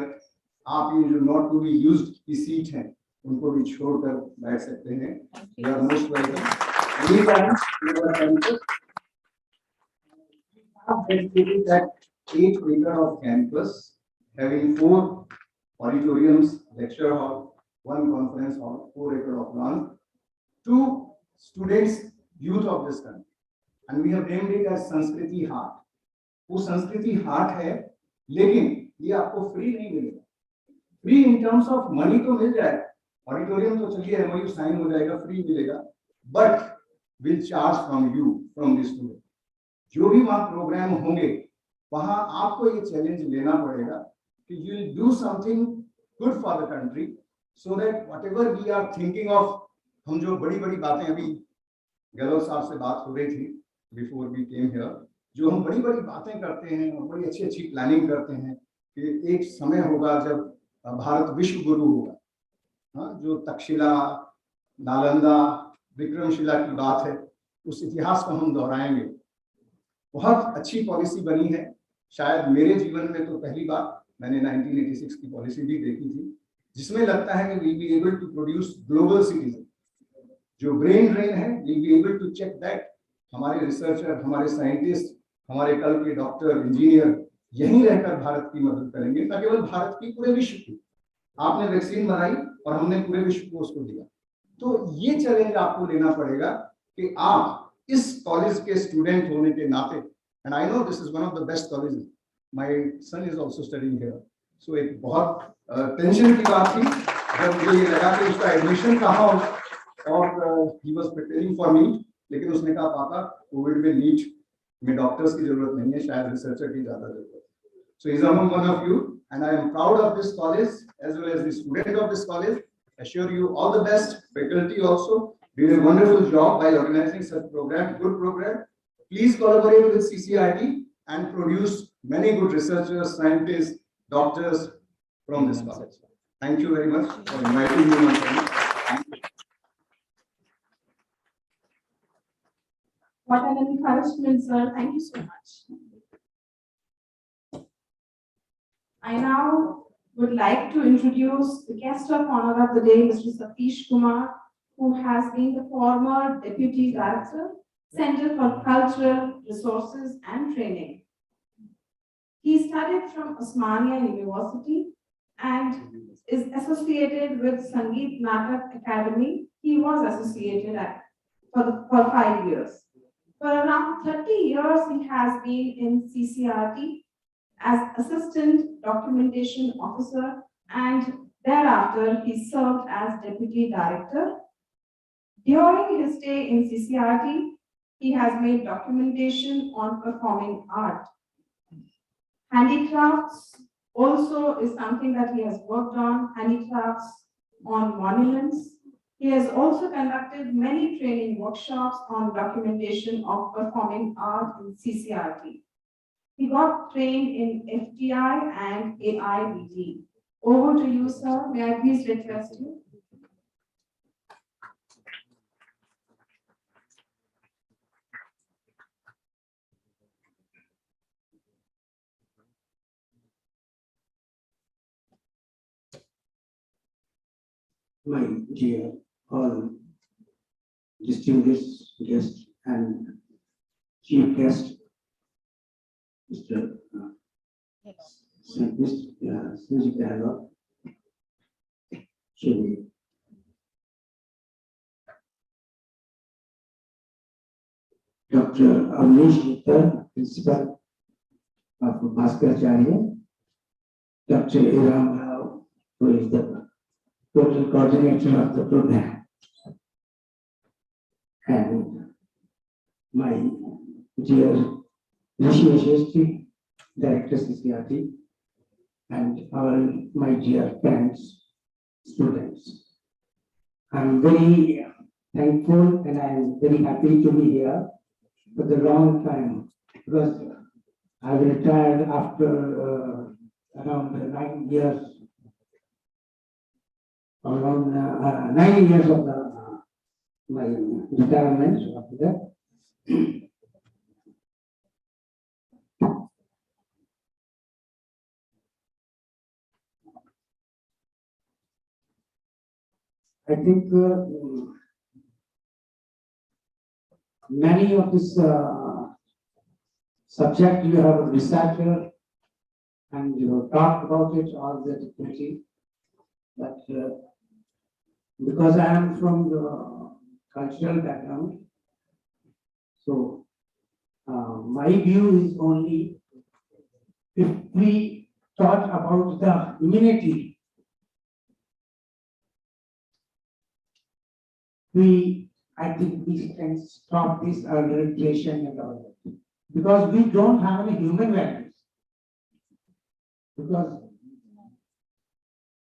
G: आप ये जो नॉट टू बी यूज्ड की सीट हैं उनको भी छोड़कर बैठ सकते हैं। You are most welcome. Any time you are campus, आप dedicated that 8 acre of campus having 4 auditoriums, lecture hall, 1 conference hall, 4 acre of land to students, youth of this country, and we have named it as संस्कृति हाट। वो संस्कृति हाट है, लेकिन ये आपको free नहीं मिलेगा। Free in terms of money तो मिल जाएगा, ऑडिटोरियम तो चलिए MOU साइन हो जाएगा, फ्री मिलेगा, but will charge from you, from the student. जो भी वहाँ प्रोग्राम होंगे वहाँ आपको ये चैलेंज लेना पड़ेगा कि you will do something good for the country, so that whatever we are thinking of, हम जो बड़ी बड़ी बातें, अभी गहलोत साहब से बात हो रही थी बिफोर वी केम हियर, जो हम बड़ी बड़ी बातें करते हैं और बड़ी अच्छी अच्छी प्लानिंग करते हैं कि एक समय होगा जब भारत विश्व गुरु होगा। हाँ, जो तक्षशिला, नालंदा, विक्रमशिला की बात है, उस इतिहास को हम दोहराएंगे। बहुत अच्छी पॉलिसी बनी है, शायद मेरे जीवन में तो पहली बार मैंने 1986 की पॉलिसी भी देखी थी, जिसमें लगता है कि we be able to produce global citizen. जो ब्रेन ड्रेन है, we'll be able to check that. हमारे रिसर्चर, हमारे साइंटिस्ट, हमारे कल के डॉक्टर, इंजीनियर यहीं रहकर भारत की मदद करेंगे, न केवल भारत की, पूरे विश्व की। आपने वैक्सीन बनाई और हमने पूरे विश्व को उसको दिया। तो ये चैलेंज आपको लेना पड़ेगा कि आप इस कॉलेज के स्टूडेंट होने के नाते, and I know this is one of the best colleges, my son is also studying here, so एक बहुत टेंशन की बात थी जब मुझे ये लगा कि उसका एडमिशन कहाँ हो, और he was preparing for me, लेकिन उसने कहा पापा कोविड में नीट में डॉक्टर्स की जरूरत नहीं है, शायद रिसर्चर की ज्यादा जरूरत है। So he's among one of you, and I am proud of this college as well as the student of this college. I assure you all the best. Faculty also did a wonderful job by organizing such program, good program. Please collaborate with CCRT and produce many good researchers, scientists, doctors from this college. Thank you very much for inviting me once again.
E: What an encouragement, sir. Thank you so much. I now would like to introduce the guest of honor of the day, Mr. Satish Kumar, who has been the former Deputy Director, Center for Cultural Resources and Training. He studied from Osmania University and is associated with Sangeet Natak Academy. He was associated for 5 years. For around 30 years, he has been in CCRT as Assistant Documentation Officer, and thereafter he served as Deputy Director. During his stay in CCRT, he has made documentation on performing art. Handicrafts also is something that he has worked on, handicrafts on monuments. He has also conducted many training workshops on documentation of performing art in CCRT. He got trained in FTI and AIBT. Over to you, sir. May I please request you?
K: My dear all distinguished guests and chief guest, Mr. Sanjay Gehlot, Shri Dr. Avnish Mittal, Principal of Bhaskaracharya, Dr. Iram Rao, who is the total coordinator of the program, and my dear Rishi Yashashri, Director CCRT, and all my dear friends, students. I'm very thankful and I'm very happy to be here for the long time, because I retired after around 9 years, around 9 years of my retirement after that. I think many of this subject you have researched and you have talked about it all the difficulty, but because I am from the cultural background, so my view is only if we thought about the immunity, I think we can stop this adulteration and all that. Because we don't have any human values. Because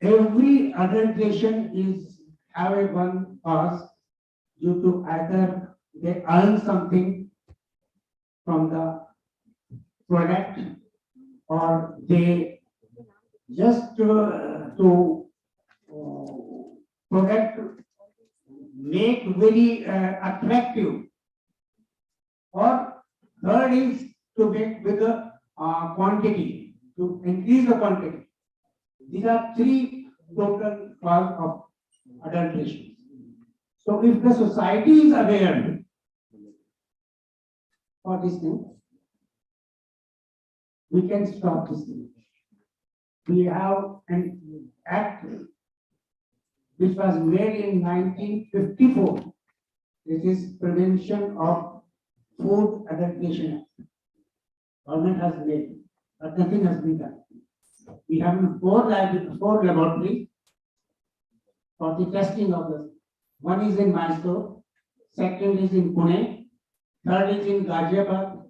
K: every adulteration is have a one cause due to either they earn something from the product or they just to product make very attractive, or third is to make with the quantity, to increase the quantity. These are three total cause of adulteration. So if the society is aware for this thing, we can stop this thing. We have an act which was made in 1954. This is Prevention of Food Adulteration Act. Government has made, but nothing has been done. We have four laboratories for the testing of this. One is in Mysore, second is in Pune, third is in Ghaziabad,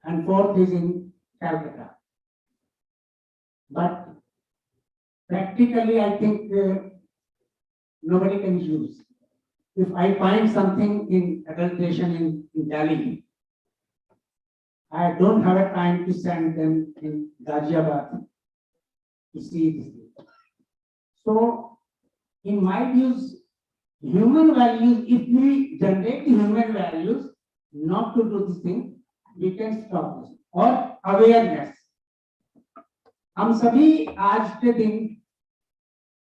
K: and fourth is in Calcutta. But practically, I think nobody can use. If I find something in adulteration in Delhi, I don't have a time to send them in Ghaziabad to see this thing. So, in my views, human values, if we generate human values not to do this thing, we can stop this. Or awareness. हम सभी आज के दिन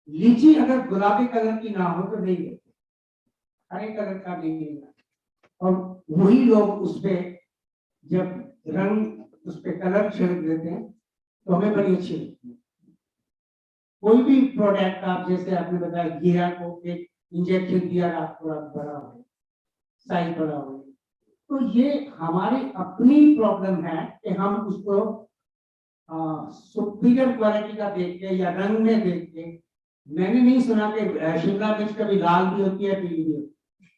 K: लीची अगर गुलाबी colour की ना हो तो नहीं लेते, हरे कलर का नहीं लेना, और वही लोग उस पे जब रंग उस पे कलर छिड़क देते हैं तो हमें बड़ी अच्छी लगती है। कोई भी प्रोडक्ट आप जैसे आपने बताया गिरा को एक इंजेक्शन दिया रात को रात बड़ा हो साइज बड़ा हो, तो ये हमारी अपनी प्रॉब्लम है कि हम उसको सुपीरियर क्वालिटी का देख के या रंग में देख के, मैंने नहीं सुना कि शिमला मिर्च कभी लाल भी होती है पीली भी होती है,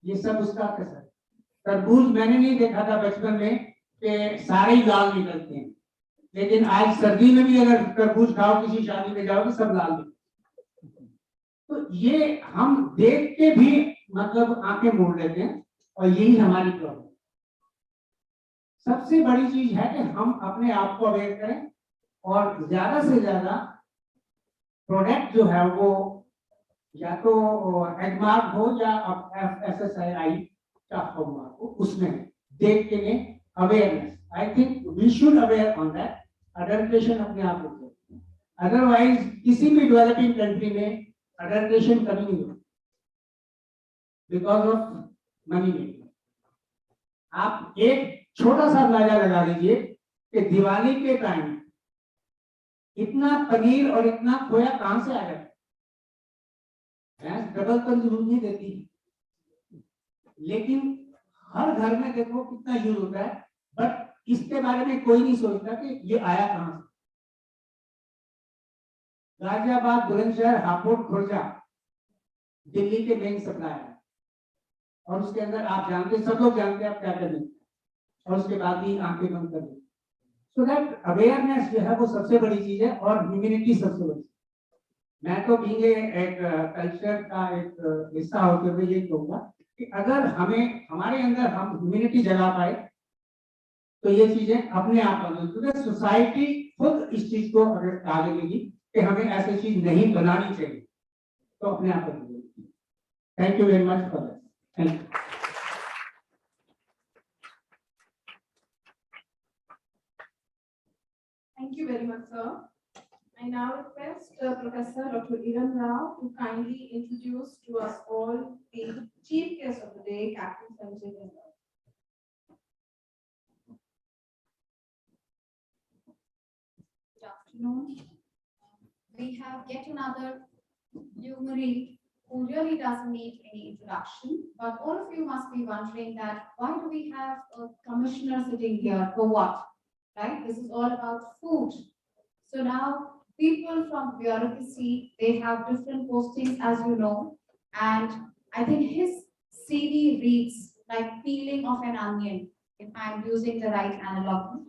K: ये सब उसका कसर। तरबूज मैंने नहीं देखा था बचपन में कि सारे ही लाल निकलते हैं, लेकिन आज सर्दी में भी अगर तरबूज खाओ किसी शादी में जाओ तो सब लाल निकलते हैं। तो ये हम देख के भी मतलब आंखें मोड़ लेते हैं, और यही हमारी प्रॉब्लम। सबसे बड़ी चीज है कि हम अपने आप को अवेयर करें और ज्यादा से ज्यादा प्रोडक्ट जो है वो या तो एडमार्क हो या FSSAI का हॉलमार्क हो, उसमें देख के लिए awareness. I think we should aware on that. Adulteration अपने आप को, अदरवाइज किसी भी डेवलपिंग कंट्री में अडल्ट्रेशन कभी नहीं होती बिकॉज ऑफ मनी मेकिंग। आप एक छोटा सा अंदाजा लगा लीजिए कि दिवाली के टाइम इतना पनीर और इतना खोया कहां से आ गया? भैंस डबल तो दूध नहीं देती, लेकिन हर घर में देखो कितना यूज होता है, बट इसके बारे में कोई नहीं सोचता कि ये आया कहां से। गाजियाबाद, बुलंदशहर, हापुड़, खुर्जा दिल्ली के मेन सप्लायर है, और उसके अंदर आप जानते, सब लोग जानते हैं आप क्या करने, और उसके बाद भी आंखें बंद कर दें। सो दैट अवेयरनेस जो है वो सबसे बड़ी चीज है, और ह्यूमैनिटी सबसे बड़ी। मैं तो बीइंग एक कल्चर का एक हिस्सा होते हुए ये कहूंगा कि अगर हमें हमारे अंदर हम ह्यूमैनिटी जगा पाए तो ये चीजें अपने आप बंद होगी, क्योंकि सोसाइटी खुद इस चीज को अगर आगे लेगी कि हमें ऐसी चीज नहीं बनानी चाहिए तो अपने आप बंद होगी। Thank you very much for that. Thank you.
E: Thank you very much, sir. I now request Professor Dr. Iram Rao to kindly introduce to us all the chief guest of the day, Captain Sanjay Gandhi.
D: Good afternoon. We have yet another luminary who really doesn't need any introduction, but all of you must be wondering that why do we have a commissioner sitting here for what? Right? This is all about food. So now people from bureaucracy, they have different postings, as you know, and I think his CV reads like peeling of an onion, if I'm using the right analogy.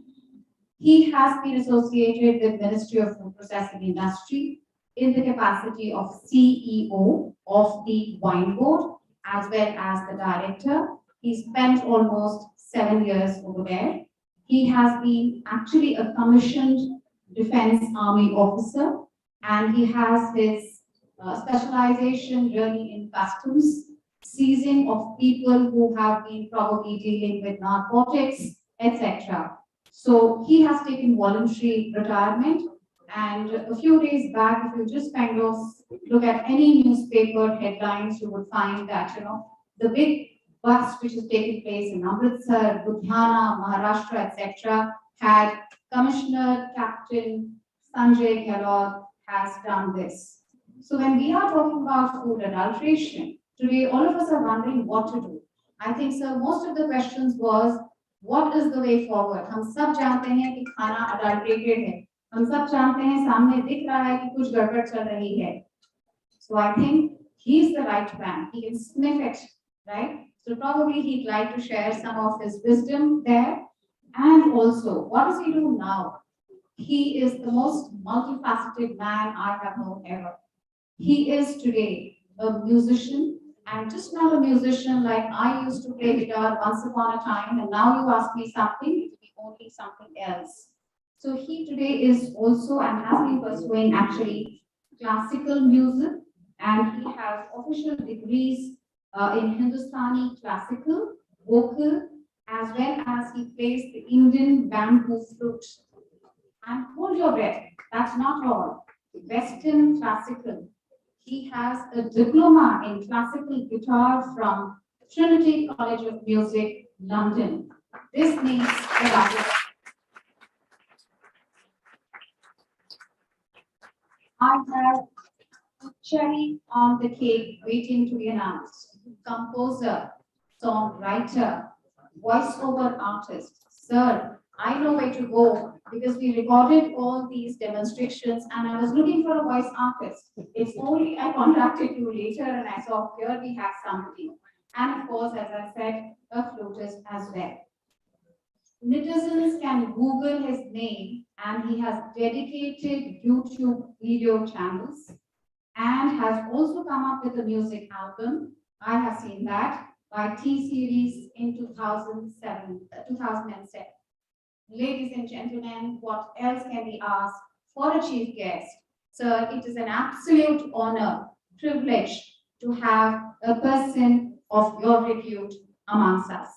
D: He has been associated with Ministry of Food Processing Industry in the capacity of CEO of the Wine Board, as well as the director. He spent almost 7 years over there. He has been actually a commissioned Defense Army officer, and he has his specialization really in customs, seizing of people who have been probably dealing with narcotics, etc. So he has taken voluntary retirement And a few days back, if you just kind of look at any newspaper headlines, you would find that, the big bust which is taking place in Amritsar, Ludhiana, Maharashtra, etc., had Commissioner Captain Sanjay Gehlot has done this. So when we are talking about food adulteration, today all of us are wondering what to do. I think, sir, most of the questions was, what is the way forward? हम सब जानते हैं कि खाना adulterated है. हम सब जानते हैं सामने दिख रहा है कि कुछ गड़बड़ चल रही है. So I think he's the right man. He can sniff it, right? So probably he'd like to share some of his wisdom there. And also, what does he do now? He is the most multifaceted man I have known ever. He is today a musician, and just not a musician like I used to play guitar once upon a time, and now you ask me something, it will be only something else. So he today is also and has been pursuing actually classical music, and he has official degrees in Hindustani classical, vocal, as well as he plays the Indian bamboo flute. And hold your breath, that's not all. Western classical. He has a diploma in classical guitar from Trinity College of Music, London. This means that I have a cherry on the cake waiting to be announced. Composer, songwriter, voiceover artist. Sir, I know where to go because we recorded all these demonstrations and I was looking for a voice artist. It's only I contacted you later and I saw here we have somebody. And of course, as I said, a flutist as well. Netizens can Google his name and he has dedicated YouTube video channels and has also come up with a music album. I have seen that by T-Series in 2007. Ladies and gentlemen, what else can we ask for a chief guest? Sir, it is an absolute honor, privilege to have a person of your repute amongst us.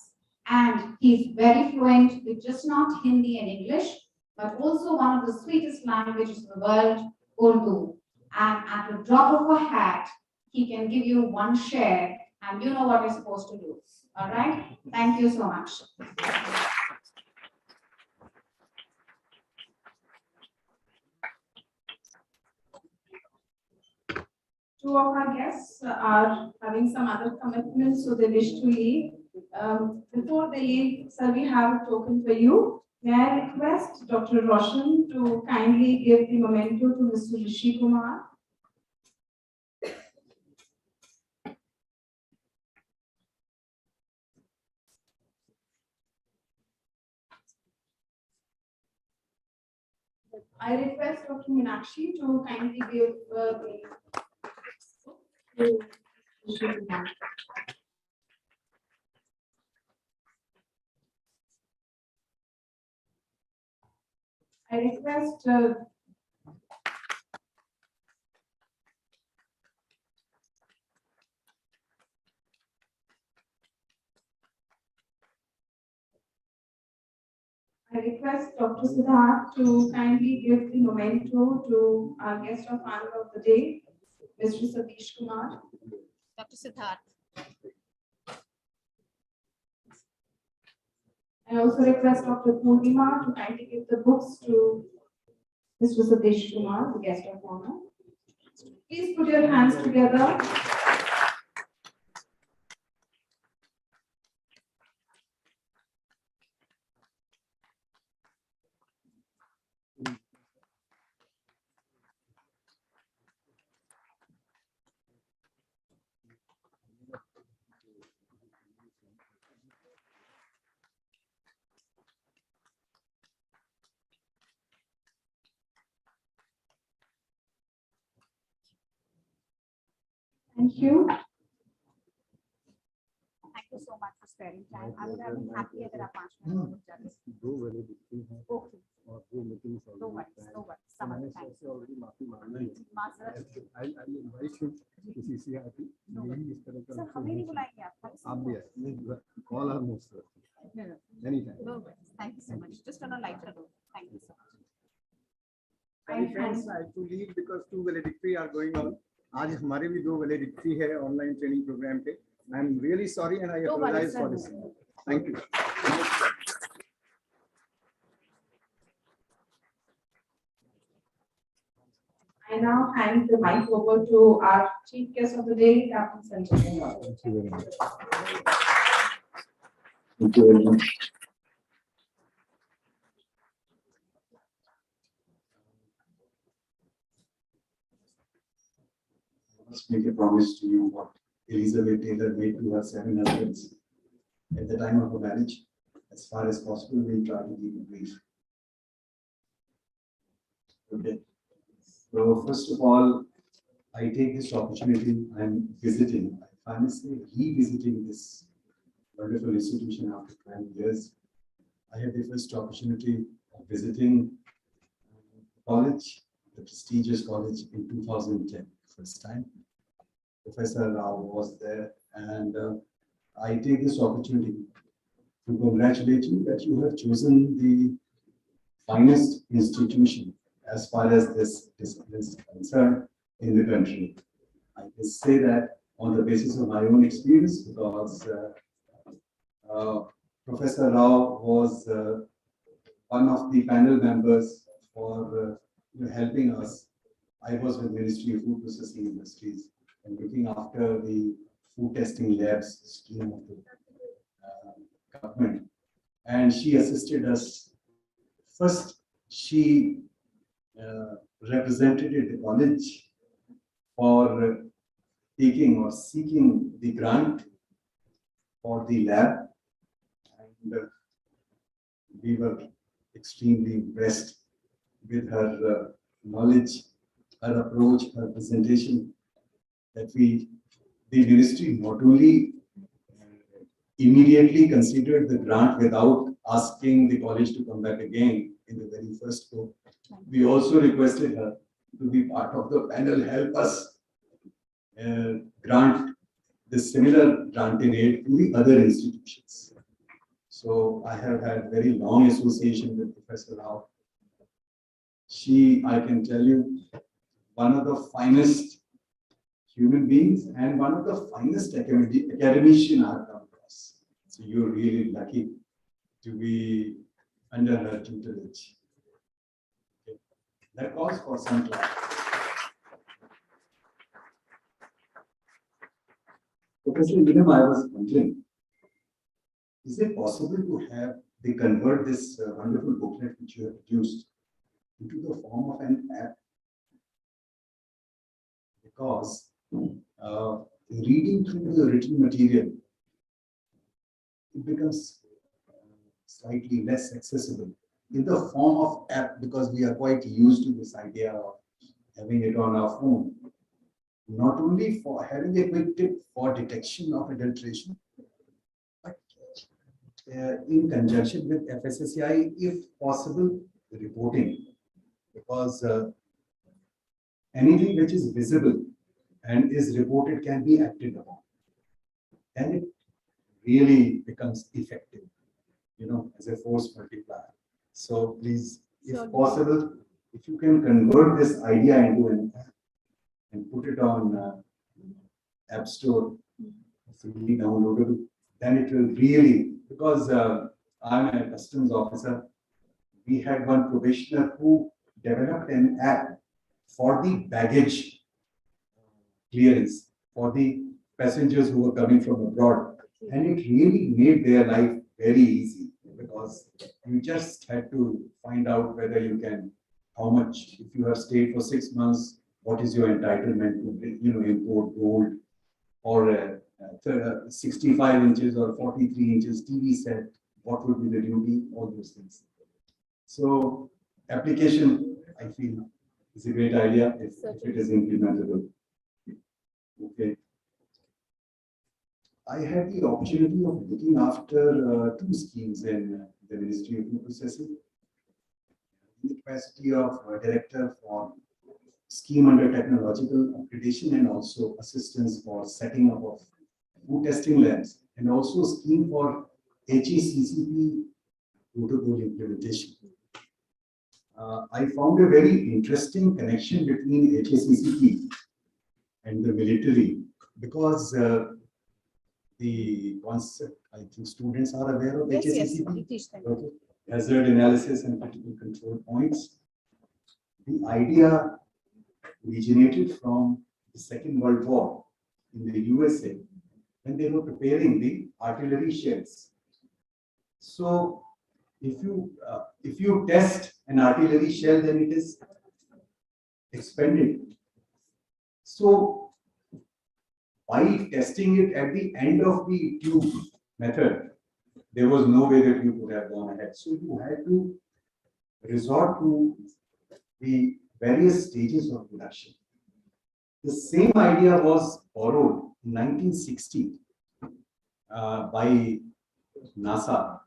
D: And he's very fluent with just not Hindi and English, but also one of the sweetest languages in the world, Urdu. And at the drop of a hat, he can give you one share and you know what you're supposed to do. All right? Thank you so much.
E: Two of our guests are having some other commitments, so they wish to leave. Before they leave, sir, we have a token for you. May I request Dr. Roshan to kindly give the memento to Mr. Rishi Kumar. I request Dr. Meenakshi to kindly give the I request Dr. Siddharth to kindly give the memento to our guest of honor of the day, Mr. Satish Kumar.
H: Dr. Siddharth.
E: I also request Dr. Purnima to kindly give the books to Mr. Satish Kumar, the guest of honor. Please put your hands together. Thank you.
H: Thank you so much for sparing time. I would have been happy if our 5 minutes would have just. Okay. No worries, no worries. Someone, thanks. Master. No worries. Sir, हमें नहीं बुलाएंगे आप?
J: Call her most.
H: No,
J: Anytime.
H: no worries. Thank you so much. Just on a lighter note. Thank you so much. I
G: friends, I have to leave because 2 valedictory are going on. आज हमारे भी 2 valedictory है online training program पे. I am really sorry and I apologize for this. Thank you.
E: I now hand the mic over to our chief guest of the day, Captain Sanjay.
G: Thank you very much.
I: Thank you very much.
G: I must make a promise to you what Elizabeth Taylor made to her 7 husbands at the time of her marriage. As far as possible, we'll try to keep it brief. Okay. So first of all, I take this opportunity. I'm visiting, I must say, revisiting this wonderful institution after 12 years. I had the first opportunity of visiting college, the prestigious college in 2010, first time. Professor Rao was there, and I take this opportunity to congratulate you that you have chosen the finest institution as far as this discipline is concerned in the country. I can say that on the basis of my own experience because Professor Rao was one of the panel members for helping us. I was with Ministry of Food Processing Industries and looking after the food testing labs scheme of the government. And she assisted us. First, she represented the college for taking or seeking the grant for the lab. And we were extremely impressed with her knowledge, her approach, her presentation, that the ministry not only immediately considered the grant without asking the college to come back again in the very first go. We also requested her to be part of the panel, help us grant the similar granted aid to the other institutions. So I have had very long association with Professor Rao. She, I can tell you, one of the finest human beings and one of the finest academician I've come across. So you're really lucky to be under her tutelage. Okay. That calls for some clap. Professor William, I was wondering, is it possible to convert this wonderful booklet which you have produced into the form of an app? Because reading through the written material, it becomes slightly less accessible in the form of app, because we are quite used to this idea of having it on our phone. Not only for having a quick tip for detection of adulteration, but in conjunction with FSSAI, if possible, reporting, because anything which is visible and is reported can be acted upon, and it really becomes effective, as a force multiplier. So please, if possible, if you can convert this idea into an app and put it on App Store, freely downloadable, then it will really, because I'm a customs officer, we had one probationer who developed an app for the baggage clearance for the passengers who were coming from abroad, and it really made their life very easy, because you just had to find out whether you can, how much, if you have stayed for 6 months, what is your entitlement to import gold, or 65 inches or 43 inches TV set, what would be the duty, all those things. So application, I feel, is a great idea if it is implementable. Okay. I had the opportunity of looking after 2 schemes in the Ministry of Food Processing. In the capacity of director for scheme under technological accreditation and also assistance for setting up of food testing labs, and also scheme for HECCP protocol implementation. I found a very interesting connection between HACCP and the military, because the concept, I think students are aware of HACCP.
H: we teach them.
G: Okay. Hazard analysis and critical control points. The idea originated from the Second World War in the USA, when they were preparing the artillery shells. So if you test an artillery shell, then it is expended. So by testing it at the end of the tube method, there was no way that you could have gone ahead. So you had to resort to the various stages of production. The same idea was borrowed in 1960 by NASA,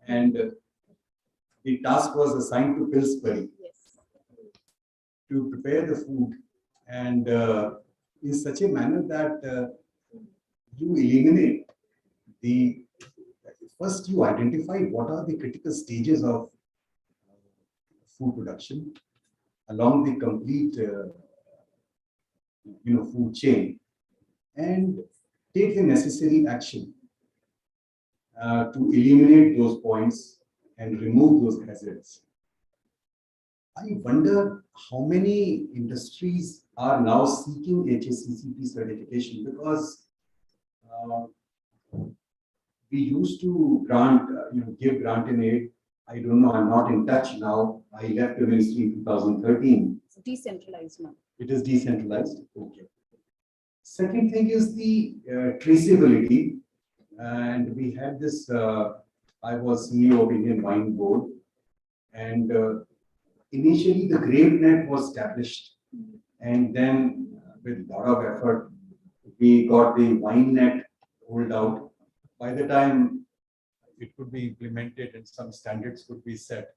G: and the task was assigned to Pillsbury to prepare the food, and in such a manner that you eliminate the, first you identify what are the critical stages of food production along the complete food chain, and take the necessary action to eliminate those points and remove those hazards. I wonder how many industries are now seeking HACCP certification, because we used to grant, give grant and aid. I don't know, I'm not in touch now. I left the ministry in 2013.
H: It's decentralized now.
G: It is decentralized. Okay. Second thing is the traceability. And we had this, I was CEO of Indian Wine Board. And initially the grade net was established. And then with a lot of effort, we got the wine net rolled out. By the time it could be implemented and some standards could be set.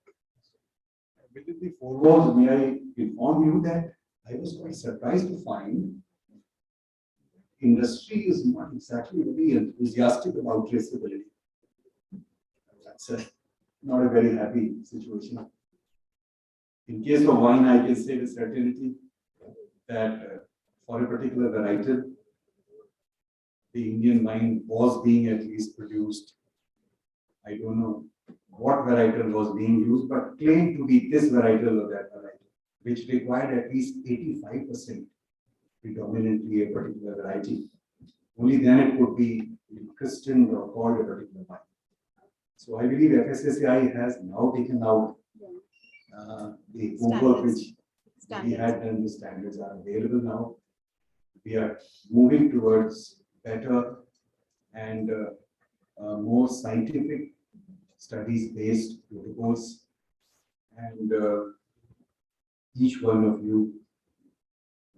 G: Within the four walls, may I inform you that I was quite surprised to find industry is not exactly very enthusiastic about traceability. That's not a very happy situation. In case of wine, I can say with certainty that for a particular varietal, the Indian wine was being at least produced. I don't know what varietal was being used, but claimed to be this varietal or that varietal, which required at least 85% predominantly a particular variety. Only then it could be christened or called a particular wine. So I believe FSSAI has now taken out the homework which we had done. The standards are available now. We are moving towards better and more scientific studies-based protocols, and each one of you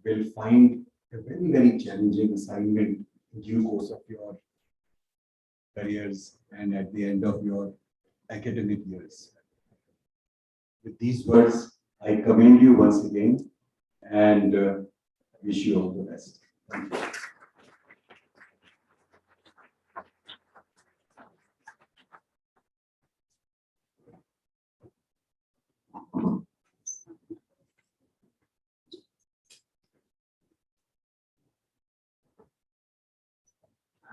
G: will find a very, very challenging assignment in due course of your careers and at the end of your academic years. With these words, I commend you once again and wish you all the best. Thank you.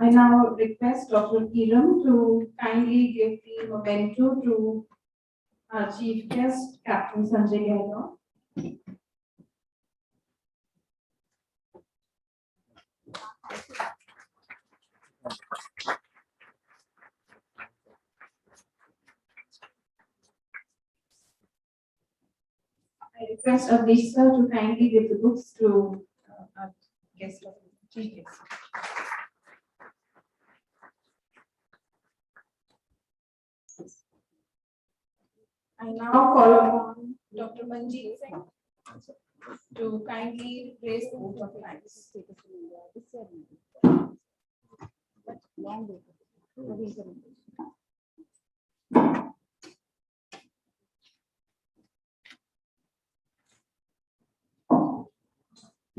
E: I now request Dr. Kiran to kindly give the memento to our chief guest, Captain Sanjay Gehlot. I request Avnish sir to kindly give the books to our guest of chief guest. I now call upon Dr. Manjeet Singh to kindly raise the vote of thanks.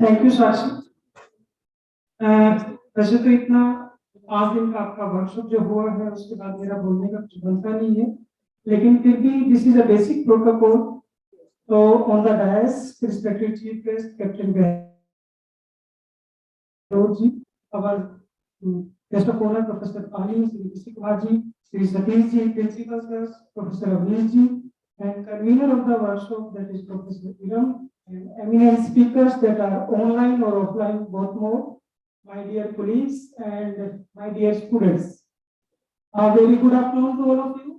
K: Thank you Sakshi. वैसे तो इतना 5 दिन का आपका workshop जो हुआ है उसके बाद मेरा बोलने का कुछ बनता नहीं है, लेकिन फिर भी this is a basic protocol So on the dais, respected Chief Guest, Captain Garoji, our guest of honor, Professor Pani, Sri Vishnu Kumar ji, Sri Satish ji, Principal Sir, Professor Avnish ji, and convener of the workshop, that is Professor Iram, and eminent speakers that are online or offline, both mode, my dear colleagues and my dear students. A very good afternoon to all of you.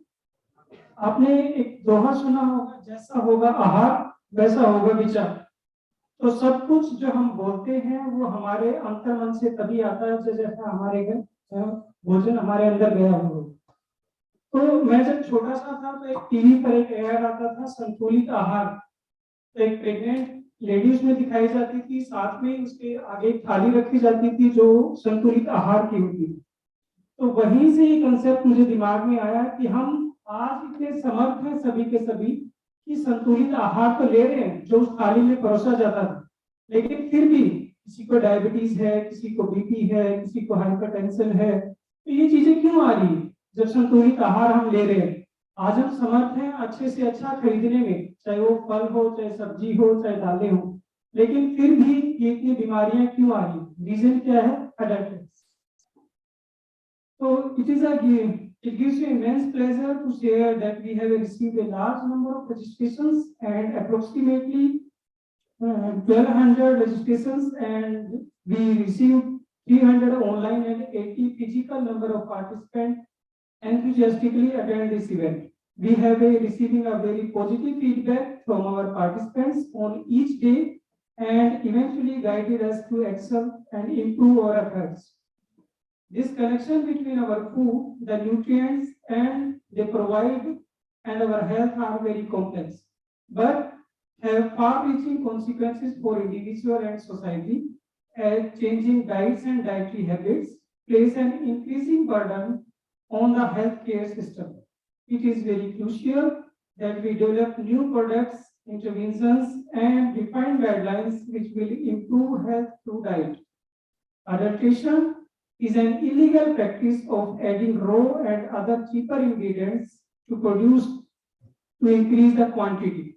K: आपने एक दोहा सुना होगा, जैसा होगा आहार वैसा होगा विचार। तो सब कुछ जो हम बोलते हैं वो हमारे अंतर मन से तभी आता है जैसा हमारे भोजन हमारे अंदर गया हो। तो मैं जब छोटा सा था तो एक टीवी पर एक ऐड आता था संतुलित आहार। तो एक प्रेग्नेंट लेडी उसमें दिखाई जाती थी, साथ में उसके आगे एक थाली रखी जाती थी जो संतुलित आहार की होती थी। तो वहीं से ये कंसेप्ट मुझे दिमाग में आया कि हम आज इतने समर्थ हैं सभी के सभी कि संतुलित आहार तो ले रहे हैं जो उस थाली में परोसा जाता था, लेकिन फिर भी किसी को डायबिटीज है, किसी को बीपी है, किसी को हाइपरटेंशन है, तो ये चीजें क्यों आ रही है जब संतुलित आहार हम ले रहे हैं। आज हम समर्थ हैं अच्छे से अच्छा खरीदने में, चाहे वो फल हो, चाहे सब्जी हो, चाहे दालें हो, लेकिन फिर भी ये इतनी बीमारियां क्यों आ रही है। रीजन क्या है? अडल्ट्रेंस। So it gives me immense pleasure to share that we have received a large number of registrations and approximately 1200 registrations, and we received 300 online and 80 physical number of participants enthusiastically attend this event. We have receiving a very positive feedback from our participants on each day and eventually guided us to excel and improve our efforts. This connection between our food, the nutrients and they provide and our health are very complex, but have far-reaching consequences for individual and society, as changing diets and dietary habits place an increasing burden on the healthcare system. It is very crucial that we develop new products, interventions, and define guidelines which will improve health through diet. Adulteration is an illegal practice of adding raw and other cheaper ingredients to increase the quantity.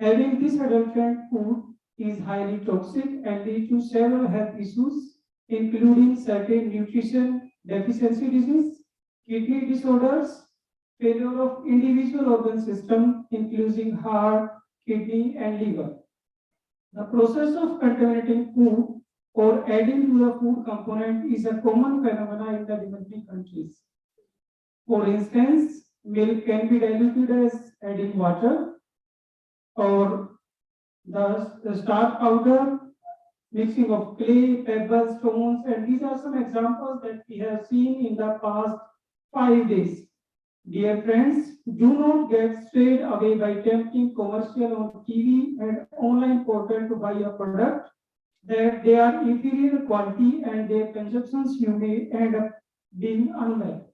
K: Having this adulterant food is highly toxic and lead to several health issues, including certain nutrition deficiency disease, kidney disorders, failure of individual organ system, including heart, kidney, and liver. The process of contaminating food or adding to the food component is a common phenomenon in the developing countries. For instance, milk can be diluted as adding water, or the starch powder, mixing of clay, pebbles, stones, and these are some examples that we have seen in the past 5 days. Dear friends, do not get swayed away by tempting commercial on TV and online portal to buy a product that they are inferior quality and their consumptions you may end up being unwell.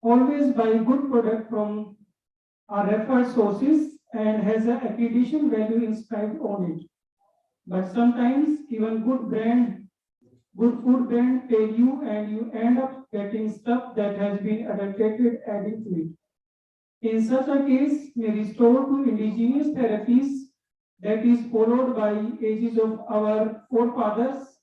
K: Always buy good product from our referred sources and has an accreditation value inscribed on it. But sometimes even good food brand fail you and you end up getting stuff that has been adulterated added to it. In such a case, may restore to indigenous therapies that is followed by ages of our forefathers.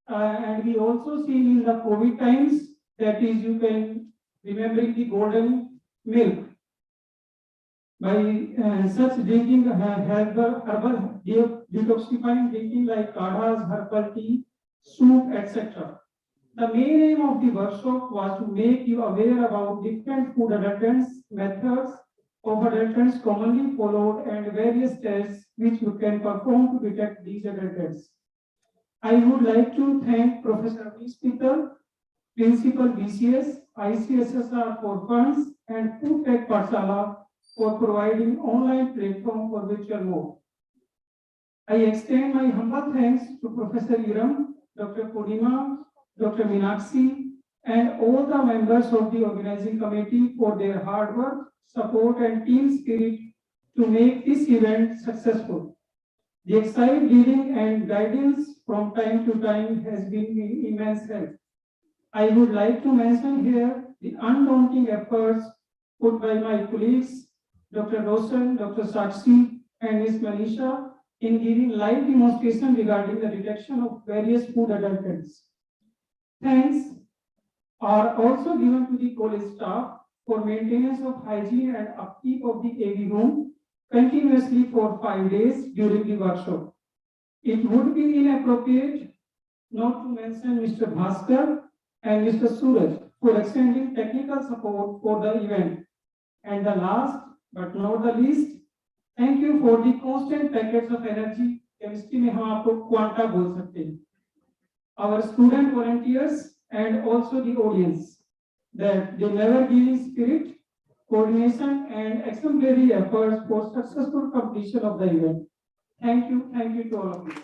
K: And we also see in the COVID times, that is you can remembering the golden milk. By such drinking herbal detoxifying drinking like kadhas, herbal tea, soup, etc. The main aim of the workshop was to make you aware about different food adulterants, methods of adulterants commonly followed, and various tests which you can perform to detect these adulterants. I would like to thank Professor Avnish, Principal BCS, ICSSR for funds, and Food Tech Pathshala for providing online platform for virtual mode. I extend my humble thanks to Professor Iram, Dr. Purnima, Dr. Meenakshi, and all the members of the organizing committee for their hard work, support, and team spirit to make this event successful. The excellent leading and guidance from time to time has been immense help. I would like to mention here the undaunting efforts put by my colleagues, Dr. Roshan, Dr. Sakshi,
L: and Ms. Manisha in giving live demonstration regarding the detection of various food adulterants. Thanks are also given to the college staff for maintenance of hygiene and upkeep of the AV room continuously for 5 days during the workshop. It would be inappropriate not to mention Mr. Bhaskar and Mr. Suraj for extending technical support for the event. And the last but not the least, thank you for the constant packets of energy. Chemistry में हम आपको quanta बोल सकते हैं. Our student volunteers and also the audience, that they never give in spirit, coordination and exemplary efforts for successful completion of the event. Thank you to all of you.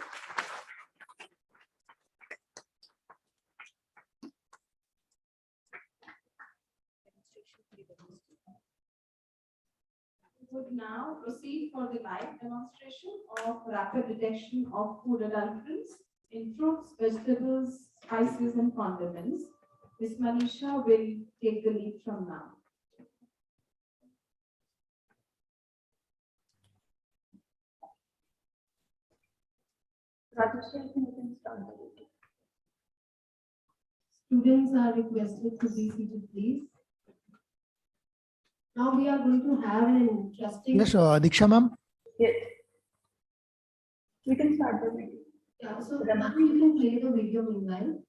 E: We would now proceed for the live demonstration of rapid detection of food adulterants in fruits, vegetables, spices, and condiments. Ms. Manisha will take the lead from now.
A: Students are requested to be seated, please. Now we are going to have an interesting.
M: Yes, Diksha ma'am.
B: Yes. We can start the video.
A: Yeah, so now you can play the video meanwhile.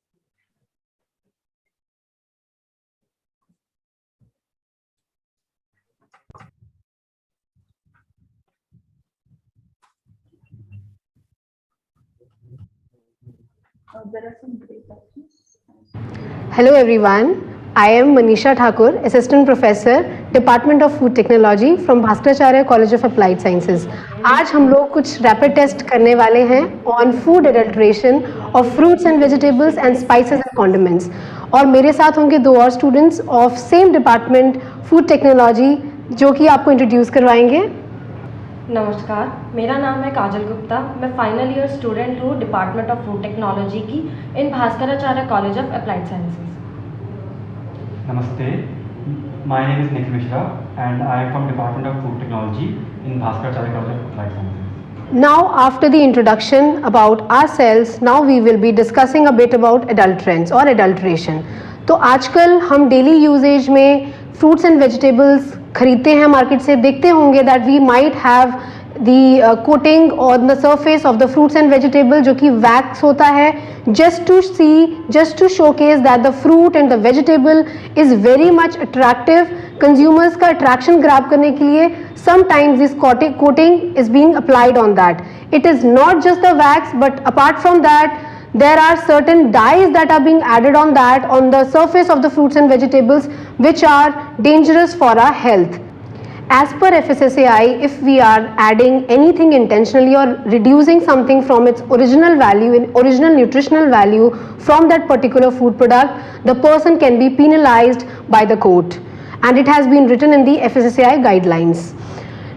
B: There are some great questions.
N: Hello everyone, I am Manisha Thakur, Assistant Professor, Department of Food Technology from Bhaskaracharya College of Applied Sciences. आज हम लोग कुछ rapid test करने वाले हैं on food adulteration of fruits and vegetables and spices and condiments. और मेरे साथ होंगे दो और students of same department food technology जो कि आपको इंट्रोड्यूस करवाएंगे.
O: नमस्कार, मेरा नाम है काजल गुप्ता. मैं फाइनल ईयर स्टूडेंट हूँ डिपार्टमेंट ऑफ फूड टेक्नोलॉजी की in Bhaskaracharya college of applied sciences.
P: Namaste, my name is Nitric Acid and I am from Department of Food Technology in Bhaskaracharya College of Applied Sciences.
N: Now, after the introduction about ourselves, now we will be discussing a bit about adulterants or adulteration. तो आजकल हम daily usage में fruits and vegetables खरीदते हैं market से, देखते होंगे that we might have the coating on the surface of the fruits and vegetable जो कि wax होता है, just to showcase that the fruit and the vegetable is very much attractive. Consumers का attraction grab करने के लिए sometimes this coating is being applied on that. It is not just the wax, but apart from that there are certain dyes that are being added on that, on the surface of the fruits and vegetables, which are dangerous for our health. As per FSSAI, if we are adding anything intentionally or reducing something from its original value, original nutritional value from that particular food product, the person can be penalized by the court. And it has been written in the FSSAI guidelines.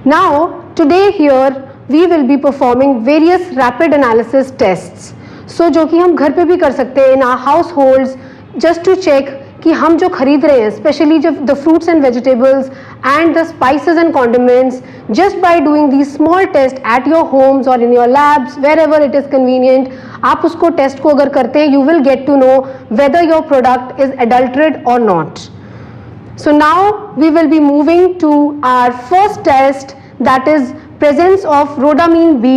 N: Now, today here, we will be performing various rapid analysis tests. So, जो कि हम घर पे भी कर सकते हैं in our households, just to check कि हम जो खरीद रहे हैं, स्पेशली जो the fruits and vegetables and the spices and condiments, just by doing the small test at your homes or in your labs wherever it is convenient, आप उसको test को अगर करते हैं, you will get to know whether your product is adulterated or not. So now we will be moving to our first test, that is presence of rhodamine B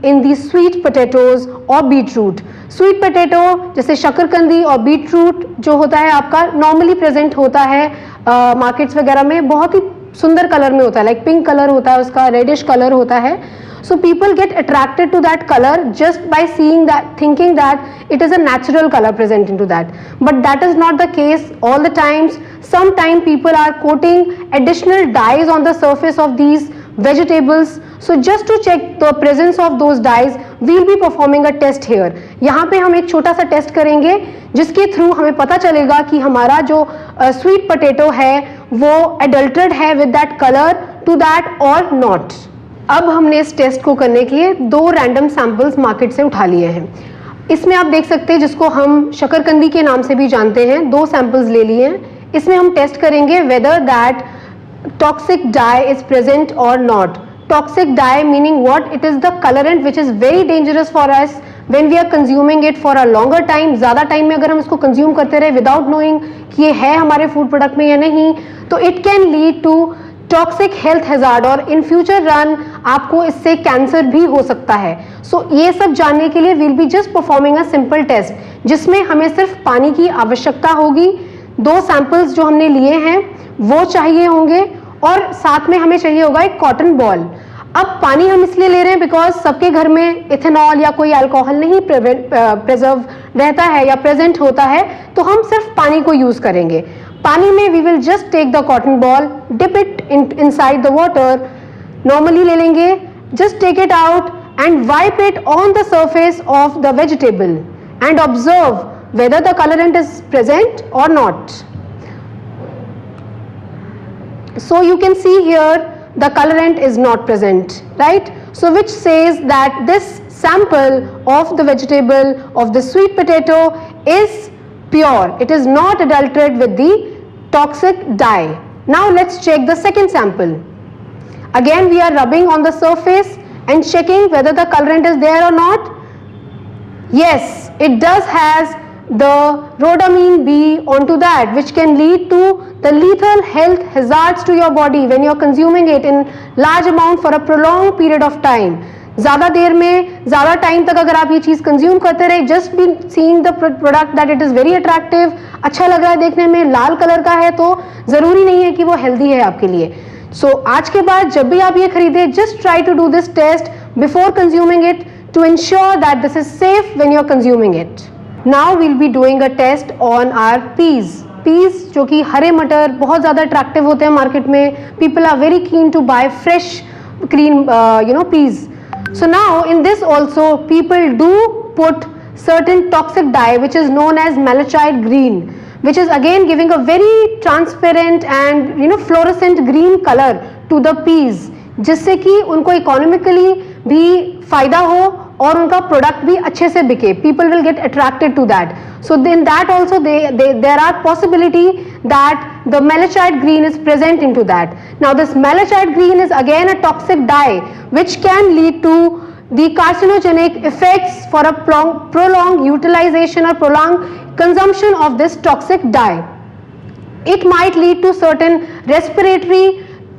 N: in the sweet potatoes or beetroot. Sweet potato जैसे शकरकंदी और beetroot जो होता है आपका normally present होता है markets वगैरह में, बहुत ही सुंदर कलर में होता है, like pink color होता है उसका, reddish color होता है. So people get attracted to that color just by seeing that, thinking that it is a natural color present into that. But that is not the case all the times. Sometimes people are coating additional dyes on the surface of these vegetables. So just to check the presence of those dyes, we will be performing a test here. यहाँ पे हम एक छोटा सा test करेंगे जिसके through हमें पता चलेगा कि हमारा जो स्वीट पोटैटो है वो adulterated है with that color to that or not. अब हमने इस टेस्ट को करने के लिए दो रैंडम सैंपल्स मार्केट से उठा लिए हैं. इसमें आप देख सकते हैं, जिसको हम शकरकंदी के नाम से भी जानते हैं, दो सैंपल्स ले लिए हैं. इसमें हम टेस्ट करेंगे whether that toxic dye is present or not. toxic dye, meaning what? It is the colorant which is very dangerous for us when we are consuming it for a longer time. ज़्यादा time में अगर हम इसको consume करते रहे without knowing कि ये है हमारे फूड प्रोडक्ट में या नहीं, तो it can lead to toxic health hazard और इन फ्यूचर रन आपको इससे कैंसर भी हो सकता है. सो ये सब जानने के लिए will be just performing a simple test जिसमें हमें सिर्फ पानी की आवश्यकता होगी. 2 सैंपल्स जो हमने लिए हैं वो चाहिए होंगे और साथ में हमें चाहिए होगा एक कॉटन बॉल. अब पानी हम इसलिए ले रहे हैं बिकॉज सबके घर में इथेनॉल या कोई अल्कोहल नहीं प्रिजर्व रहता है या प्रेजेंट होता है, तो हम सिर्फ पानी को यूज करेंगे. पानी में we will just take the cotton ball, dip it inside the water, normally ले लेंगे, just take it out and wipe it on the surface of the vegetable and observe whether the colorant is present or not. So you can see here the colorant is not present, right? So which says that this sample of the vegetable of the sweet potato is pure. It is not adulterated with the toxic dye. Now let's check the second sample. Again we are rubbing on the surface and checking whether the colorant is there or not. Yes, it does has the rhodamine B onto that, which can lead to the lethal health hazards to your body when you are consuming it in large amount for a prolonged period of time. ज़्यादा देर में ज़्यादा time तक अगर आप ये चीज़ consume करते रहे, just be seeing the product that it is very attractive, अच्छा लग रहा है देखने में, लाल कलर का है, तो ज़रूरी नहीं है कि वो हेल्दी है आपके लिए. सो आज के बाद जब भी आप ये खरीदे, just try to do this test before consuming it to ensure that this is safe when you are consuming it. Now we'll be doing a test on our peas. Peas जो कि हरे मटर बहुत ज़्यादा attractive होते हैं market में. People are very keen to buy fresh green peas. So now in this also people do put certain toxic dye which is known as malachite green, which is again giving a very transparent and fluorescent green color to the peas, जिससे कि उनको economically भी फायदा हो और उनका product भी अच्छे से बिके. People will get attracted to that. So then that also there are possibility that the malachite green is present into that. Now this malachite green is again a toxic dye which can lead to the carcinogenic effects for a prolonged utilization or prolonged consumption of this toxic dye. It might lead to certain respiratory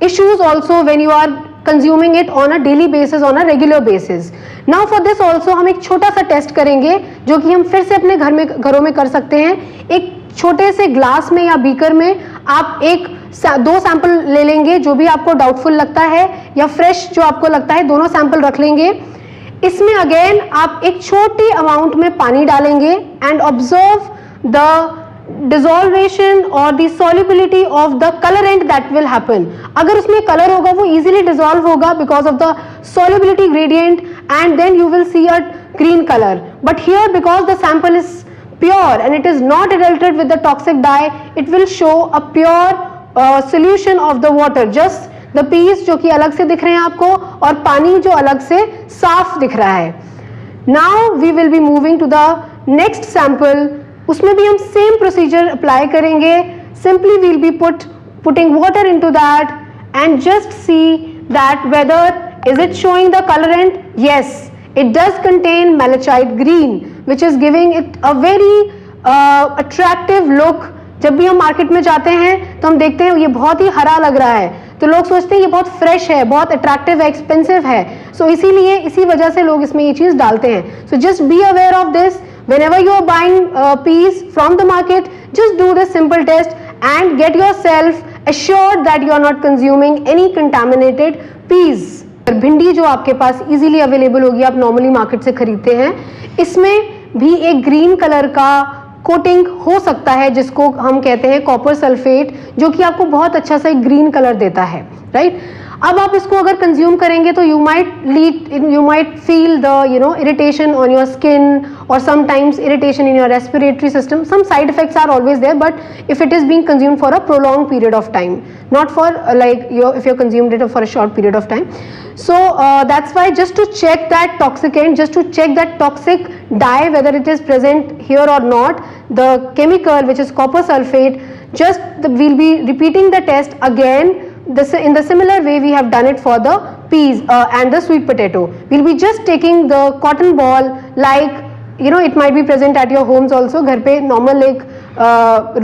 N: issues also when you are consuming it on a daily basis, on a regular basis. Now for this also हम एक छोटा सा test करेंगे जो कि हम फिर से अपने घरों में कर सकते हैं. एक छोटे से ग्लास में या बीकर में आप 2 सैंपल ले लेंगे, जो भी आपको डाउटफुल लगता है या फ्रेश जो आपको लगता है, दोनों सैंपल रख लेंगे. इसमें अगेन आप एक छोटी अमाउंट में पानी डालेंगे एंड ऑब्जर्व द डिसॉल्वेशन और the solubility of the colourant that will happen. अगर उसमें कलर होगा वो इजीली डिसॉल्व होगा because of the solubility gradient and then you will see a green colour. But here because the sample is pure and it is not adulterated with the toxic dye, it will show a pure solution of the water. Just the piece जो कि अलग से दिख रहे हैं आपको और पानी जो अलग से साफ दिख रहा है. Now we will be moving to the next sample. उसमें भी हम सेम प्रोसीजर अप्लाई करेंगे. Simply we'll be putting water into that and just see that whether is it showing the colourant. Yes, it does contain malachite green which is giving it a very attractive look. जब भी हम market में जाते हैं तो हम देखते हैं ये बहुत ही हरा लग रहा है, तो लोग सोचते हैं ये बहुत फ्रेश है, बहुत अट्रैक्टिव है, एक्सपेंसिव है. सो इसीलिए इसी वजह से लोग इसमें ये चीज़ डालते हैं. So just be aware of this. Whenever you are buying peas from the market, just do this simple test and get yourself assured that you are not consuming any contaminated peas. भिंडी जो आपके पास easily available होगी, आप normally market से खरीदते हैं, इसमें भी एक ग्रीन कलर का कोटिंग हो सकता है जिसको हम कहते हैं कॉपर सल्फेट, जो कि आपको बहुत अच्छा सा एक ग्रीन कलर देता है, राइट. अब आप इसको अगर कंज्यूम करेंगे तो you might feel the irritation on your skin or sometimes irritation in your respiratory system. Some side effects are always there, but if it is being consumed for a prolong period of time, not for if you consumed it for a short period of time. So that's why just to check that toxicant, just to check that toxic dye whether it is present here or not, the chemical which is copper sulfate, we'll be repeating the test again in the similar way we have done it for the peas and the sweet potato. We'll be just taking the cotton ball, like it might be present at your homes also. घर पे normal एक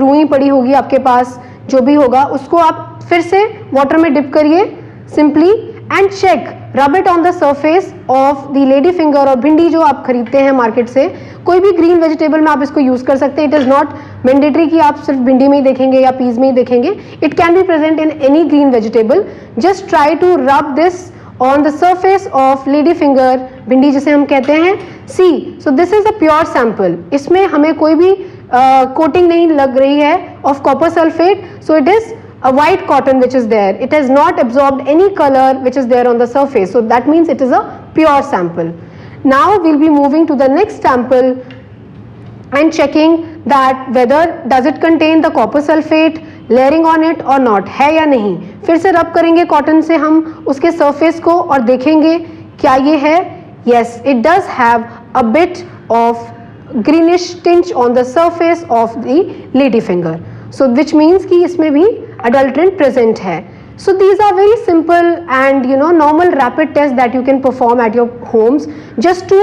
N: रुई पड़ी होगी आपके पास, जो भी होगा उसको आप फिर से वाटर में डिप करिए simply and check, rub it on the surface of the lady finger और भिंडी जो आप खरीदते हैं मार्केट से, कोई भी ग्रीन वेजिटेबल में आप इसको यूज कर सकते हैं. इट इज नॉट मैंडेटरी कि आप सिर्फ भिंडी में ही देखेंगे या पीज में ही देखेंगे. It can be present in any green vegetable. Just try to rub this on the surface of lady finger, भिंडी जिसे हम कहते हैं. See, so this is a pure sample. इसमें हमें कोई भी कोटिंग नहीं लग रही है of copper sulphate. So it is a white cotton which is there. It has not absorbed any color which is there on the surface. So that means it is a pure sample. Now we'll be moving to the next sample and checking that whether does it contain the copper sulfate layering on it or not, है या नहीं. फिर से रब करेंगे cotton से हम उसके surface को और देखेंगे क्या ये है. Yes, it does have a bit of greenish tinge on the surface of the lady finger. So which means कि इसमें भी adulterant present है. So these are very simple and normal rapid tests that you can perform at your homes just to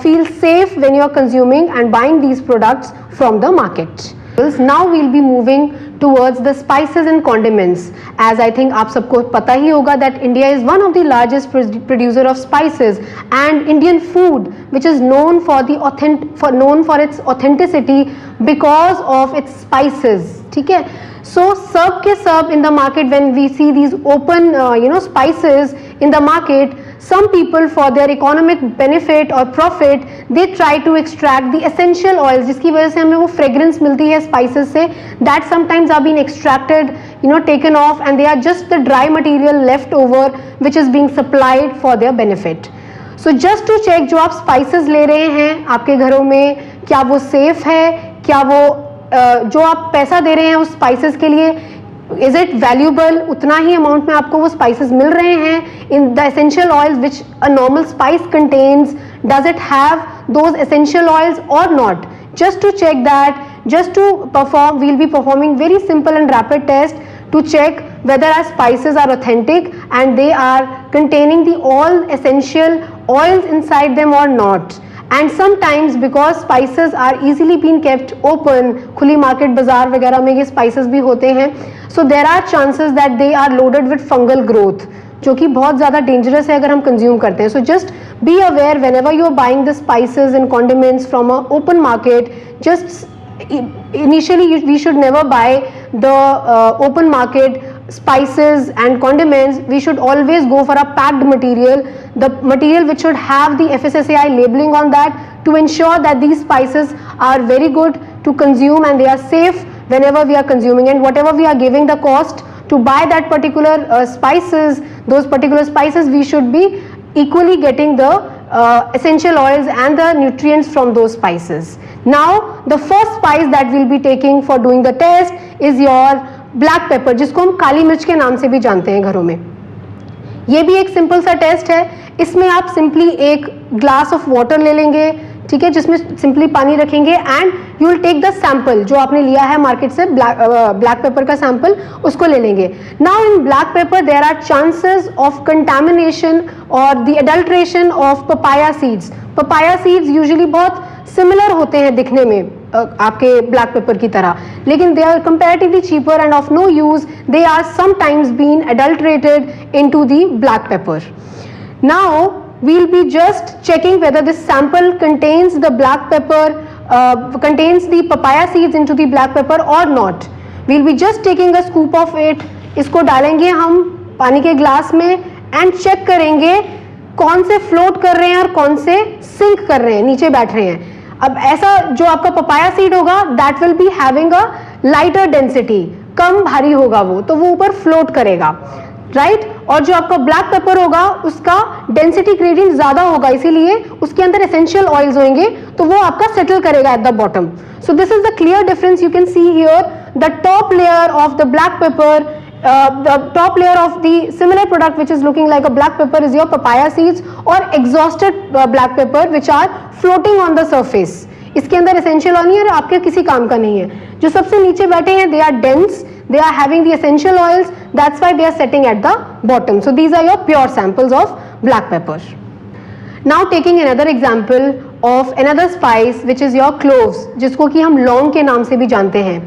N: feel safe when you are consuming and buying these products from the market. Now we'll be moving towards the spices and condiments. As I think आप सबको पता ही होगा that India is one of the largest producer of spices, and Indian food which is known for its authenticity because of its spices. ठीक है. So सब के सब in the market, when we see these open spices in the market, some people for their economic benefit or profit they try to extract the essential oils जिसकी वजह से हमें वो fragrance मिलती है spices से, that sometimes are being extracted, taken off, and they are just the dry material left over which is being supplied for their benefit. So just to check जो आप spices ले रहे हैं आपके घरों में, क्या वो safe है, क्या वो जो आप पैसा दे रहे हैं उस स्पाइसेस के लिए, इज इट वैल्यूबल, उतना ही अमाउंट में आपको वो स्पाइसेस मिल रहे हैं. In the essential oils which a normal spice contains, does it have those essential oils or not. Just to check that, just to perform, we'll be performing very simple and rapid test to check whether our spices are authentic and they are containing the all essential oils inside them or not. And sometimes because spices are easily being kept open, खुली market बाजार वगैरह में ये spices भी होते हैं, so there are chances that they are loaded with fungal growth, जो कि बहुत ज़्यादा dangerous है अगर हम consume करते हैं. So just be aware whenever you are buying the spices and condiments from a open market. Just initially we should never buy the open market spices and condiments. We should always go for a packed material, the material which should have the FSSAI labeling on that, to ensure that these spices are very good to consume and they are safe whenever we are consuming. And whatever we are giving the cost to buy that particular spices, those particular spices, we should be equally getting the essential oils and the nutrients from those spices. Now the first spice that we'll be taking for doing the test is your black pepper, जिसको हम काली मिर्च के नाम से भी जानते हैं घरों में. ये भी एक सिंपल सा टेस्ट है. इसमें आप सिंपली एक ग्लास ऑफ वाटर ले लेंगे, ठीक है, जिसमें सिंपली पानी रखेंगे and you will take the sample जो आपने लिया है मार्केट से, ब्लैक पेपर का सैंपल, उसको ले लेंगे. Now in black pepper there are chances of contamination or the adulteration of papaya seeds. Papaya seeds usually बहुत सिमिलर होते हैं दिखने में आपके ब्लैक पेपर की तरह, लेकिन they are comparatively cheaper and of no use. They are sometimes been adulterated into the black pepper. Now we'll be just checking whether this sample contains the black pepper, contains the papaya seeds into the black pepper or not. We'll be just taking a scoop of it. इसको डालेंगे हम पानी के glass में and check करेंगे कौन से float कर रहे हैं और कौन से सिंक कर रहे हैं, नीचे बैठ रहे हैं. अब ऐसा जो आपका पपाया सीड होगा that will be having a lighter density, कम भारी होगा वो, तो वो ऊपर फ्लोट करेगा, राइट. और जो आपका ब्लैक पेपर होगा उसका डेंसिटी ग्रेडियंट ज्यादा होगा, इसीलिए उसके अंदर एसेंशियल ऑयल्स होंगे, तो वो आपका सेटल करेगा at the bottom. So this is the clear difference. You can see here the top layer of the black paper, the top layer of the similar product which is looking like a black pepper is your papaya seeds or exhausted black pepper which are floating on the surface. इसके अंदर essential oil नहीं है, आपके किसी काम का नहीं है. जो सबसे नीचे बैठे हैं they are dense, they are having the essential oils, that's why they are sitting at the bottom. So these are your pure samples of black pepper. Now taking another example of another spice which is your cloves, जिसको कि हम लौंग के नाम से भी जानते हैं.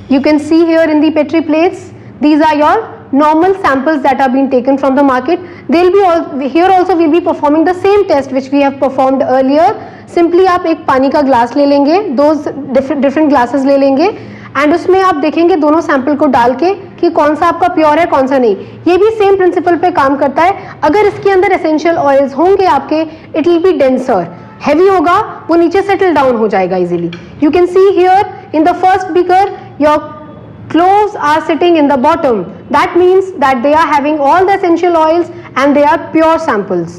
N: You can see here in the petri plates, these are your normal samples that are being taken from the market. They'll be all here also we'll be performing the same test which we have performed earlier. Simply आप एक पानी का glass ले लेंगे, दो different glasses ले लेंगे and उसमें आप देखेंगे दोनों सैंपल को डाल के कि कौन सा आपका प्योर है कौन सा नहीं. ये भी सेम प्रिंसिपल पे काम करता है. अगर इसके अंदर एसेंशियल ऑयल्स होंगे आपके, it will be denser, heavy होगा, वो नीचे सेटल डाउन हो जाएगा easily. You can see here in the first beaker your cloves are sitting in the bottom. That means that they are having all the essential oils and they are pure samples.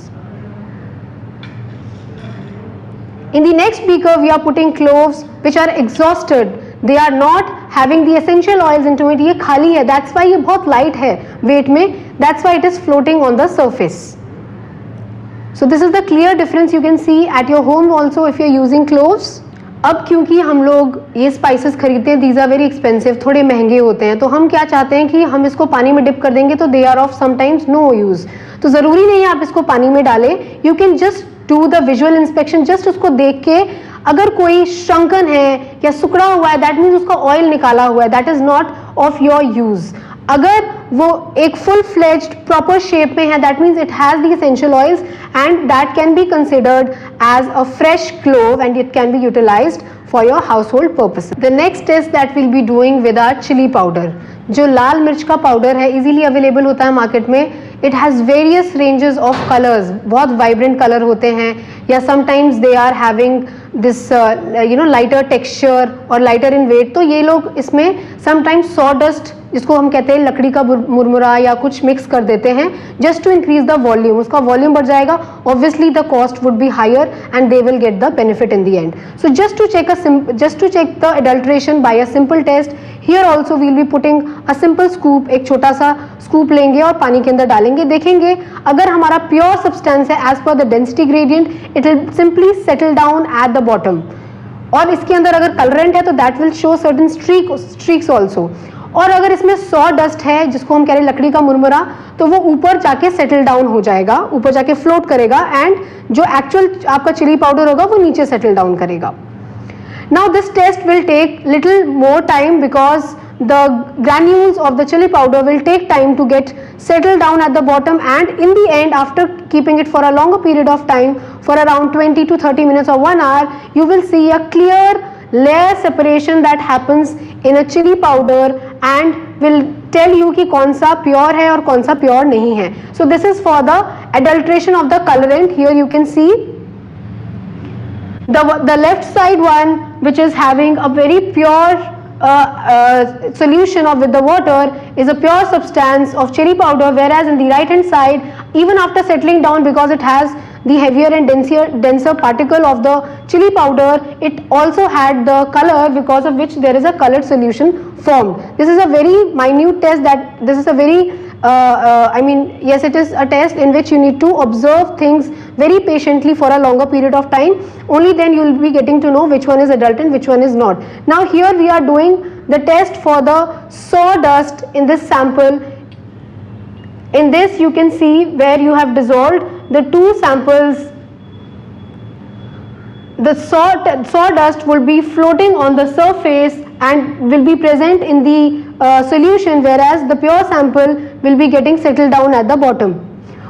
N: In the next beaker we are putting cloves which are exhausted. They are not having the essential oils into it. ये खाली है, that's why ये बहुत light है weight में, that's why it is floating on the surface. So this is the clear difference you can see at your home also if you are using cloves. अब क्योंकि हम लोग ये स्पाइसेस खरीदते हैं, दीज आर वेरी एक्सपेंसिव, थोड़े महंगे होते हैं, तो हम क्या चाहते हैं कि हम इसको पानी में डिप कर देंगे तो they are of sometimes no use. तो ज़रूरी नहीं है आप इसको पानी में डालें. You can just do the visual inspection, just उसको देख के अगर कोई श्रंकन है या सुकड़ा हुआ है, दैट मीन्स उसका ऑयल निकाला हुआ है, that is not of your use. अगर वो एक फुल फ्लेज्ड प्रॉपर शेप में है, that means it has the essential oils and that can be considered as a fresh clove and it can be utilised for your household purposes. The next test that we'll be doing with our chili powder. जो लाल मिर्च का powder है, easily available होता है market में. It has various ranges of colors. बहुत vibrant color होते हैं, या sometimes they are having this lighter texture or lighter in weight. तो ये लोग इसमें sometimes sawdust, जिसको हम कहते हैं लकड़ी का मुरमुरा या कुछ मिक्स कर देते हैं just to increase the volume. उसका वॉल्यूम बढ़ जाएगा, obviously the cost would be higher and they will get the benefit in the end. So just to check the adulteration by a simple test, here also we will be putting a simple scoop. एक छोटा सा scoop लेंगे और पानी के अंदर डालेंगे, देखेंगे अगर हमारा प्योर सब्सटेंस है as per the density gradient, it will simply settle down at the bottom. और इसके अंदर अगर कलरेंट है तो that will show certain streaks also. और अगर इसमें sawdust है, जिसको हम कह रहे हैं लकड़ी का मुरमुरा, तो वो ऊपर जाके सेटल डाउन हो जाएगा, ऊपर जाके फ्लोट करेगा एंड जो एक्चुअल आपका चिली पाउडर होगा वो नीचे सेटल डाउन करेगा. Now this test will take little more time because the granules of the chili powder will take time to get settled down at the bottom, and in the end, after keeping it for a longer period of time, for around 20 to 30 minutes or 1 hour, you will see a clear layer separation that happens in a chili powder and will tell you कि कौन सा pure है और कौन सा pure नहीं है. So this is for the adulteration of the colorant. Here you can see the left side one, which is having a very pure solution of with the water, is a pure substance of chili powder, whereas in the right hand side, even after settling down, because it has the heavier and denser particle of the chili powder, it also had the color, because of which there is a colored solution formed. This is a very minute test, that this is a very yes, it is a test in which you need to observe things very patiently for a longer period of time. Only then you will be getting to know which one is adulterant, which one is not. Now here we are doing the test for the sawdust in this sample. In this you can see where you have dissolved the two samples. The sawdust will be floating on the surface and will be present in the solution, whereas the pure sample will be getting settled down at the bottom.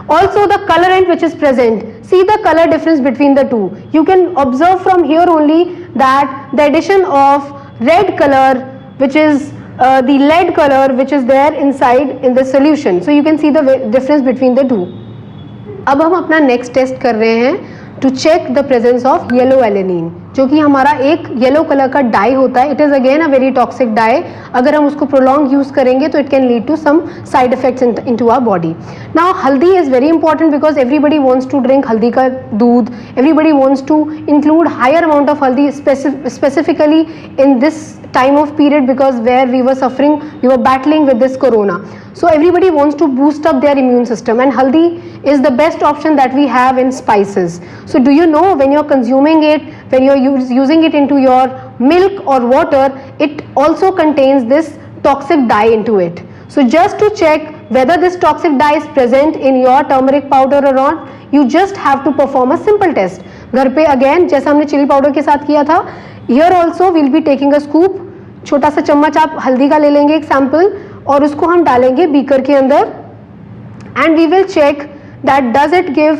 N: Also the colorant which is present, see the color difference between the two. You can observe from here only that the addition of red color, which is the lead color, which is there inside in the solution. So you can see the difference between the two. अब हम अपना next test कर रहे हैं to check the presence of yellow alanine, जो कि हमारा एक येलो कलर का डाई होता है. It is again a very toxic dye. अगर हम उसको प्रोलॉन्ग यूज़ करेंगे तो it can lead to some side effects into our body. Now haldi is very important because everybody wants to drink haldi का doodh. Everybody wants to include higher amount of haldi, specifically in this time of period, because where we were battling with this corona. So everybody wants to boost up their immune system, and haldi is the best option that we have in spices. So do you know, when you're consuming it, when you're using it into your milk or water, it also contains this toxic dye into it. So just to check whether this toxic dye is present in your turmeric powder or not, you just have to perform a simple test. घर पे again जैसा हमने chilli powder के साथ किया था, here also we'll be taking a scoop, छोटा सा चम्मच आप हल्दी का ले लेंगे एक सैंपल और उसको हम डालेंगे बीकर के अंदर, and we will check that does it give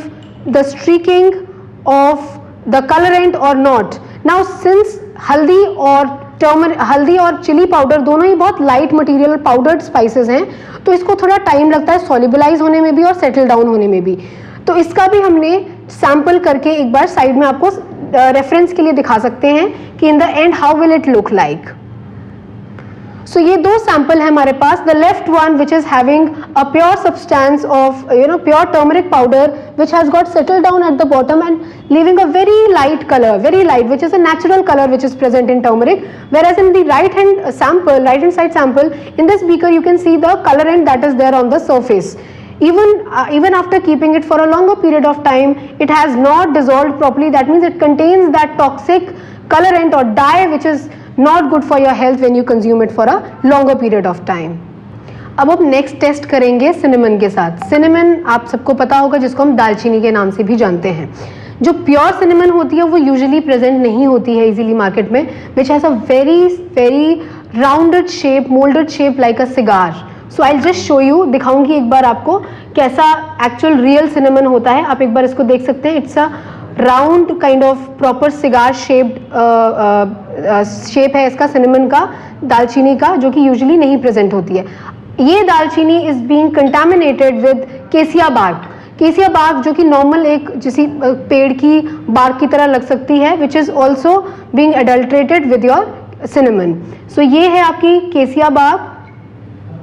N: the streaking of the colorant or not. Now since हल्दी और चिली पाउडर दोनों ही बहुत लाइट मटेरियल पाउडर्ड स्पाइसेस हैं, तो इसको थोड़ा टाइम लगता है सॉल्युबलाइज होने में भी और सेटल डाउन होने में भी. तो इसका भी हमने सैंपल करके एक बार साइड में आपको रेफरेंस के लिए दिखा सकते हैं कि in the end how will it look like. So ये दो सैंपल है हमारे पास. The left one which is having a pure substance of pure turmeric powder which has got settled down at the bottom and leaving a very light color, very light, which is a natural color which is present in turmeric. Whereas in the right hand side sample, in this beaker you can see the colorant that is there on the surface. Even after keeping it for a longer period of time, it has not dissolved properly. That means it contains that toxic colorant or dye which is not good for your health when you consume it for a longer period of time. अब हम next test करेंगे cinnamon के साथ. Cinnamon आप सबको पता होगा, जिसको हम दालचीनी के नाम से भी जानते हैं. जो प्योर सिनेमन होती है वो यूजुअली प्रेजेंट नहीं होती है इजीली मार्केट में, which has a very rounded shape, moulded shape like a cigar. So I just show you, दिखाऊंगी एक बार आपको कैसा एक्चुअल रियल सिनेमन होता है. आप एक बार इसको देख सकते हैं. It's a round kind of proper cigar shape है इसका सिनेमन का, दालचीनी का, जो कि यूजुअली नहीं प्रेजेंट होती है. ये दालचीनी इज बीइंग कंटामिनेटेड विद केसिया बार्क. केसिया बार्क जो कि नॉर्मल एक जिसी पेड़ की बार्क की तरह लग सकती है, which is also being adulterated with your cinnamon. So ये है आपकी cassia bark.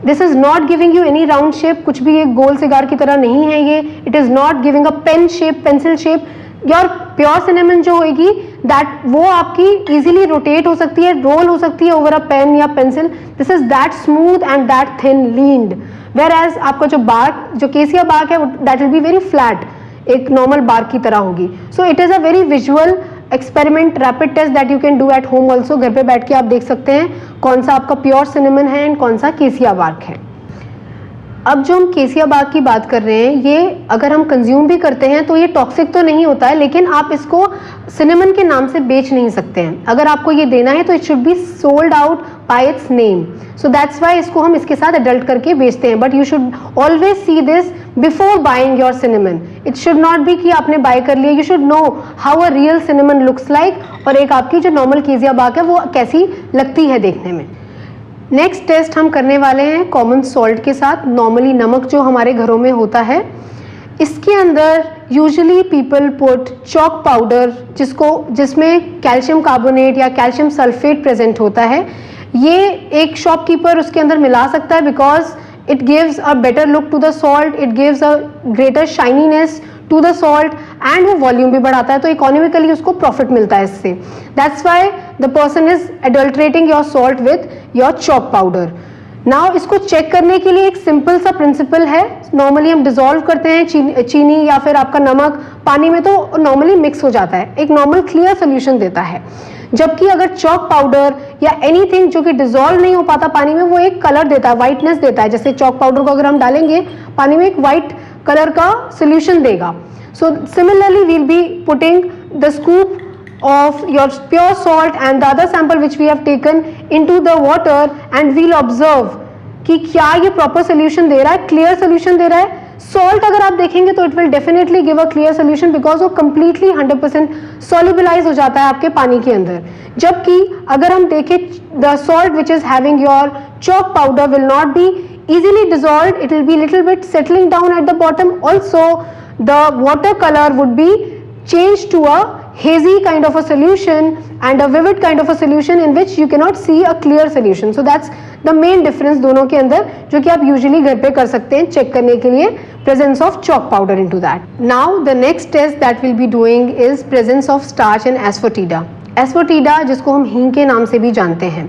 N: This is not giving you any round shape, कुछ भी एक गोल सिगार की तरह नहीं है ये. It is not giving a pen shape, pencil shape. Your pure cinnamon जो होगी दैट वो आपकी इजीली रोटेट हो सकती है, रोल हो सकती है ओवर अ पेन या pencil. This is that smooth and that thin leaned. Whereas आपका जो बार्क, जो केसिया बार्क है, that will be very flat, एक नॉर्मल बार्क की तरह होगी. So it is a very visual experiment, rapid test that you can do at home also. घर पे बैठ के आप देख सकते हैं कौन सा आपका प्योर सिनेमन है एंड कौन सा केसिया बार्क है. अब जो हम केसिया बाग की बात कर रहे हैं, ये अगर हम कंज्यूम भी करते हैं तो ये टॉक्सिक तो नहीं होता है, लेकिन आप इसको सिनेमन के नाम से बेच नहीं सकते हैं. अगर आपको ये देना है तो it should be sold out by it's name. So that's Y इसको हम इसके साथ एडल्ट करके बेचते हैं. But you should always see this before buying your cinnamon. It should not be कि आपने बाय कर लिया. You should know how a real cinnamon looks like, और एक आपकी जो नॉर्मल केसिया बाग है वो कैसी लगती है देखने में. नेक्स्ट टेस्ट हम करने वाले हैं कॉमन सॉल्ट के साथ. नॉर्मली नमक जो हमारे घरों में होता है, इसके अंदर usually people put chalk powder, जिसमें कैल्शियम कार्बोनेट या कैल्शियम सल्फेट प्रेजेंट होता है. ये एक शॉपकीपर उसके अंदर मिला सकता है because it gives a better look to the salt, it gives a greater shininess to the salt and वो वॉल्यूम भी बढ़ाता है, तो इकोनॉमिकली उसको प्रॉफिट मिलता है इससे. That's why the person is adulterating your salt with your chalk powder. Now इसको चेक करने के लिए एक सिंपल सा प्रिंसिपल है. नॉर्मली हम डिजोल्व करते हैं चीनी या फिर आपका नमक पानी में, तो नॉर्मली मिक्स हो जाता है, एक नॉर्मल क्लियर सोल्यूशन देता है. जबकि अगर चॉक पाउडर या एनीथिंग जो कि डिजोल्व नहीं हो पाता पानी में, वो एक कलर देता है, वाइटनेस देता है. जैसे चॉक पाउडर को अगर हम डालेंगे पानी में, एक वाइट कलर का सोल्यूशन देगा. So similarly we'll be putting the scoop of your pure salt and the other sample which we have taken into the water and we'll observe कि क्या ये proper solution दे रहा है, clear solution दे रहा है. Salt अगर आप देखेंगे तो it will definitely give a clear solution because वो completely 100% solubilize हो जाता है आपके पानी के अंदर. जबकि अगर हम देखें the salt which is having your chalk powder will not be easily dissolved, it will be little bit settling down at the bottom. Also the water color would be changed to a hazy kind of a solution and a vivid kind of a solution in which you cannot see a clear solution. So that's the main difference दोनों के अंदर, जो कि आप usually घर पे कर सकते हैं चेक करने के लिए presence of chalk powder into that. Now the next test that we'll be doing is presence of starch in asafoetida. Asafoetida जिसको हम हींग के नाम से भी जानते हैं.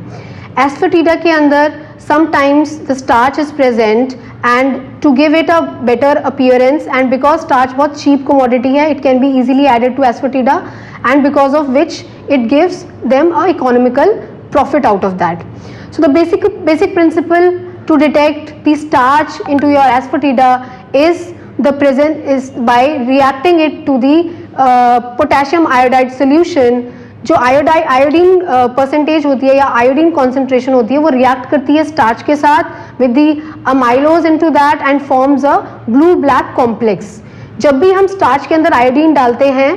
N: Asafoetida के अंदर sometimes the starch is present and to give it a better appearance and because starch बहुत cheap commodity है, it can be easily added to asafoetida and because of which it gives them a economical profit out of that. So the basic principle to detect the starch into your asafoetida is by reacting it to the potassium iodide solution. जो iodine percentage होती है या iodine concentration होती है वो react करती है starch के साथ with the amylose into that and forms a blue black complex. जब भी हम स्टार्च के अंदर आयोडीन डालते हैं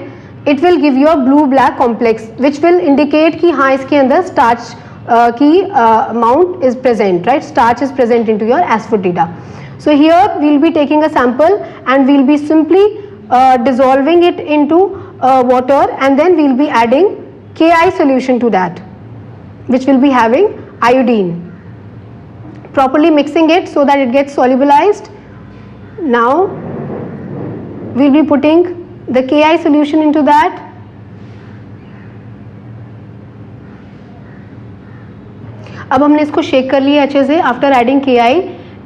N: it will give you a blue black complex which will indicate कि हाँ इसके अंदर स्टार्च की amount is present, right. Starch is present into your asafoetida. So here we will be taking a sample and we will be simply dissolving it into water, and then we will be adding Ki solution to that, which will be having iodine. Properly mixing it so that it gets solubilized. Now we will be putting the Ki solution into that. अब हमने इसको shake कर लिया अच्छे से. After adding Ki,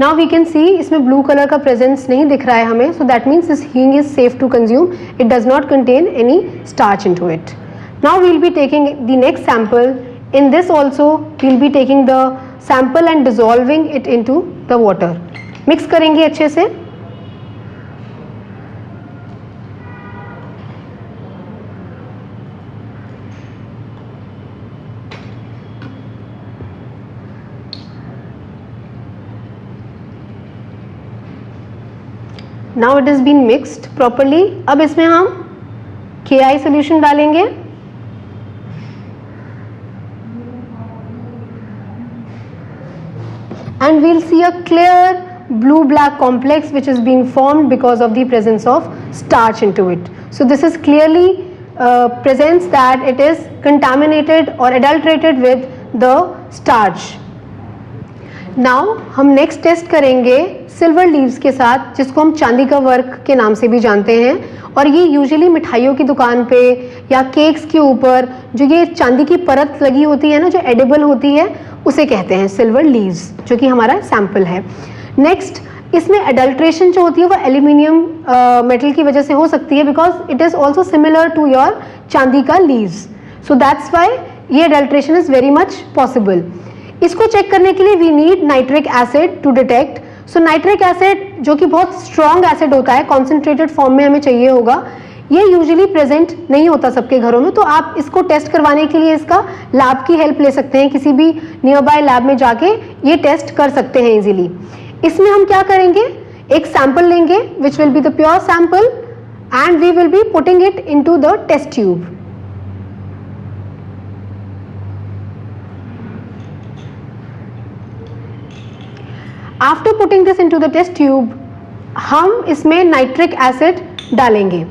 N: now we can see इसमें blue colour का presence नहीं दिख रहा है हमें. So that means this हींग is safe to consume. It does not contain any starch into it. Now we will be taking the next sample. In this also we will be taking the sample and dissolving it into the water. Mix करेंगे अच्छे से. Now it has been mixed properly. अब इसमें हम Ki solution डालेंगे. And we'll see a clear blue black complex which is being formed because of the presence of starch into it. So this is clearly presents that it is contaminated or adulterated with the starch. Now हम next test करेंगे silver leaves के साथ, जिसको हम चांदी का work के नाम से भी जानते हैं. और ये यूजुअली मिठाइयों की दुकान पे या केक्स के ऊपर जो ये चांदी की परत लगी होती है ना, जो एडिबल होती है, उसे कहते हैं सिल्वर लीव्स, जो कि हमारा सैंपल है. नेक्स्ट, इसमें एडल्ट्रेशन जो होती है वो एल्यूमिनियम मेटल की वजह से हो सकती है because it is also similar to your चांदी का लीव्स. सो दैट्स वाई ये adulteration is very much possible. इसको चेक करने के लिए we need nitric acid to detect. So nitric acid जो कि बहुत स्ट्रॉन्ग एसिड होता है, कॉन्सेंट्रेटेड फॉर्म में हमें चाहिए होगा. ये यूजुअली प्रेजेंट नहीं होता सबके घरों में, तो आप इसको टेस्ट करवाने के लिए इसका लैब की हेल्प ले सकते हैं. किसी भी नियर बाय लैब में जाके ये टेस्ट कर सकते हैं इजीली. इसमें हम क्या करेंगे, एक सैंपल लेंगे which will be the pure sample and we will be putting it into the test tube. After putting this into the test tube हम इसमें नाइट्रिक एसिड डालेंगे.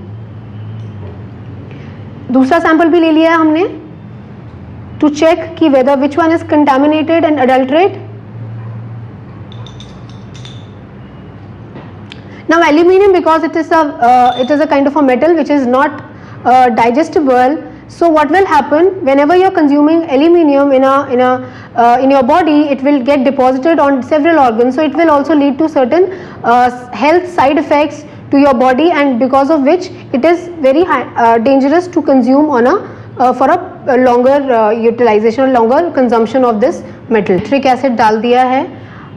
N: दूसरा सैंपल भी ले लिया है हमने टू चेक कि whether which one is contaminated and adulterate. Now aluminum, because it is a kind of a metal which is not digestible. So what will happen whenever you are consuming aluminium in your body, it will get deposited on several organs. So it will also lead to certain health side effects to your body, and because of which it is very dangerous to consume on for a longer utilization or longer consumption of this metal. Nitric acid डाल दिया है.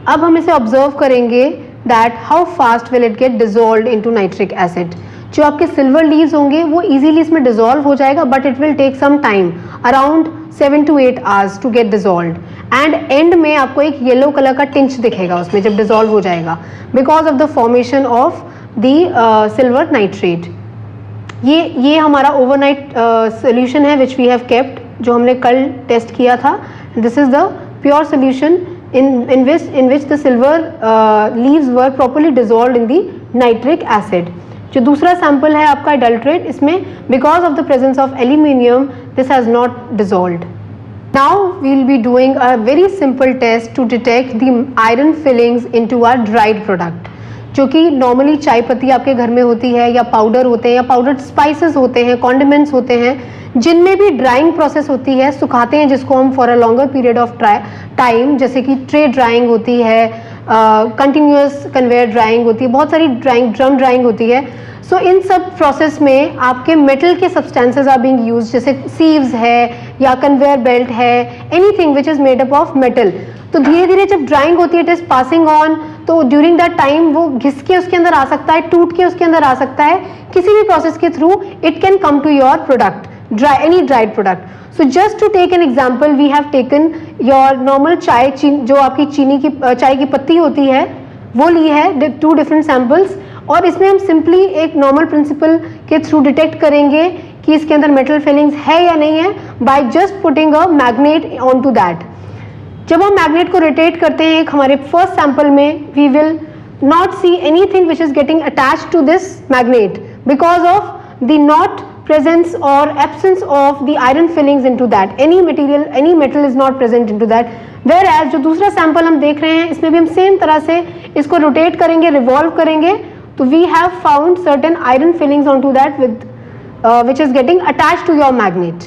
N: अब हम इसे observe करेंगे that how fast will it get dissolved into nitric acid. जो आपके silver leaves होंगे वो इजीली इसमें डिजोल्व हो जाएगा, but it will take some time, around 7 to 8 hours to get dissolve. And end में आपको एक येलो कलर का टिंच दिखेगा उसमें जब डिजोल्व हो जाएगा, because of the formation of the silver nitrate. ये हमारा ओवरनाइट सोल्यूशन है विच वी हैव केप्ट, जो हमने कल टेस्ट किया था. This is the pure solution in which the silver leaves were properly dissolved in the nitric acid. जो दूसरा सैंपल है आपका adulterate, इसमें because of the presence of aluminium this has not dissolved. Now we will be doing a very simple test to detect the iron fillings into our dried product, जो कि normally चाय पत्ती आपके घर में होती है, या पाउडर होते हैं, या पाउडर्ड स्पाइसेस होते हैं, कॉन्डिमेंट्स होते हैं, जिनमें भी ड्राइंग प्रोसेस होती है, सुखाते हैं जिसको हम for a longer period of time, जैसे कि ट्रे ड्राइंग होती है, कंटिन्यूस कन्वेयर ड्राइंग होती है, बहुत सारी ड्राइंग, ड्रम ड्राइंग होती है. सो इन सब प्रोसेस में आपके मेटल के सब्सटेंसेज आर बीइंग यूज्ड, जैसे सीव्स है या कन्वेयर बेल्ट है, anything which is made up of metal. तो धीरे धीरे जब ड्राइंग होती है, इट इज़ पासिंग ऑन, तो ड्यूरिंग दैट टाइम वो घिस के उसके अंदर आ सकता है, टूट के उसके अंदर आ सकता है. किसी भी प्रोसेस के through it can come to your product, any dried product. So just to take an example, we have taken your normal चाय, जो आपकी चीनी की चाय की पत्ती होती है वो ली है, 2 different samples, और इसमें हम सिंपली एक नॉर्मल प्रिंसिपल के थ्रू डिटेक्ट करेंगे कि इसके अंदर मेटल फिलिंग्स है या नहीं है, by just putting a magnet on to that. जब हम मैग्नेट को रोटेट करते हैं एक हमारे फर्स्ट सैंपल में, we will not see anything which is getting attached to this magnet because of the not presence or absence of the iron fillings into that. Any material, any metal is not present into that. Whereas जो दूसरा sample हम देख रहे हैं, इसमें भी हम same तरह से इसको रोटेट करेंगे, रिवॉल्व करेंगे, तो we have found certain iron fillings onto that with which is getting attached to your magnet.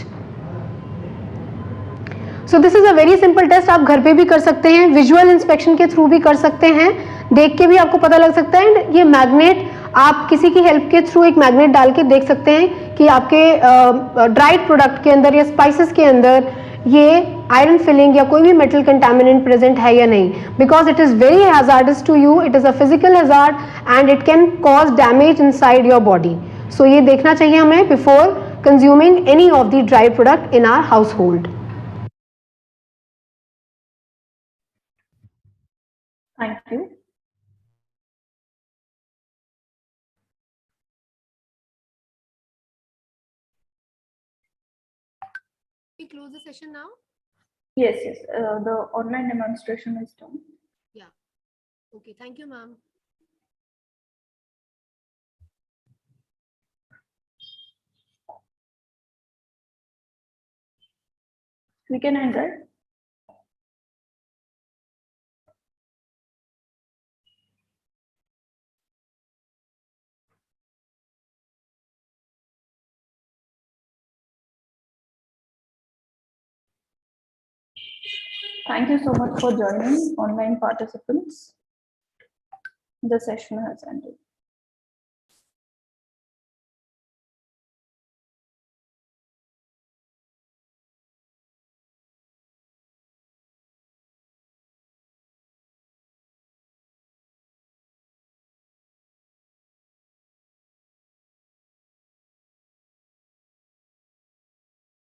N: So this is a very simple test. आप घर पे भी कर सकते हैं, विजुअल इंस्पेक्शन के थ्रू भी कर सकते हैं, देख के भी आपको पता लग सकता है. ये मैग्नेट आप किसी की हेल्प के थ्रू एक मैग्नेट डाल के देख सकते हैं कि आपके ड्राइड प्रोडक्ट के अंदर या स्पाइसेस के अंदर ये आयरन फिलिंग या कोई भी मेटल कंटामिनेंट प्रेजेंट है या नहीं, because it is very hazardous to you, it is a physical hazard and it can cause damage inside your body. So ये देखना चाहिए हमें before consuming any of the dry product in our house hold.
B: Thank you.
N: We close the session now?
B: Yes, yes. The online demonstration is done.
N: Yeah. Okay. Thank you, ma'am.
B: We can end, right? Thank you so much for joining, online participants. The session has ended.